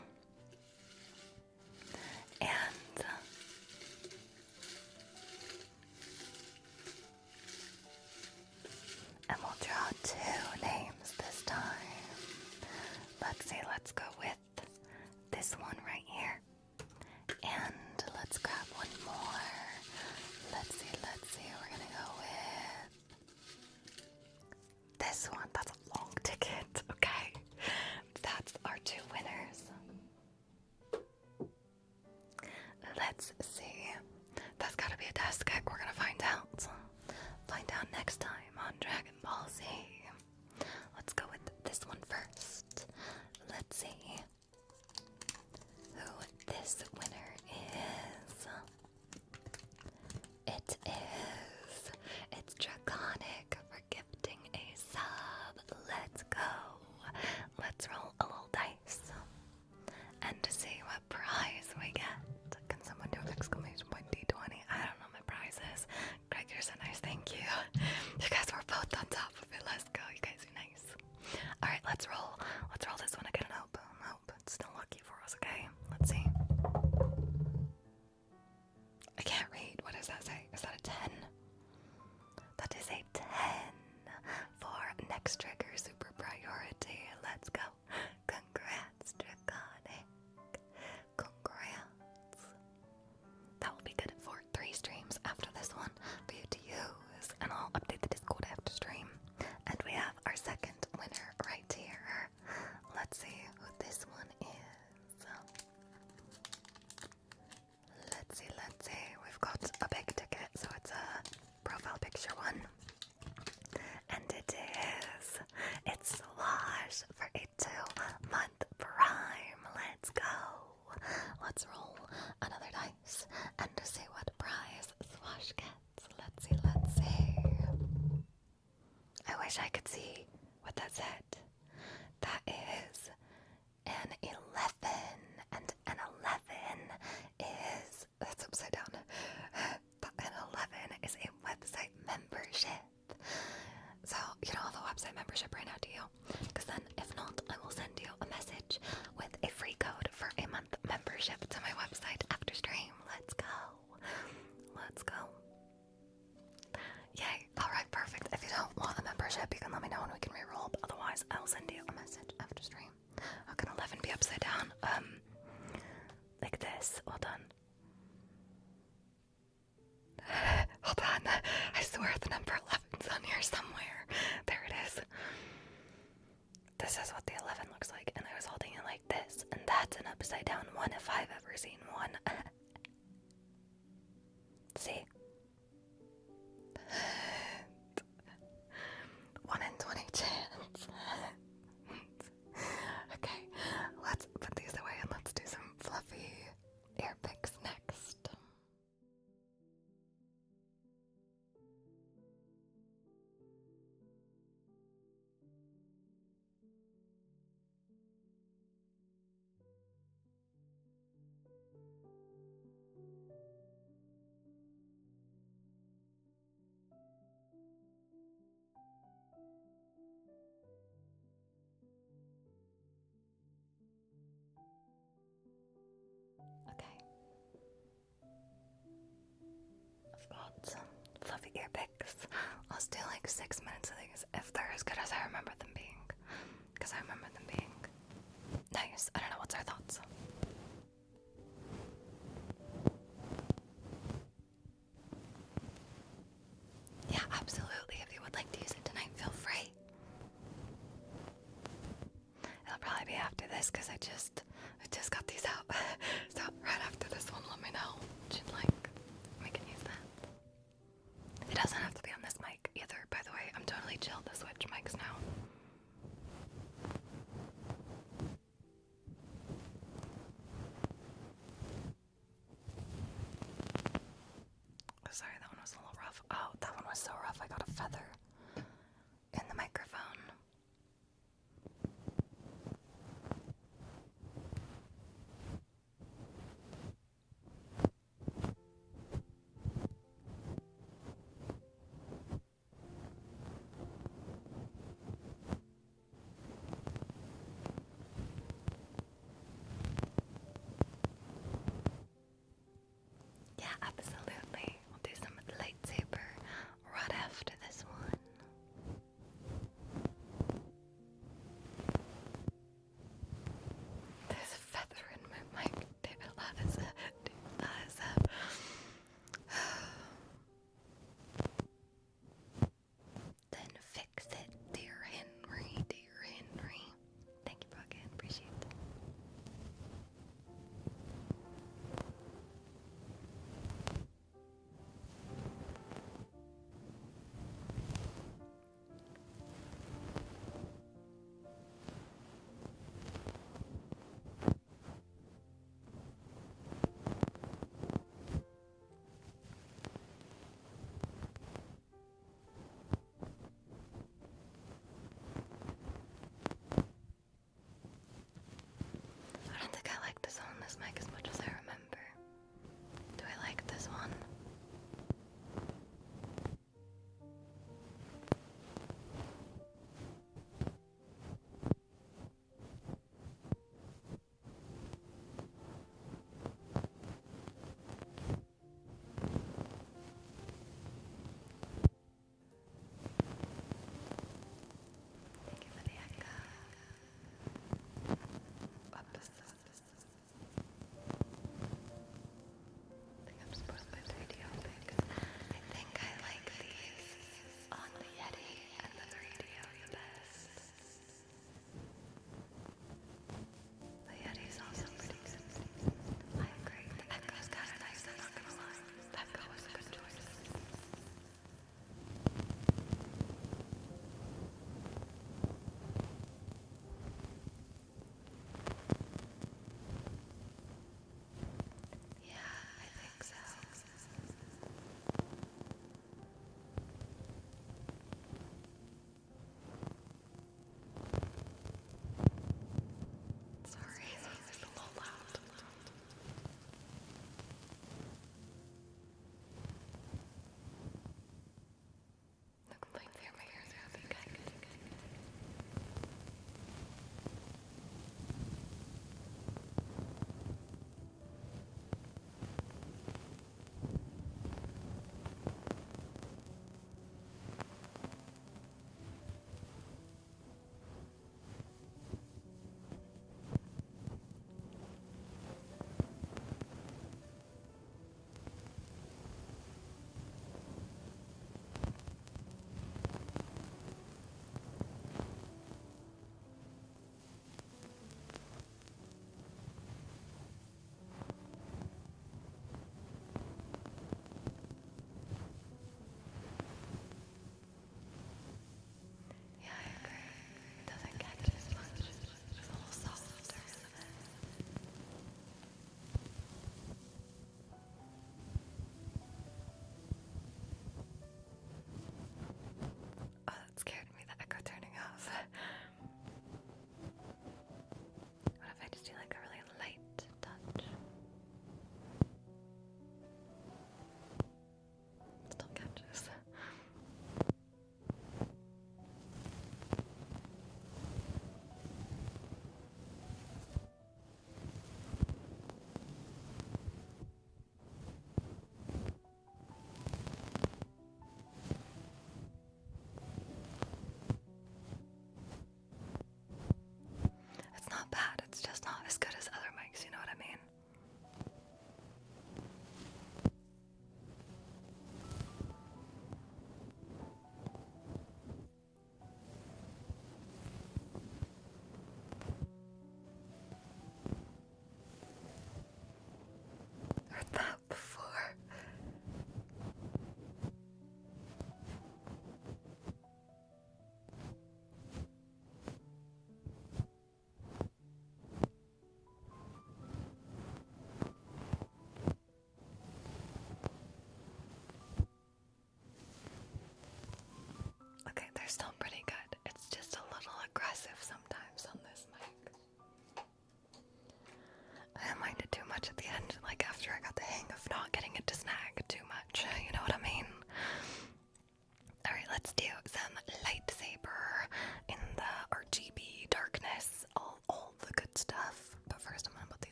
And we'll draw 2 names this time. Let's see, let's go with this one right here. And let's grab one more. Let's see, we're gonna go with this one. That's a long ticket, okay. That's our 2 winners. Let's see. That's gotta be a test kit. We're gonna find out. Find out next time on Dragon Ball Z. Let's go with this one first. Let's see who this winner is. It's Draconic for gifting a sub. Let's go. Let's roll a little dice and see what prize we get. Can someone do exclamation point D20? I don't know my prizes. Greg, you're so nice, thank you. You guys were both on top of it. Let's go, you guys are nice. Alright, let's roll. Let's roll this one again and hope it's still lucky for us, okay? Let's see. I can't read. What does that say? Is that a 10? That is a 10 for next trigger super priority. Let's go. Congrats, Draconic. Congrats. That will be good for 3 streams after this one for you to use, and I'll update the Discord after stream. And we have our second winner right here. Let's see who this one is. Let's see. We've got a big ticket, so it's a profile picture one. And it's Slosh for a 2-month prime. Let's go. Let's roll another dice and see what prize Slosh gets. Let's see. I wish I could see what that said. That is an 11, and an 11 is, that's upside down. An 11 is a website membership. So you don't have a website membership right now, do you? Because then, if not, I will send you a message with a free code for a month membership to my website after stream. Let's go. Yay. Alright, perfect. If you don't want a membership, you can let me know and we can reroll. But otherwise, got fluffy ear picks. Let's do like 6 minutes of these if they're as good as I remember them being. Because I remember them being nice. I don't know, what's our thoughts? Yeah, absolutely. If you would like to use it tonight, feel free. It'll probably be after this because I just got these out. So right after this one, let me know. Should like we can use that. It doesn't have to be on this mic either, by the way. I'm totally chill to switch mics now. Sorry, that one was a little rough. Oh, that one was so rough. I got a feather in the microphone. Yeah, absolutely. We'll do some lightsaber right after this one.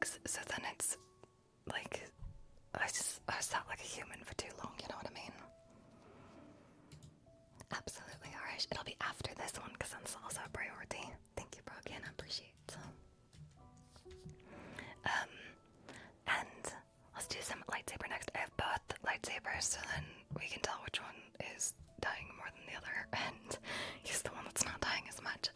legs, so then it's like I sat like a human for too long, you know what I mean? Absolutely, alright. It'll be after this one because that's also a priority. Thank you, Brogan, I appreciate it. And let's do some lightsaber next. I have both lightsabers, so then we can tell which one is dying more than the other, and he's the one that's not dying as much.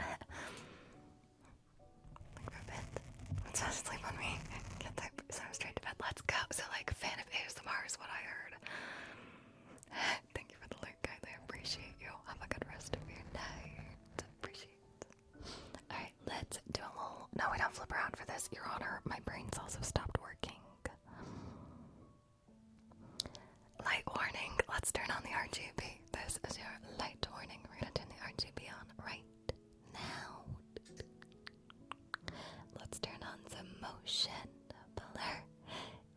Like for a bit. Let's not sleep on me. Get that so straight to bed. Let's go. So like fan of ASMR is what I heard. Thank you for the link, guys. I appreciate you. Have a good rest of your night. Appreciate it. Alright, let's do a little. No, we don't flip around for this, Your Honor. My brain's also stopped working. Light warning. Let's turn on the RGB. This is your light warning. We're gonna turn the RGB on right now. Let's turn on some motion blur.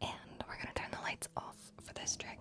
And we're gonna turn the lights off for this trick.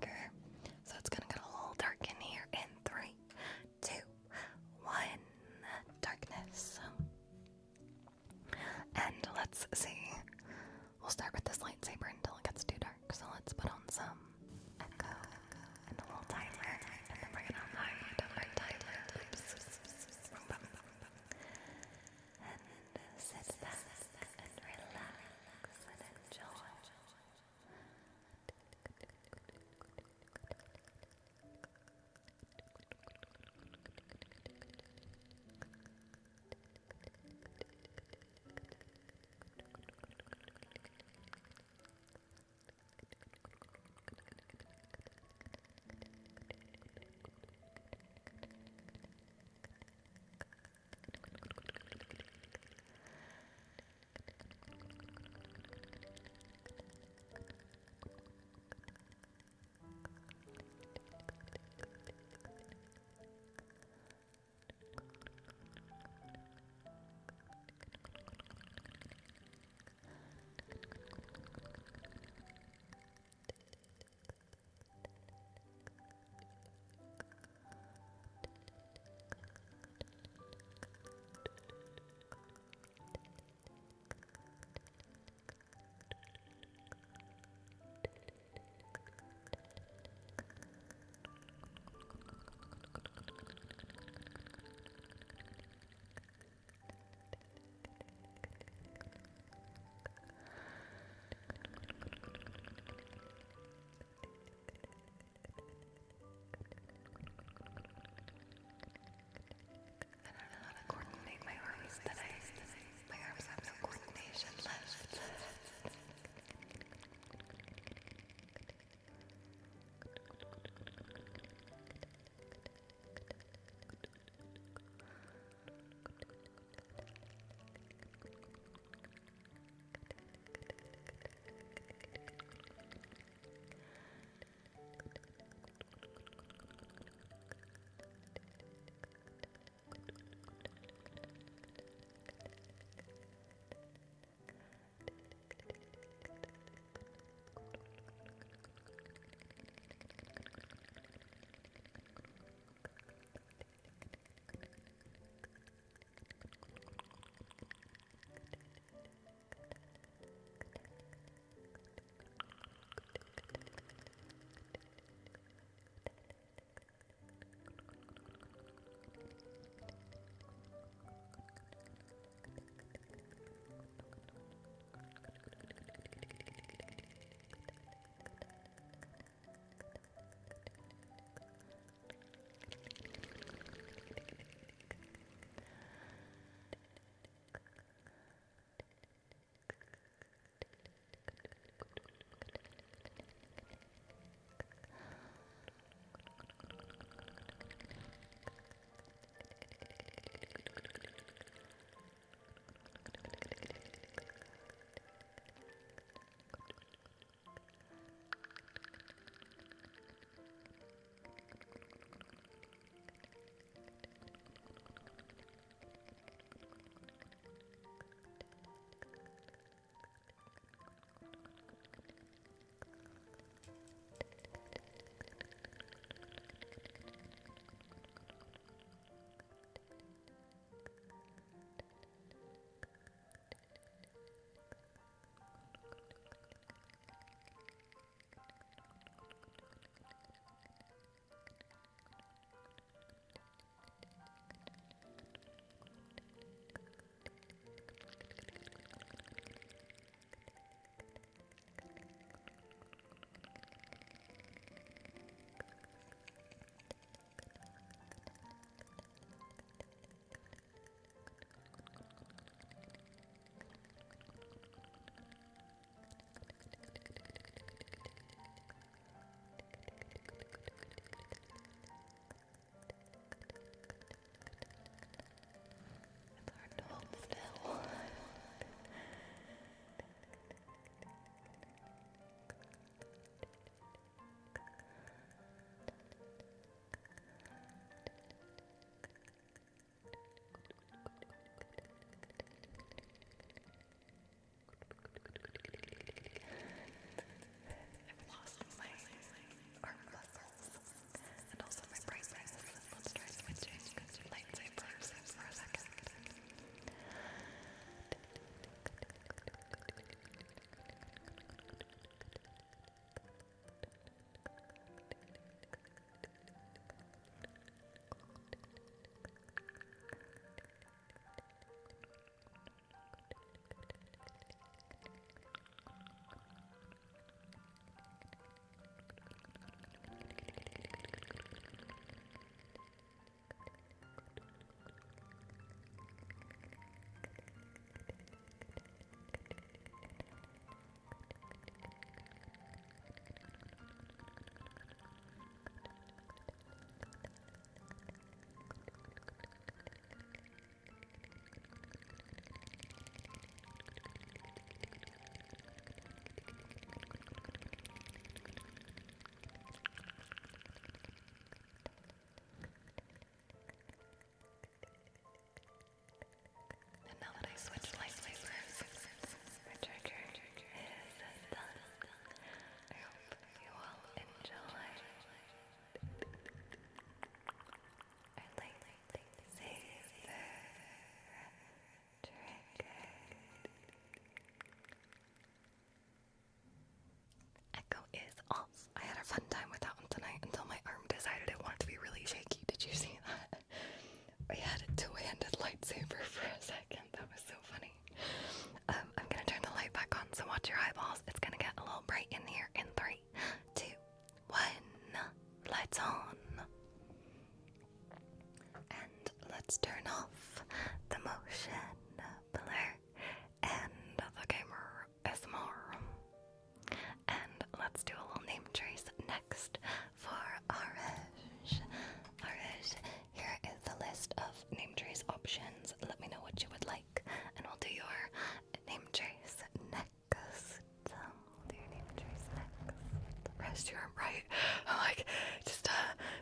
I'm like, just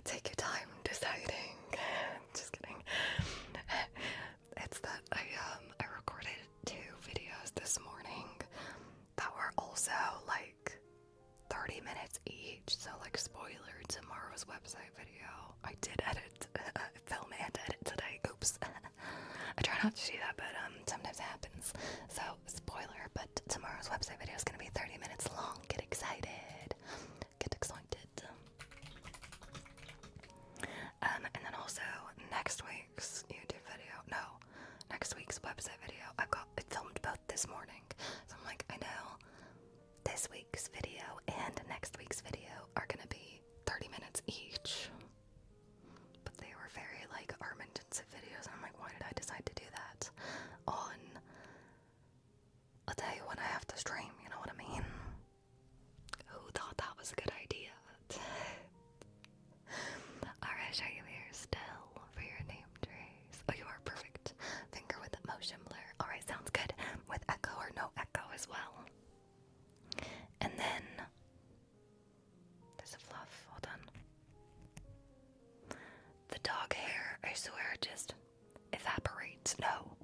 take your time deciding. Just kidding. It's that I recorded 2 videos this morning that were also like 30 minutes each, so like spoiler, tomorrow's website video. I did edit, film and edit today. Oops. I try not to do that, but sometimes it happens. So spoiler, but tomorrow's website video is gonna be 30 minutes long. Get excited. Get excited. And then also next week's YouTube video. No, next week's website video. I filmed both this morning. So I'm like, I know this week's video and next week's video are gonna be 30 minutes each. But they were very like arm intensive videos, and I'm like, why did I decide to do that on a day when I have to stream, you know what I mean? Who thought that was a good idea? Alright, show you here still for your name trace. Oh, you are perfect. Finger with motion blur. Alright, sounds good. With echo or no echo as well. And then there's a fluff. Hold on. The dog hair, I swear, just evaporates. No,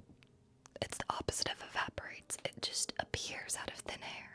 it's the opposite of evaporates. It just appears out of thin air.